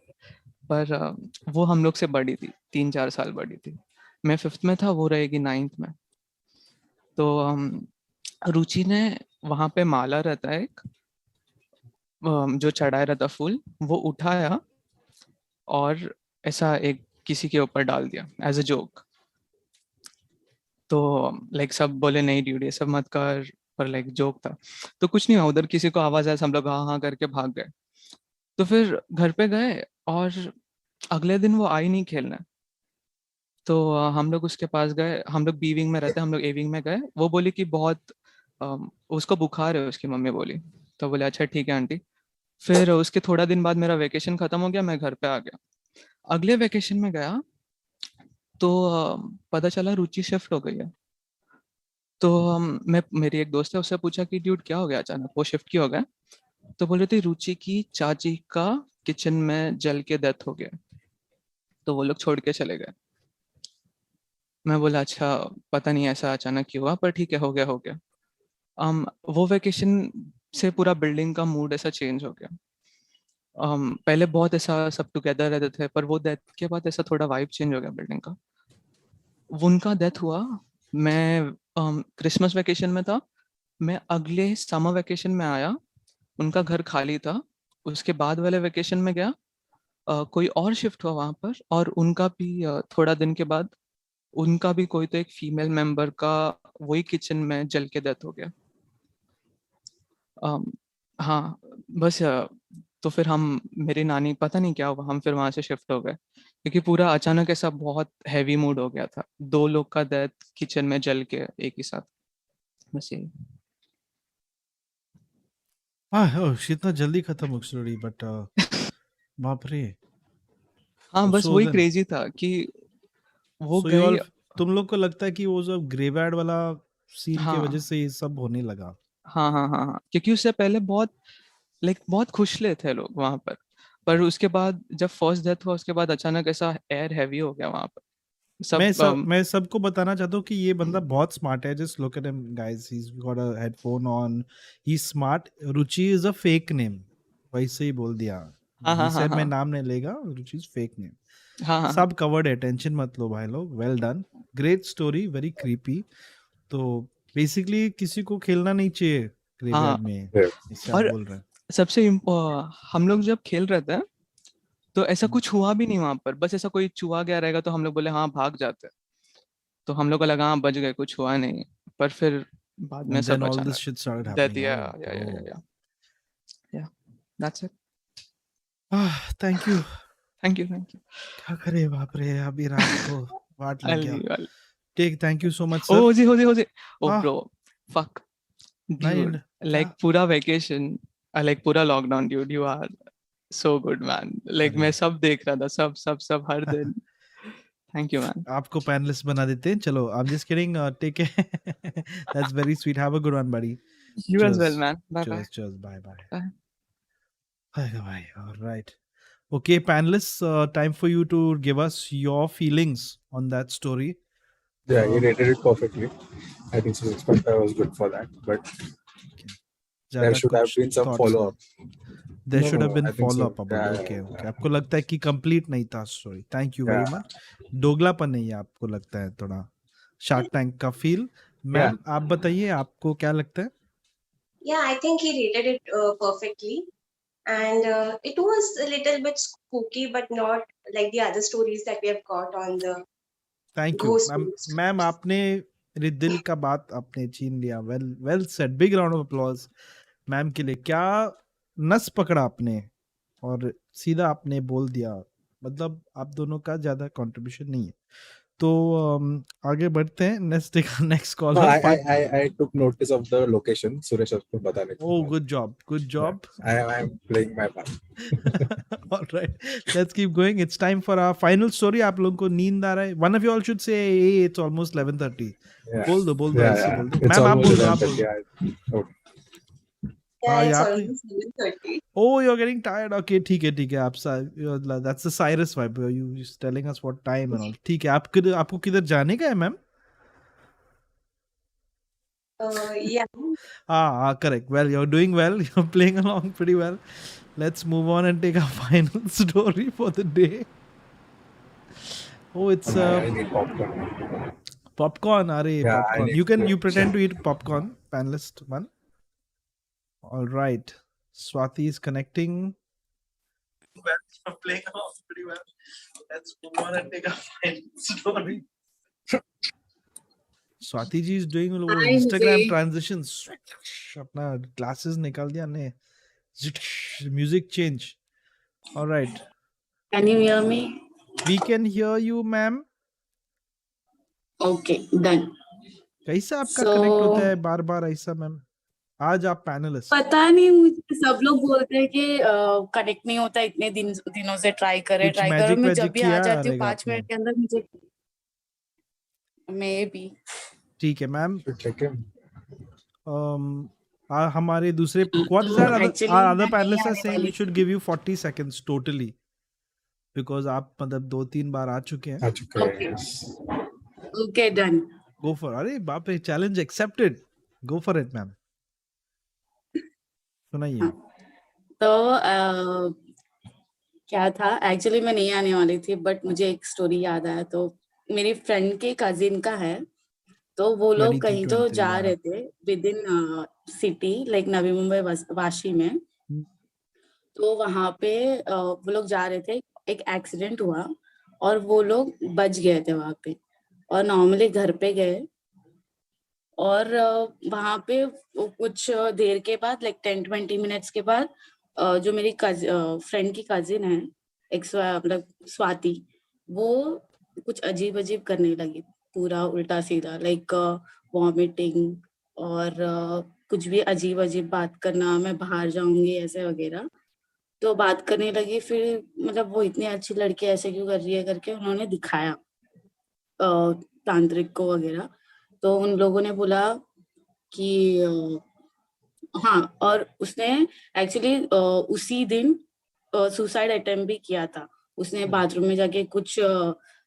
पर वो हम लोग से बड़ी थी, 3-4 साल बड़ी थी. मैं 5th में था, वो रहेगी 9th में. तो रुचि ने वहां पे माला रहता है एक, जो चढ़ाया रहता फूल, वो उठाया और ऐसा एक किसी के ऊपर डाल दिया एज अ जोक. तो लाइक सब बोले नहीं ड्यूड ये सब मत कर, पर लाइक जोक था. तो कुछ नहीं हुआ, उधर किसी को आवाज आया, हम लोग हाँ हाँ करके भाग गए. तो फिर घर पे गए और अगले दिन वो आई नहीं खेलने. तो हम लोग उसके पास गए, हम लोग बी विंग में रहते, हम लोग ए विंग में गए. वो बोली कि बहुत उसको बुखार है, उसकी मम्मी बोली. तो बोले अच्छा ठीक है आंटी. फिर उसके थोड़ा दिन बाद मेरा वेकेशन खत्म हो गया, मैं घर पे आ गया. अगले वेकेशन में गया तो पता चला रुचि शिफ्ट हो गई है. तो मैं, मेरी एक दोस्त है, उससे पूछा कि ड्यूड क्या हो गया अचानक, वो शिफ्ट क्यों हो गया? तो बोल रही थी रुचि की चाची का किचन में जल के डेथ हो गया, तो वो लोग छोड़ के चले गए. मैं बोला अच्छा पता नहीं ऐसा अचानक क्यों हुआ, पर ठीक है, हो गया हो गया. वो वेकेशन से पूरा बिल्डिंग का मूड ऐसा चेंज हो गया. पहले बहुत ऐसा सब टुगेदर रहते थे, पर वो डेथ के बाद ऐसा थोड़ा वाइब चेंज हो गया बिल्डिंग का. उनका डेथ हुआ, मैं क्रिसमस वेकेशन में था, मैं अगले समर वेकेशन में आया, उनका घर खाली था. उसके बाद वाले वेकेशन में गया, कोई और शिफ्ट हुआ वहां पर, और उनका भी थोड़ा दिन के बाद उनका भी कोई तो एक फीमेल मेंबर का वही किचन में जल के डेथ हो गया. हाँ बस तो फिर हम, मेरी नानी, पता नहीं क्या हुआ, हम फिर वहां से शिफ्ट हो गए, क्योंकि पूरा अचानक ऐसा बहुत हैवी मूड हो गया था, 2 लोग का डेथ किचन में जल के एक ही साथ. बस यही. हाँ इतना जल्दी खत्म हो स्टोरी बट बाप रे. हाँ बस So वही then- क्रेजी था कि वो So you all, गई. तुम लोग को लगता है कि वो जो ग्रेवयार्ड वाला सीन की हाँ वजह से ये सब होने लगा? हाँ हाँ हाँ हाँ, क्योंकि उससे पहले बहुत लाइक बहुत खुशले थे लोग वहां पर उसके बाद जब फर्स्ट डेथ हुआ, उसके बाद अचानक ऐसा एयर हैवी हो गया वहां पर सब. मैं सबको बताना चाहता हूँ कि ये बंदा बहुत स्मार्ट है. Just look at him guys, he is got a headphone on, he is smart. Ruchi is a fake name, वैसे ही बोल दिया. हाँ हाँ ही हाँ सेड मैं हाँ नाम नहीं लेगा, रुचि इज फेक नेम. हाँ हाँ सब कवर्ड है, टेंशन मत लो भाई लोग. Well done, great story, very creepy. तो बेसिकली किसी को खेलना नहीं चाहिए ग्रेवयार्ड हाँ. में, इससे आप और बोल रहे हैं. सबसे हम लोग जब खेल रहे थे तो ऐसा कुछ हुआ भी नहीं वहां पर, बस ऐसा कोई चूहा गया रहेगा तो हम लोग बोले हाँ भाग जाते हैं, तो हम लोग को लगा हाँ बच गए, कुछ हुआ नहीं. पर फिर बाद में And then सब all this अचानक shit started डेथ. happening. या that's it. Thank you. Thank you. क्या करे बाप रे, अभी रात को वाट लग गया. Ali tech, thank you so much ओ सर. होजी ओ हाँ. ब्रो फक नहीं ड्यूड, लाइक पूरा वेकेशन, लाइक पूरा lockdown dude, you are so good man, like मैं सब देख रहा था, सब हर दिन. Thank you man. आपको पैनलिस्ट बना देते हैं. चलो, I'm just kidding. Take care. That's very sweet. Have a good one, buddy. You as Cheers. well man. Bye bye. Cheers. Bye. Bye. Bye. All right. Okay, panelists, time for you to give us your feelings on that story. Yeah, you rated it perfectly. I think 6.5 was good for that, but there should have been some follow-up. There should have been I think so. follow-up about it. Okay. आपको लगता है कि complete नहीं था story. Thank you very much. दोगलापन नहीं है आपको लगता है थोड़ा Shark Tank का feel. मैम आप बताइए आपको क्या लगता है? Yeah, I think he rated it perfectly, and it was a little bit spooky, but not like the other stories that we have got on the. Thank you, ma'am. आपने मेरे दिल का बात आपने छीन लिया. Well said. Big round of applause, ma'am के लिए. क्या नस पकड़ा आपने और सीधा आपने बोल दिया. मतलब आप दोनों का ज्यादा कंट्रीब्यूशन नहीं है. तो आगे बढ़ते हैं. Next call. I took notice of the location. Suresh आपको बताने को. Oh, good job. I am playing my part. All right, let's keep going. It's time for our final story. आप लोगों को नींद आ रहा है? One of you all should say, hey, it's almost 11:30. बोल दो. मैम आप बोल दो. Yeah, it's almost 11:30. Oh, you're getting tired. Okay, ठीक है. आप that's the Cyrus vibe. You just telling us what time and all. ठीक है. आपको किधर जाने का है ma'am? Yeah. Correct. Well, you're doing well. You're playing along pretty well. Let's move on and take our final story for the day. Oh, it's I need popcorn. Popcorn. Yeah, popcorn. You pretend to eat popcorn, panelist one. All right. Swati is connecting. Well, you're playing along pretty well. Let's move on and take our final story. Swati ji is doing a little Instagram transitions. अपना glasses निकाल दिया ने. Music change. All right. Can you hear me? We can hear you, ma'am. Okay, done. कैसा आपका connect होता है बार-बार ऐसा मैम? आज आप पैनलिस्ट. पता नहीं, मुझे सब लोग बोलते हैं कि कनेक्ट नहीं होता, इतने दिनों से ट्राई करो. मैं जब भी आ जाती हूँ 5 मिनट के अंदर मुझे मे बी. ठीक है मैम. हमारे दूसरे what is that other panelists are saying we should give you 40 seconds totally because आप मतलब 2-3 बार आ चुके हैं. Okay, done. Go for. अरे बाप रे, challenge accepted. Go for it, ma'am. सुनाइए. तो क्या था, एक्चुअली मैं नहीं आने वाली थी बट मुझे एक स्टोरी याद आया. तो मेरी फ्रेंड के कजिन का है, तो वो लोग कहीं तो जा रहे थे with in city like Navi Mumbai Vashi में. तो वहां पे वो लोग जा रहे थे, एक एक्सीडेंट हुआ और वो लोग बच गए थे वहां पे. और नॉर्मली घर पे गए और वहां पे कुछ देर के बाद लाइक 10-20 मिनट्स के बाद जो मेरी फ्रेंड की कजिन है मतलब स्वाति, वो कुछ अजीब करने लगी, पूरा उल्टा सीधा लाइक वॉमिटिंग और कुछ भी अजीब बात करना, मैं बाहर जाऊंगी ऐसे वगैरह. तो बात करने लगी. फिर मतलब वो इतनी अच्छी लड़की ऐसे क्यों कर रही है करके उन्होंने दिखाया तांत्रिक को वगैरह. तो उन लोगों ने बोला कि हाँ, और उसने एक्चुअली उसी दिन सुसाइड अटेम्प्ट भी किया था. उसने बाथरूम में जाके कुछ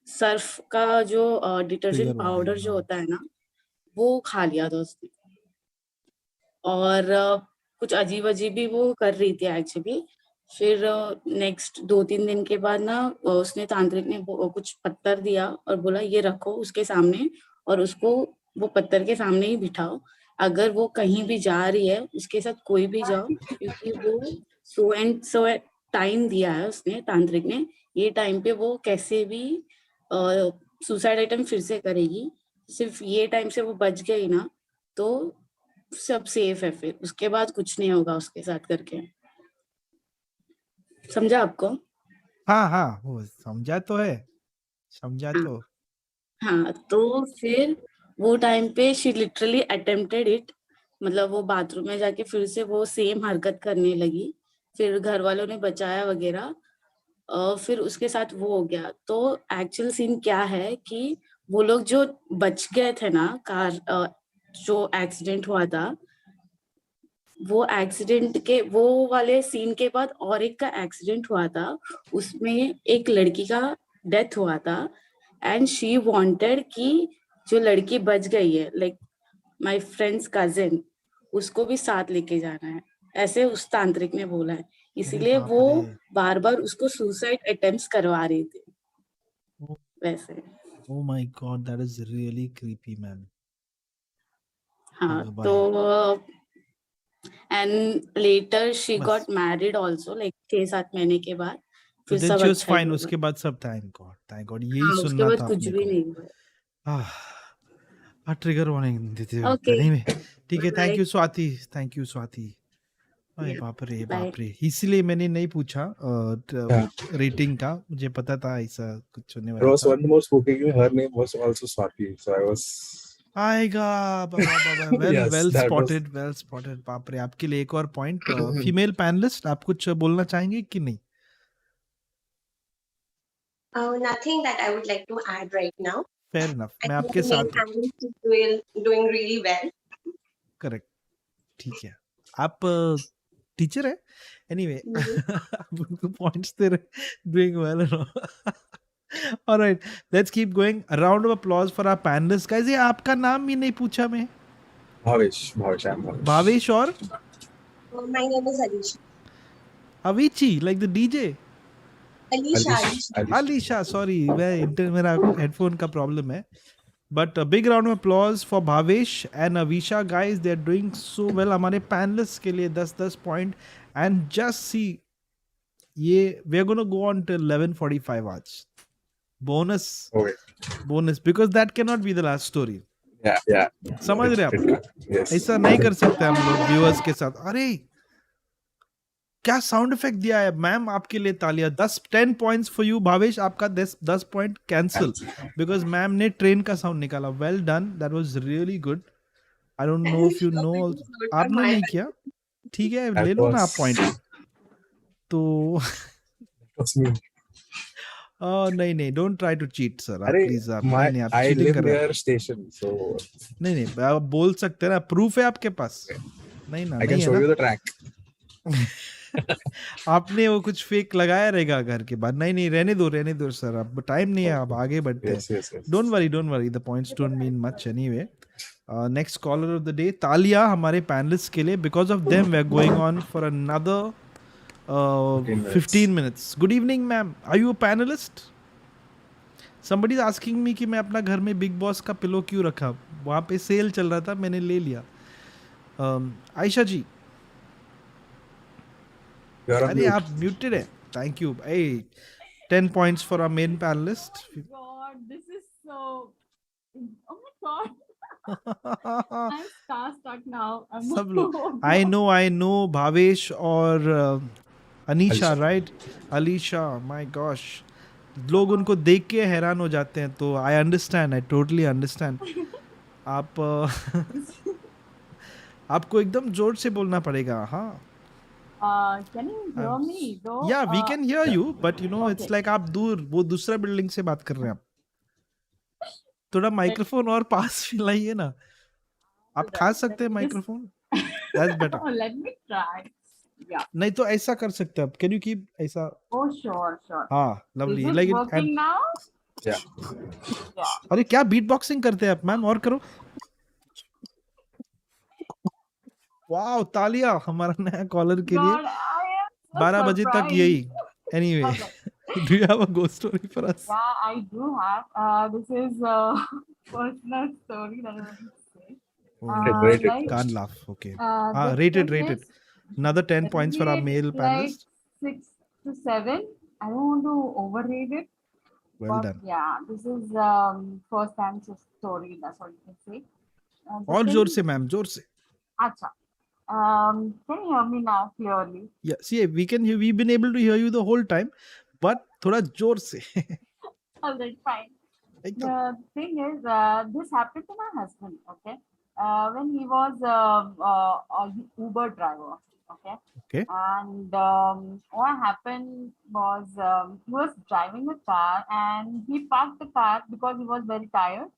सर्फ का जो डिटर्जेंट पाउडर जो होता है ना, वो खा लिया था उसने. और कुछ अजीब भी वो कर रही थी एक्चुअली. फिर नेक्स्ट 2-3 दिन के बाद ना उसने तांत्रिक ने कुछ पत्थर दिया और बोला ये रखो उसके सामने और उसको वो पत्थर के सामने ही बिठाओ. अगर वो कहीं भी जा रही है उसके साथ कोई भी जाओ, क्योंकि वो सो टाइम दिया है उसने तांत्रिक ने. ये टाइम पे वो कैसे भी सुसाइड अटेम्प्ट फिर से करेगी. सिर्फ ये टाइम से वो बच गई ना तो सब सेफ है. फिर उसके बाद कुछ नहीं होगा उसके साथ करके. समझा आपको? हाँ वो समझा तो है. हाँ, तो फिर वो टाइम पे शी लिटरली अटेम्प्टेड इट. मतलब वो बाथरूम में जाके फिर से वो सेम हरकत करने लगी. फिर घर वालों ने बचाया वगैरह। फिर उसके साथ वो हो गया। तो एक्चुअल सीन क्या है कि वो लोग जो बच गए थे ना, कार जो एक्सीडेंट हुआ था, वो एक्सीडेंट के वो वाले सीन के बाद और एक का एक्सीडेंट हुआ था। उसमें एक लड़की का डेथ हुआ था एंड शी वांटेड कि जो लड़की बच गई है, लाइक माय फ्रेंड्स कजिन, उसको भी साथ लेके जाना है, ऐसे उस तांत्रिक ने बोला है। इसीलिए वो बार बार उसको सुसाइड अटेम्प्ट्स करवा रही थी वैसे। Oh my God, that is really creepy, man. हाँ, तो and later she got married also, like 6-7 महीने के बाद फिर then सब she was अच्छा ही fine. होगा। उसके बाद सब thank God यही हाँ, उसके सुनना बाद था कुछ अपने भी को। नहीं हुआ। ट्रिगर वार्निंग देते हो। Okay. Anyway, ठीक है, Bye. Thank you Swati. अरे बाप रे, इसीलिए मैंने नहीं पूछा रेटिंग का, मुझे पता था ऐसा कुछ होने वाला था। One more spooky, her name was also Swati, so I was आएगा बाबा Yes, well that was- spotted. बाप रे, आपके लिए एक और पॉइंट। फीमेल पैनलिस्ट, आप कुछ बोलना चाहेंगे कि नहीं? Nothing that I would like to add right now. Fair enough, I मैं think आपके the साथ main हूँ। panelist is doing really well. Correct, ठीक है। आप टीचर है एनीवे, उनको पॉइंट्स दे रहे, doing well and all. Alright, let's keep going. A round of applause for our panelist. Guys, ये आपका नाम ही नहीं पूछा मैं। Bhavesh. भावेश और My name is Alisha. अविची, like the DJ. Alisha. Alisha, sorry, मेरा हेडफोन का प्रॉब्लम है। But a big round of applause for Bhavesh and Avisha, guys. They're doing so well. हमारे panelists के लिए 10 point. And just see, we're going to go on till 11:45 आज। Bonus, because that cannot be the last story. Yeah. समझ रहे आप? Yes. ऐसा नहीं कर सकते हम लोग व्यूअर्स के साथ। अरे क्या साउंड इफेक्ट दिया है मैम, आपके लिए तालियां। 10 पॉइंट्स फॉर यू भावेश। आपका 10 पॉइंट कैंसिल बिकॉज मैम ने ट्रेन का साउंड निकाला। Well done, that was really good. I don't know if you know, आपने नहीं किया, ठीक है, ले लो ना आप पॉइंट। तो नहीं, don't try to cheat sir, आप प्लीज। आप नहीं, आप चीटिंग कर रहे हैं। नहीं, आप बोल सकते हैं ना, प्रूफ है आपके पास? नहीं ना, नहीं है ना। आपने वो कुछ फेक लगाया रहेगा घर के बाद। नहीं, रहने दो सर, अब टाइम नहीं है, अब आगे बढ़ते हैं। Don't worry, the points don't mean much anyway. Next caller of the day, Talia हमारे पैनलिस्ट के लिए। Because of them we are going on for another 15 minutes. Good evening, ma'am. Are you a panelist? Somebody is asking me कि मैं अपना घर में big boss का pillow क्यों रखा, वहाँ पे सेल चल रहा था, मैंने ले लिया। आयशा जी, अरे आप म्यूटेड है। Thank you. 10 points for our main panelist. God, this is so. Oh my God. I'm starstruck now. सब लोग, I know भावेश और Anisha, right? Alisha, my gosh, लोग उनको देख के हैरान हो जाते हैं। तो आई टोटली अंडरस्टैंड। आप आपको एकदम जोर से बोलना पड़ेगा। हाँ, can you hear me though? Yeah, we can hear you, but you know, it's like आप वो दूसरा बिल्डिंग से बात कर रहे हैं। आप थोड़ा माइक्रोफोन और पास लाइए ना। आप खा सकते हैं microphone? That's better. Oh, let me try. Yeah. नहीं तो ऐसा कर सकते हैं आप। Can you keep ऐसा? Oh, sure. हाँ, lovely. Is it Like working now? Yeah. अरे क्या बीट बॉक्सिंग करते हैं आप मैम, और करो। वाओ, तालिया हमारा नया कॉलर के लिए। God, I am so 12 बजे तक यही। Anyway, do you have a ghost story for us? Yeah, I do have. This is a personal story that I want to say. Rated. Like, Can't laugh. Okay. the Rated. thing is, Another 10 points for our male like panelist. 6 to 7. I don't want to overrate it. Well but done. Yeah, this is first time story. That's what you can say. और जोर से ma'am, जोर से। अच्छा. Can you hear me now clearly? Yeah, see, we've been able to hear you the whole time, but थोड़ा जोर से। All right, fine. The thing is, this happened to my husband, okay? When he was a Uber driver, Okay. Okay. And what happened was he was driving a car and he parked the car because he was very tired.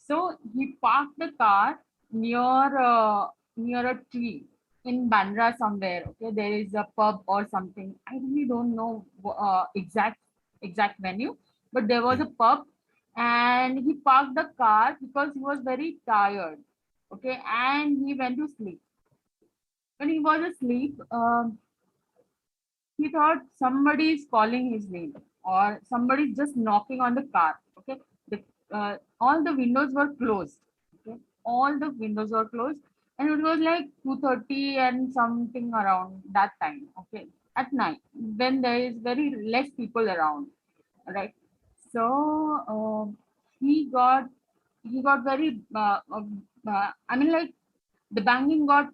So he parked the car near a tree in Bandra somewhere. Okay, there is a pub or something. I really don't know exact venue, but there was a pub, and he parked the car because he was very tired. Okay, and he went to sleep. When he was asleep, he thought somebody is calling his name or somebody is just knocking on the car. Okay, all the windows were closed. Okay, all the windows were closed, and it was like 2:30 and something around that time. Okay, at night when there is very less people around, right? So he got very I mean, like, the banging got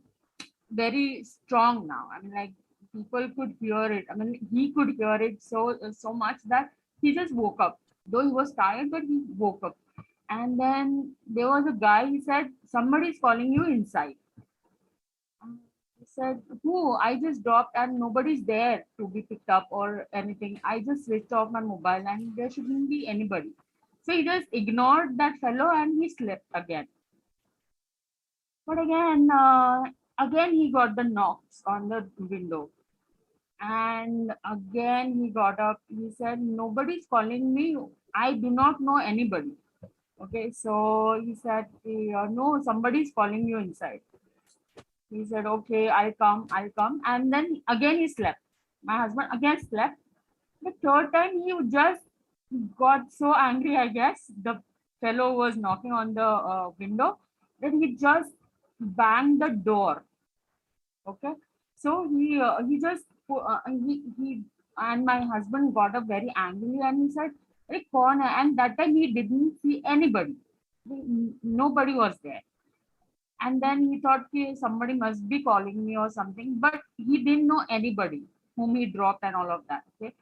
very strong now. I mean, like, people could hear it. I mean, he could hear it so much that he just woke up. Though he was tired, but he woke up. And then there was a guy. He said, "Somebody is calling you inside." He said, "Who?" I just dropped and nobody's there to be picked up or anything. I just switched off my mobile and there shouldn't be anybody. So he just ignored that fellow and he slept again. But again he got the knocks on the window. And again he got up. He said, "Nobody's calling me. I do not know anybody." Okay, so he said, "No, somebody's calling you inside." He said, "Okay, I'll come." And then again he slept. My husband again slept. The third time he just got so angry, I guess. The fellow was knocking on the window, that he just banged the door. Okay, so he just he and my husband got up very angry and he said, "Hey, kaun hai?" And that time he didn't see anybody. Nobody was there. And then he thought, "Okay, somebody must be calling me or something," but he didn't know anybody whom he dropped and all of that. Okay,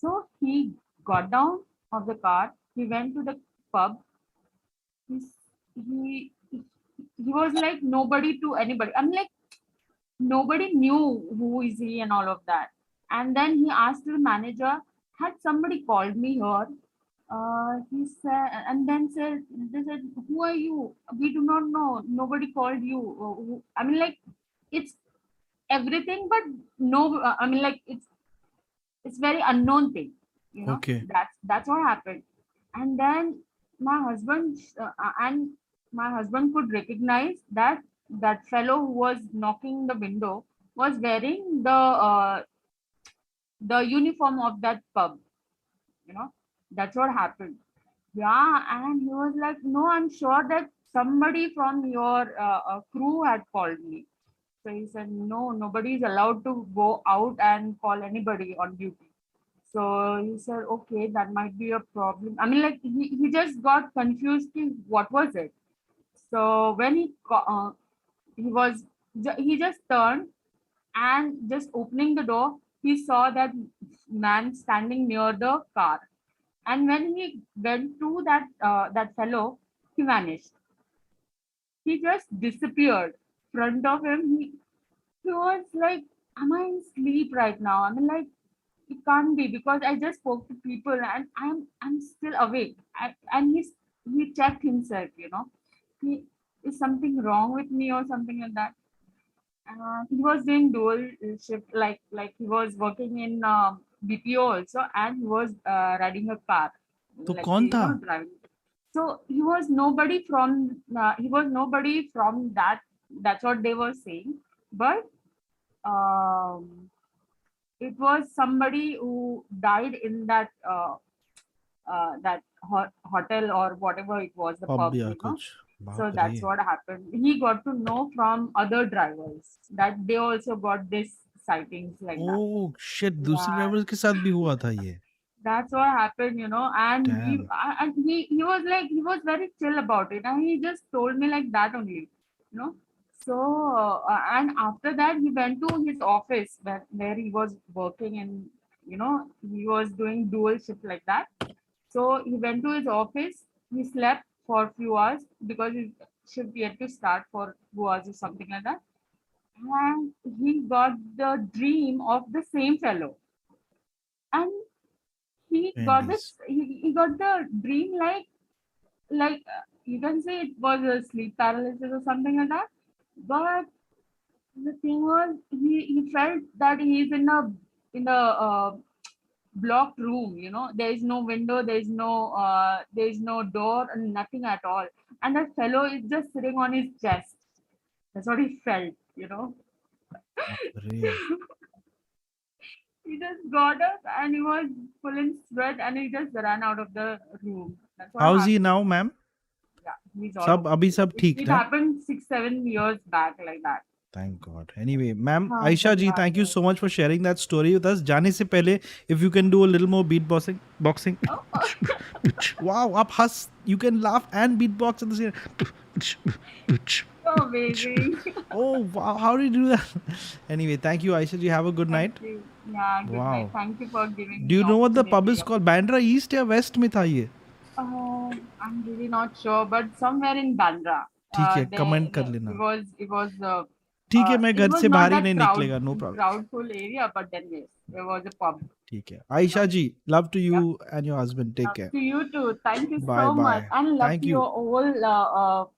so he got down of the car. He went to the pub. He's, he he was like nobody to anybody. I'm like, nobody knew who is he and all of that. And then he asked the manager, "Had somebody called me here?" He said, and then they said, "Who are you? We do not know. Nobody called you." I mean, like, it's everything, but no. I mean, like, it's very unknown thing. Okay. That's what happened. And then my husband and my husband could recognize that that fellow who was knocking the window was wearing the uniform of that pub. That's what happened. Yeah, and he was like, "No, I'm sure that somebody from your crew had called me." So he said, "No, nobody is allowed to go out and call anybody on duty." So he said, "Okay, that might be a problem." I mean, like, he just got confused. What was it? So when he was he just turned, and just opening the door, he saw that man standing near the car. And when he went to that fellow, he vanished. He just disappeared. Front of him, he was like, "Am I in sleep right now?" I mean, like, it can't be, because I just spoke to people and I'm still awake. And he checked himself, he is something wrong with me or something like that. He was doing dual shift, like he was working in BPO also, and he was riding a car, तो like, कौन था? driving. So he was nobody from that. That's what they were saying, but um, it was somebody who died in that hotel or whatever it was, the अब pub, या कुछ So बाप that's रे. what happened. He got to know from other drivers that they also got this sightings like that. Oh shit, दूसरे Yeah, driver के साथ भी हुआ था ये. that's what happened, and Damn. he was like, he was very chill about it, and he just told me like that only, you know. So and after that he went to his office where he was working, and he was doing dual shift like that. So he went to his office. He slept for a few hours because his shift yet to start for 2 hours or something like that. and he got the dream of the same fellow, and he got this. He got the dream like you can say it was a sleep paralysis or something like that. But the thing was, he felt that he's in a blocked room. You know, there is no window, there is no door, and nothing at all. And that fellow is just sitting on his chest. That's what he felt. You know. He just got up and he was full in sweat and he just ran out of the room. That's what How's he happened. now, ma'am? Yeah, he's all Sab okay. abhi sab theek It na? happened 6-7 years back like that. Thank God. Anyway, ma'am, हाँ, Aisha ji, धन्यवाद thank you sir. so much for sharing that story with us. जाने से पहले, if you can do a little more beatboxing, boxing. Wow, आप हंस, you can laugh and beatbox at the same. So amazing. Oh wow, how did you do that? Anyway, thank you, Aisha ji. Have a good night. Thank you. Yeah, good Wow. night. Thank you for giving Do you me know what the pub opportunity. is called? Bandra East या West में था ये? I'm really not sure, but somewhere in Bandra. ठीक है, comment कर लेना. It was ठीक है, मैं it घर was से not बाहर ही that नहीं निकलेगा, no problem. crowdful area, but then yes, there was a pub. ठीक है. Aisha ji, love to you and your husband. Take care. To you too. Thank you Bye, so bye. much, and love Thank to you. your all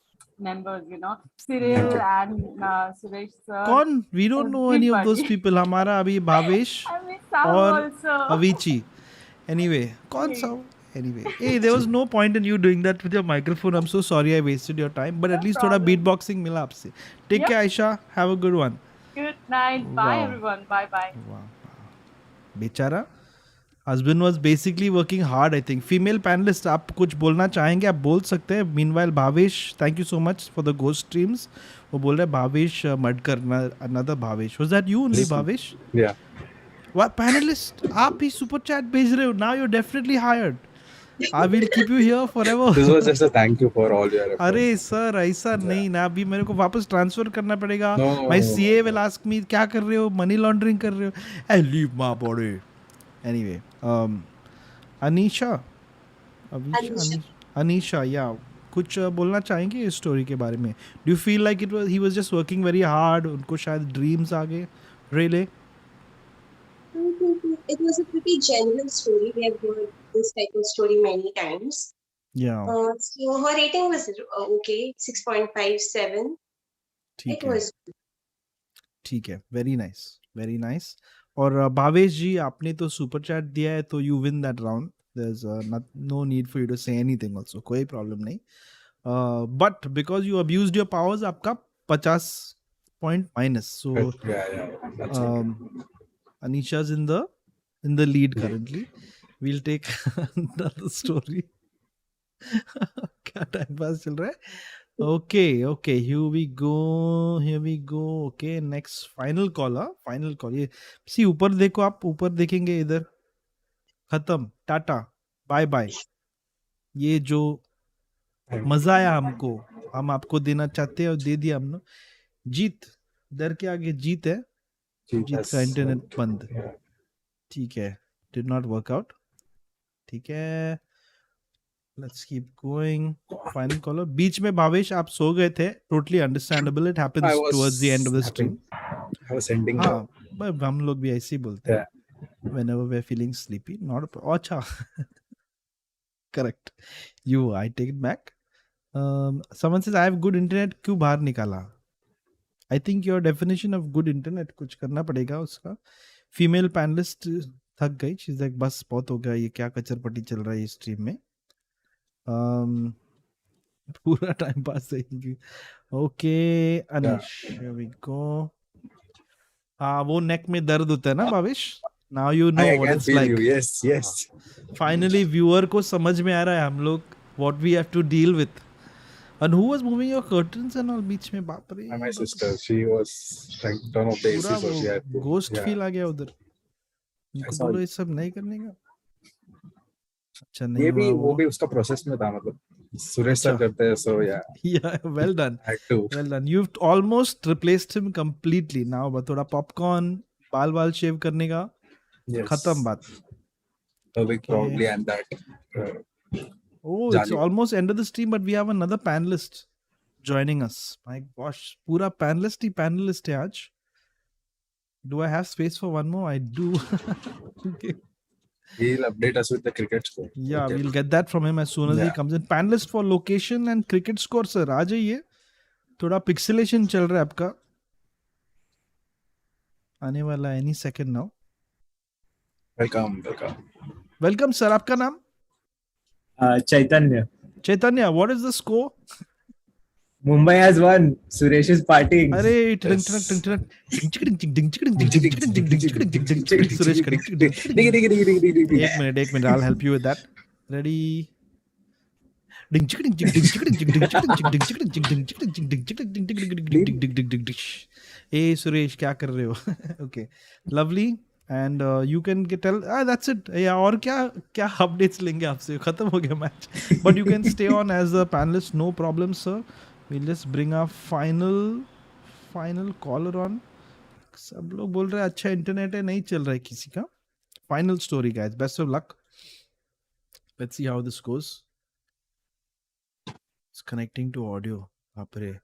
members. You know, Cyril and Suresh sir. कौन? We don't know any of those everybody. people. हमारा अभी Bhavesh I miss Sam और also. अविची. Anyway, कौन सा? Anyway, hey, there was no point in you doing that with your microphone. I'm so sorry I wasted your time. But at least थोड़ा beatboxing मिला आपसे. Take Yep. care, Aisha. Have a good one. Good night. Bye, Wow. everyone. Bye, bye. बेचारा husband was basically working hard, I think. Female panelist, आप कुछ बोलना चाहेंगे? आप बोल सकते हैं. Meanwhile, Bhavesh, thank you so much for the ghost streams. वो बोल रहे हैं Bhavesh मडकर, another Bhavesh. Was that you only, Bhavesh? Yeah. What panelist? आप ही super chat भेज रहे हो. Now you're definitely hired. I will keep you here forever. This was just a thank you for all your efforts. अरे sir ऐसा नहीं ना, अभी मेरे को वापस ट्रांसफर करना पड़ेगा. No. My CA will ask me क्या कर रहे हो, मनी लॉन्ड्रिंग कर रहे हो. I leave my body. Anyway, Anisha, Anisha, या कुछ बोलना चाहेंगे इस स्टोरी के बारे में? Do you feel like he was just working very hard? उनको शायद dreams आ गए? Really? It was a pretty genuine story. We have heard this type of story many times. Yeah. So her rating was okay, 6.57. ठीक It है. was ठीक है. Very nice. Very nice. और भावेश जी, आपने तो सुपर चैट दिया है तो you win that round. There's no need for you to say anything also. कोई problem नहीं. But because you abused your powers, आपका 50 point minus. So Yeah. That's okay. Anisha's in the lead currently. We'll take another story. क्या time pass चल रहा है? Okay, here we go. Okay, next final call. ये see ऊपर देखो, आप ऊपर देखेंगे इधर, खत्म, टाटा, बाय बाय. ये जो मजा आया हमको, हम आपको देना चाहते हैं और दे दिया हमने. जीत, डर के आगे जीत है. जीत का इंटरनेट बंद. ठीक है, did not work out. ठीक है, let's keep going. Final caller. बीच में भावेश आप सो गए थे. Totally understandable. It happens towards the end of the stream. I was ending. हाँ, but हम लोग भी ऐसे ही बोलते हैं. Whenever we're feeling sleepy, not a problem. अच्छा. Correct. I take it back. Someone says I have good internet. क्यों बाहर निकाला? I think your definition of good internet कुछ करना पड़ेगा उसका. Female panelist थक गई. She's like बस बहुत हो गया, ये क्या कचर पट्टी चल रहा है इस स्ट्रीम में. पूरा टाइम पास रहेगी. Okay, Anish, here we go. वो नेक में दर्द होता है ना Bhavesh? Now you know what it's like. You. Yes. Finally, viewer को समझ में आ रहा है हम लोग what we have to deal with. And who was moving your curtains and all बीच में? बाप रे. My sister, she was trying to turn off the AC, so she had to. Ghost feel आ गया उधर. उनको बोलो ये सब नहीं करने का. अच्छा नहीं हुआ वो भी उसका प्रोसेस में था, मतलब सुरेश सर करते हैं, so yeah, well done. Well done. You've almost replaced him completely. Now बस थोड़ा popcorn, बाल शेव करने का. खत्म बात. Probably and that. Oh, it's almost end of the stream, but we have another panelist joining us. My gosh, pura panelist hai aaj. Do I have space for one more? I do. Okay. He'll update us with the cricket score. Yeah, we'll get that from him as soon as he comes in. Panelist for location and cricket score, sir. आ जाइए. थोड़ा pixelation चल रहा है आपका. आने वाला any second now. Welcome, sir. आपका नाम? Chaitanya. Chaitanya, what is the score? Mumbai has won. Suresh is partying. अरे Suresh, एक minute. I'll help you with that. Ready? Hey Suresh, क्या कर रहे हो? Okay, lovely. And you can tell that's it. Yeah, और क्या updates लेंगे आपसे? खत्म हो गया match. But you can stay on as a panelist, no problem, sir. We'll just bring our final caller on. सब लोग बोल रहे हैं अच्छा इंटरनेट है, नहीं चल रहा है किसी का. Final story, guys. Best of luck. Let's see how this goes. It's connecting to audio. Apre.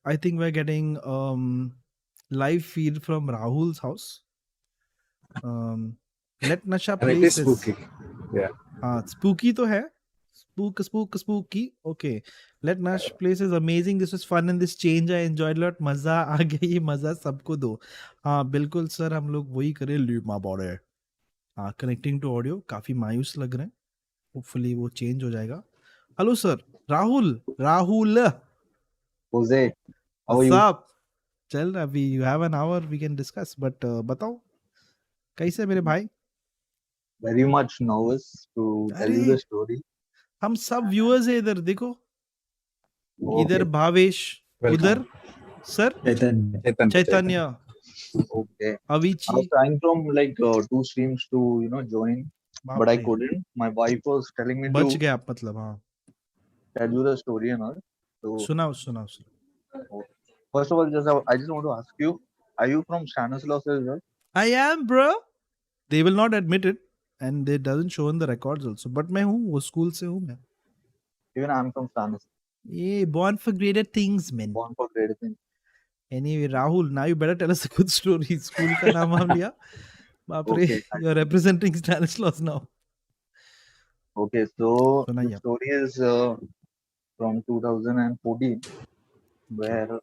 I think we're getting live feed from Rahul's house. Let Nasha play. It is spooky. Yeah. Spooky to hai. Spooky. Okay. Let Nash Place is amazing. This was fun and this change I enjoyed a lot. मजा आ गया, ये मजा सबको दो. हाँ बिल्कुल sir, हम लोग वही करें. ल्यूमा बॉर्डर. हाँ, कनेक्टिंग टू ऑडियो काफी मायूस लग रहे हैं. होपफुली वो चेंज हो जाएगा. Hello sir, Rahul. Hoezaay, how are you? What's up? चल अभी you have an hour we can discuss, but बताओ कैसे मेरे भाई? Very much nervous to tell you the story. हम सब व्यूअर्स है इधर, देखो. इधर भावेश, उधर sir Chaitanya. Okay. Avicii. I was trying from like 2 streams to join, but I couldn't. My wife was telling me बच to गया आप मतलब. हाँ, tell you the story and all. So सुनाओ. first of all, I just want to ask you, are you from Stanislaus as well? I am, bro. They will not admit it and it doesn't show in the records also. But मैं हूँ, वो school से हूँ मैं. Even I'm from Stanislaus. Yeah, born for greater things, man. Born for greater things. Anyway, Rahul, now you better tell us a good story. School का नाम हम लिया. बाप रे, Okay. you're representing Stanislaus now. Okay, so the सुनाइए. story is from 2014, where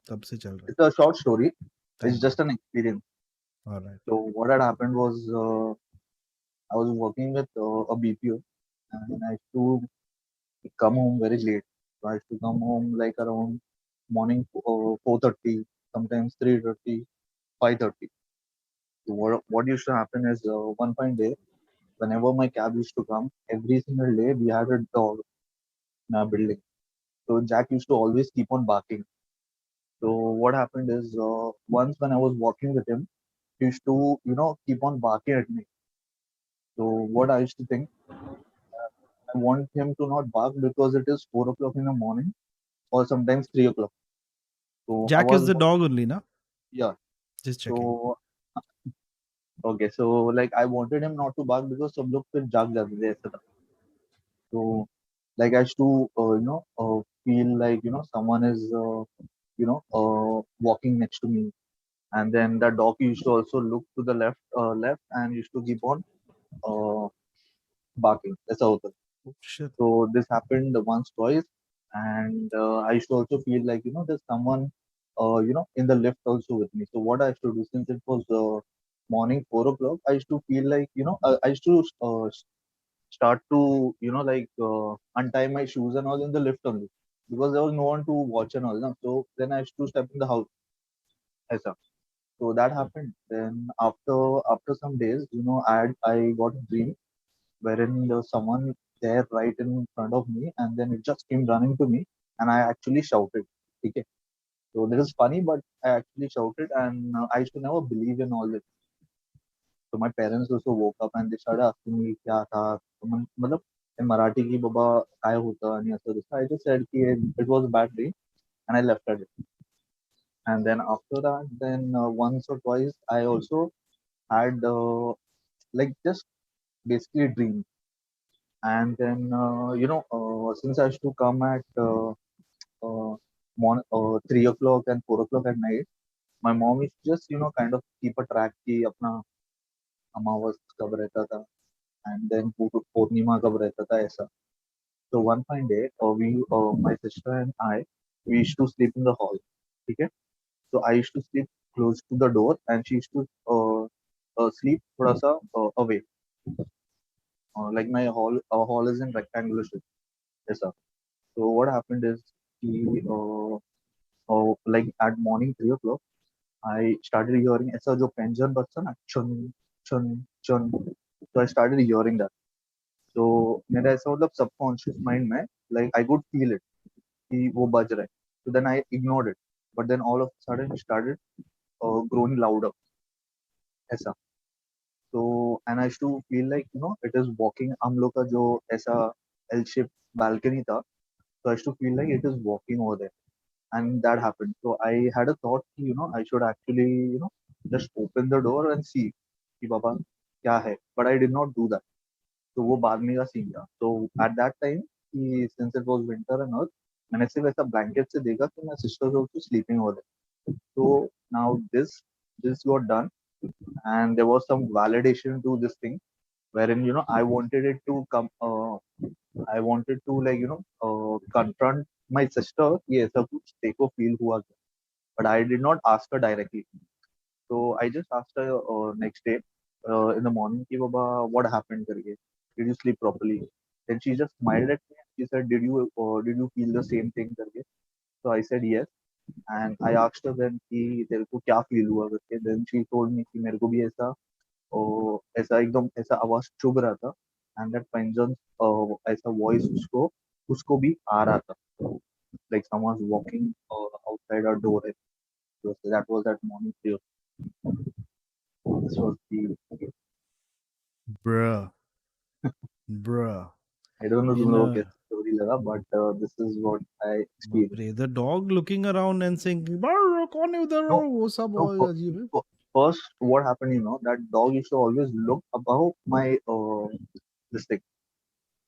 तब से चल रहा है. it's a short story. It's just an experience. All right. So what had happened was I was working with a BPO, and I used to come home very late. So I used to come home like around morning 4:30, sometimes 3:30, 5:30. So what used to happen is one fine day, whenever my cab used to come, every single day we had a dog in our building. So Jack used to always keep on barking. So what happened is once when I was walking with him, he used to keep on barking at me. So what I used to think, I want him to not bark because it is 4 o'clock in the morning or sometimes 3 o'clock. So Jack is the dog only, na? Yeah. Just checking. So okay, so like I wanted him not to bark because सब लोग फिर जाग जाते थे ऐसा था. So like I used to feel like someone is walking next to me, and then the dog used to also look to the left and used to keep on barking. ऐसा होता था. Oh, shit. So this happened once, twice, and I used to also feel like there's someone in the lift also with me. So what I used to do, since it was morning 4 o'clock, I used to feel like I used to start to like untie my shoes and all in the lift only, because there was no one to watch and all. No? So then I used to step in the house. Aisa. So that happened. Then after some days, I got a dream wherein there was someone there right in front of me, and then it just came running to me, and I actually shouted. Okay. So this is funny, but I actually shouted, and I used to never believe in all this. So my parents also woke up and they started asking me क्या था. मतलब in Marathi की बाबा काय होता आणि असं तसं. I just said कि it was a bad day, and I left at it. And then after that, then once or twice I also had like just basically dreams. And then since I used to come at 3 o'clock and 4 o'clock at night, my mom is just kind of keep a track कि अपना अमावस कब रहता था and then पूर्णिमा कब रहता था ऐसा. So one fine day, my sister and I, we used to sleep in the hall. Okay. So I used to sleep close to the door, and she used to sleep थोड़ा सा away. Like my hall, our hall is in rectangular shape. ऐसा. So what happened is, कि, like at morning 3 o'clock, I started hearing ऐसा जो pension बजता ना, chun chun chun. So I started hearing that. So मेरा ऐसा मतलब subconscious mind में, like I could feel it कि वो बज रहा है. So then I ignored it, but then all of a sudden it started growing louder. ऐसा. So and I used to feel like it is walking. हम लोग का जो ऐसा L-shaped balcony था, so I used to feel like it is walking over there, and that happened. So I had a thought कि I should actually just open the door and see कि बाबा क्या है, but I did not do that. तो वो बाद में का scene था. So at that time, since it was winter and all, मैंने सिर्फ ऐसा blanket से देखा कि my sister was also sleeping over there. So now this got done, and there was some validation to this thing, wherein I wanted it to come. I wanted to like confront my sister कि ऐसा कुछ देखो feel हुआ क्या. But I did not ask her directly. So I just asked her next day in the morning कि बाबा what happened करके. Did you sleep properly? Then she just smiled at me and she said, did you feel the same thing करके? So I said yes, and I asked her then कि तेरे को क्या feel हुआ करके. Then she told me कि मेरे को भी ऐसा एकदम ऐसा आवाज चुभ रहा था, and that pension ऐसा voice उसको भी आ रहा था, like someone's walking outside our door. So that was that morning prayer. This was the Bruh. Bruh. I don't know In तुम लोगों को a- कैसी story लगा, but this is what I experienced. The dog looking around and saying, "Brr, कौन है उधर?" No, वो सब no, बहुत अजीब है. First, what happened, that dog used to always look above my this thing.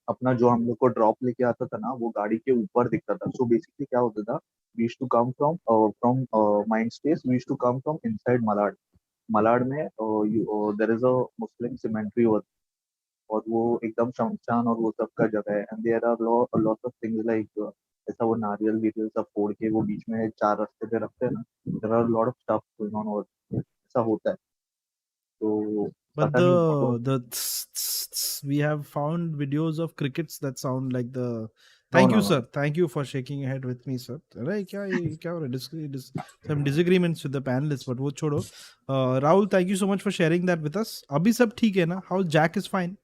अपना जो हम लोग को ड्रॉप लेके आता था ना, वो गाड़ी के ऊपर दिखता था. So basically क्या होता था, we used to come from Mindspace, we used to come from inside Malad. Malad में there is a Muslim cemetery over, और वो एकदम शमशान और वो सब का जगह है. And there are lots of things like ऐसा वो नारियल वीरियल सब फोड़ के वो बीच में 4 रास्ते पे रखते हैं ना. There are a lot of stuff going on over there. ऐसा होता है. तो But पता नहीं we have found videos of crickets that sound like the. No, Thank no, you, no. sir. Thank you for shaking your head with me, sir. अरे क्या हो रहा है? Some disagreements with the panelists, but वो छोड़ो. Rahul, thank you so much for sharing that with us. अभी सब ठीक है ना? How Jack is fine.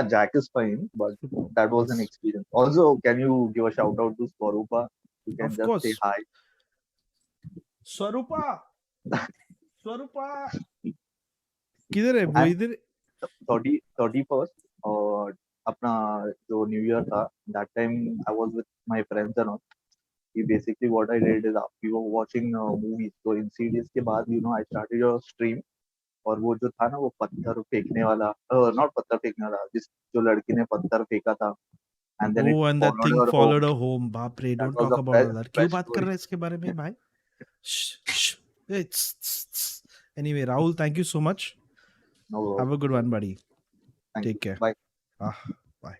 Jack is fine, but that was an experience. Also, can you give a shout out to Swarupa? You can Of just say course. hi. Swarupa. किधर है वो? इधर 31st और अपना जो न्यू ईयर था, that time I was with my friends and all. Basically what I did is we were watching movies. So Insidious के बाद I started a stream, और वो जो था ना वो पत्थर फेंकने वाला, नॉट पत्थर फेंकने वाला, जो लड़की ने पत्थर फेंका था, and then it and that followed thing her followed home. her home. बाप रे, That don't was talk the about all that. क्यों best बात कर रहे हैं इसके बारे में भाई? Anyway, Rahul, thank you so much. No, have a good one, buddy. Take care. Bye. Bye.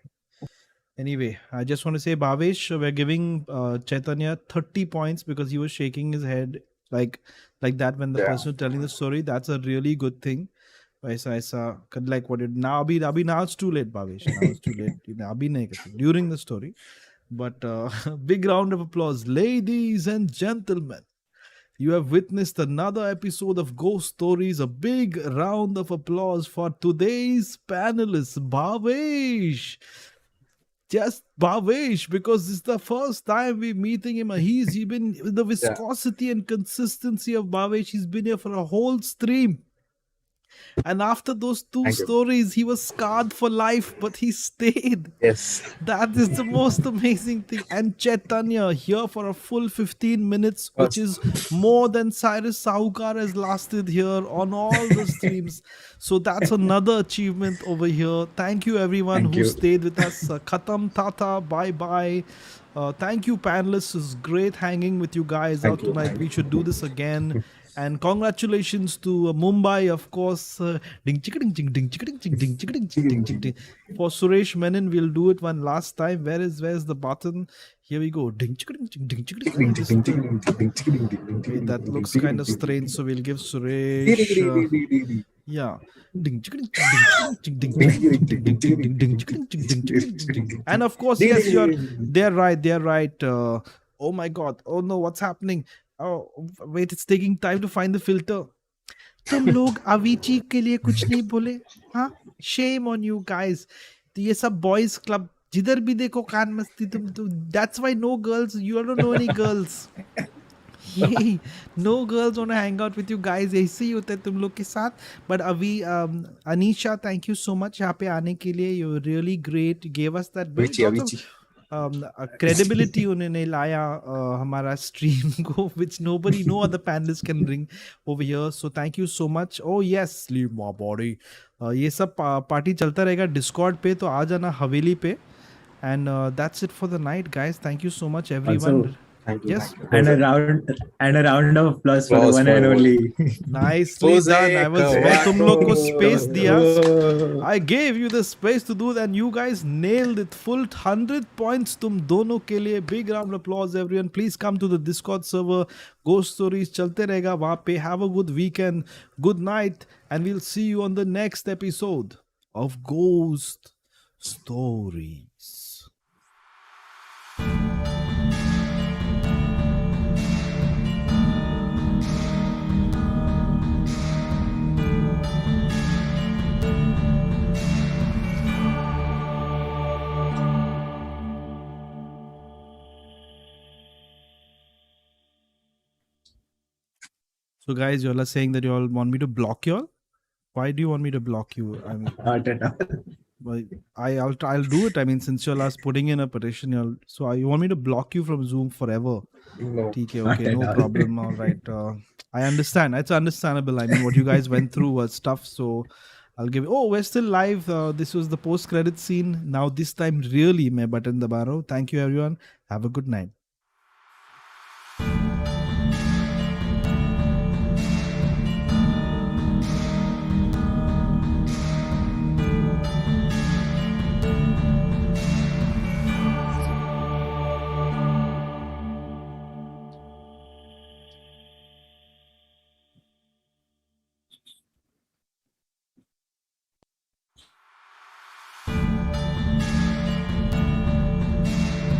Anyway, I just want to say, Bhavesh, we're giving Chaitanya 30 points because he was shaking his head like that when the person was telling the story. That's a really good thing. ऐसा like what it now now it's too late, Bhavesh. Now it's too late. अभी नहीं कर सकते during the story. But big round of applause, ladies and gentlemen. You have witnessed another episode of Ghost Stories. A big round of applause for today's panelist, Bhavesh. Just Bhavesh, because this is the first time we're meeting him. He's been the viscosity and consistency of Bhavesh. He's been here for a whole stream. And after those two Thank you. stories, he was scarred for life, but he stayed. Yes. That is the most amazing thing. And Chaitanya here for a full 15 minutes, which is more than Cyrus Sahukar has lasted here on all the streams. So that's another achievement over here. Thank you, everyone Thank who you. stayed with us. Khatam Tata, bye bye. Thank you, panelists. It's great hanging with you guys Thank out you. tonight. Thank We should do this again. And congratulations to Mumbai, of course. Ding chicka ding ching ding chicka ding ching ding chicka ding ching ding ching ding. For Suresh Menon, we'll do it one last time. Where's the button? Here we go. Ding chicka ding ching ding chicka ding. Wait, that looks kind of strange. So we'll give Suresh. Yeah. Ding chicka ding ching ding ching ding ding ding ding ding ding chicka ding ching ding chicka ding ding. And of course, yes, they're right. Oh my God. Oh no, what's happening? Oh wait, it's taking time to find the filter. तुम लोग Avicii के लिए कुछ नहीं बोले? हाँ? Shame on you guys. तो ये सब boys club जिधर भी देखो कान मस्ती तुम तो that's why no girls, you don't know any girls. Yay, no girls want to hang out with you guys. ऐसे ही होता है तुम लोग के साथ. But Avi, Anisha, thank you so much यहाँ पे आने के लिए. You're really great. You gave us that bit of credibility उन्होंने लाया हमारा stream को, which nobody, no other panelists can bring over here. So thank you so much. Oh yes, sleep my body. ये सब पार्टी चलता रहेगा Discord पे, तो आ जाना हवेली पे. And that's it for the night, guys. Thank you so much, everyone. Also, thank you. Yes. And a round of applause for the one and only. Nicely done. मैं तुम लोग को space दिया. I gave you the space to do that, and you guys nailed it. Full 100 points तुम दोनों के लिए. Big round of applause, everyone. Please come to the Discord server. Ghost Stories चलते रहेगा वहाँ पे. Have a good weekend. Good night, and we'll see you on the next episode of Ghost Stories. So guys, you all are saying that you all want me to block you all? Why do you want me to block you? I'll do it. I mean, since you all are putting in a petition, so you want me to block you from Zoom forever? No. Okay, no problem. All right. I understand. It's understandable. I mean, what you guys went through was tough. So I'll give. Oh, we're still live. This was the post-credit scene. Now this time, really, मैं button दबा रहा हूँ. Thank you, everyone. Have a good night.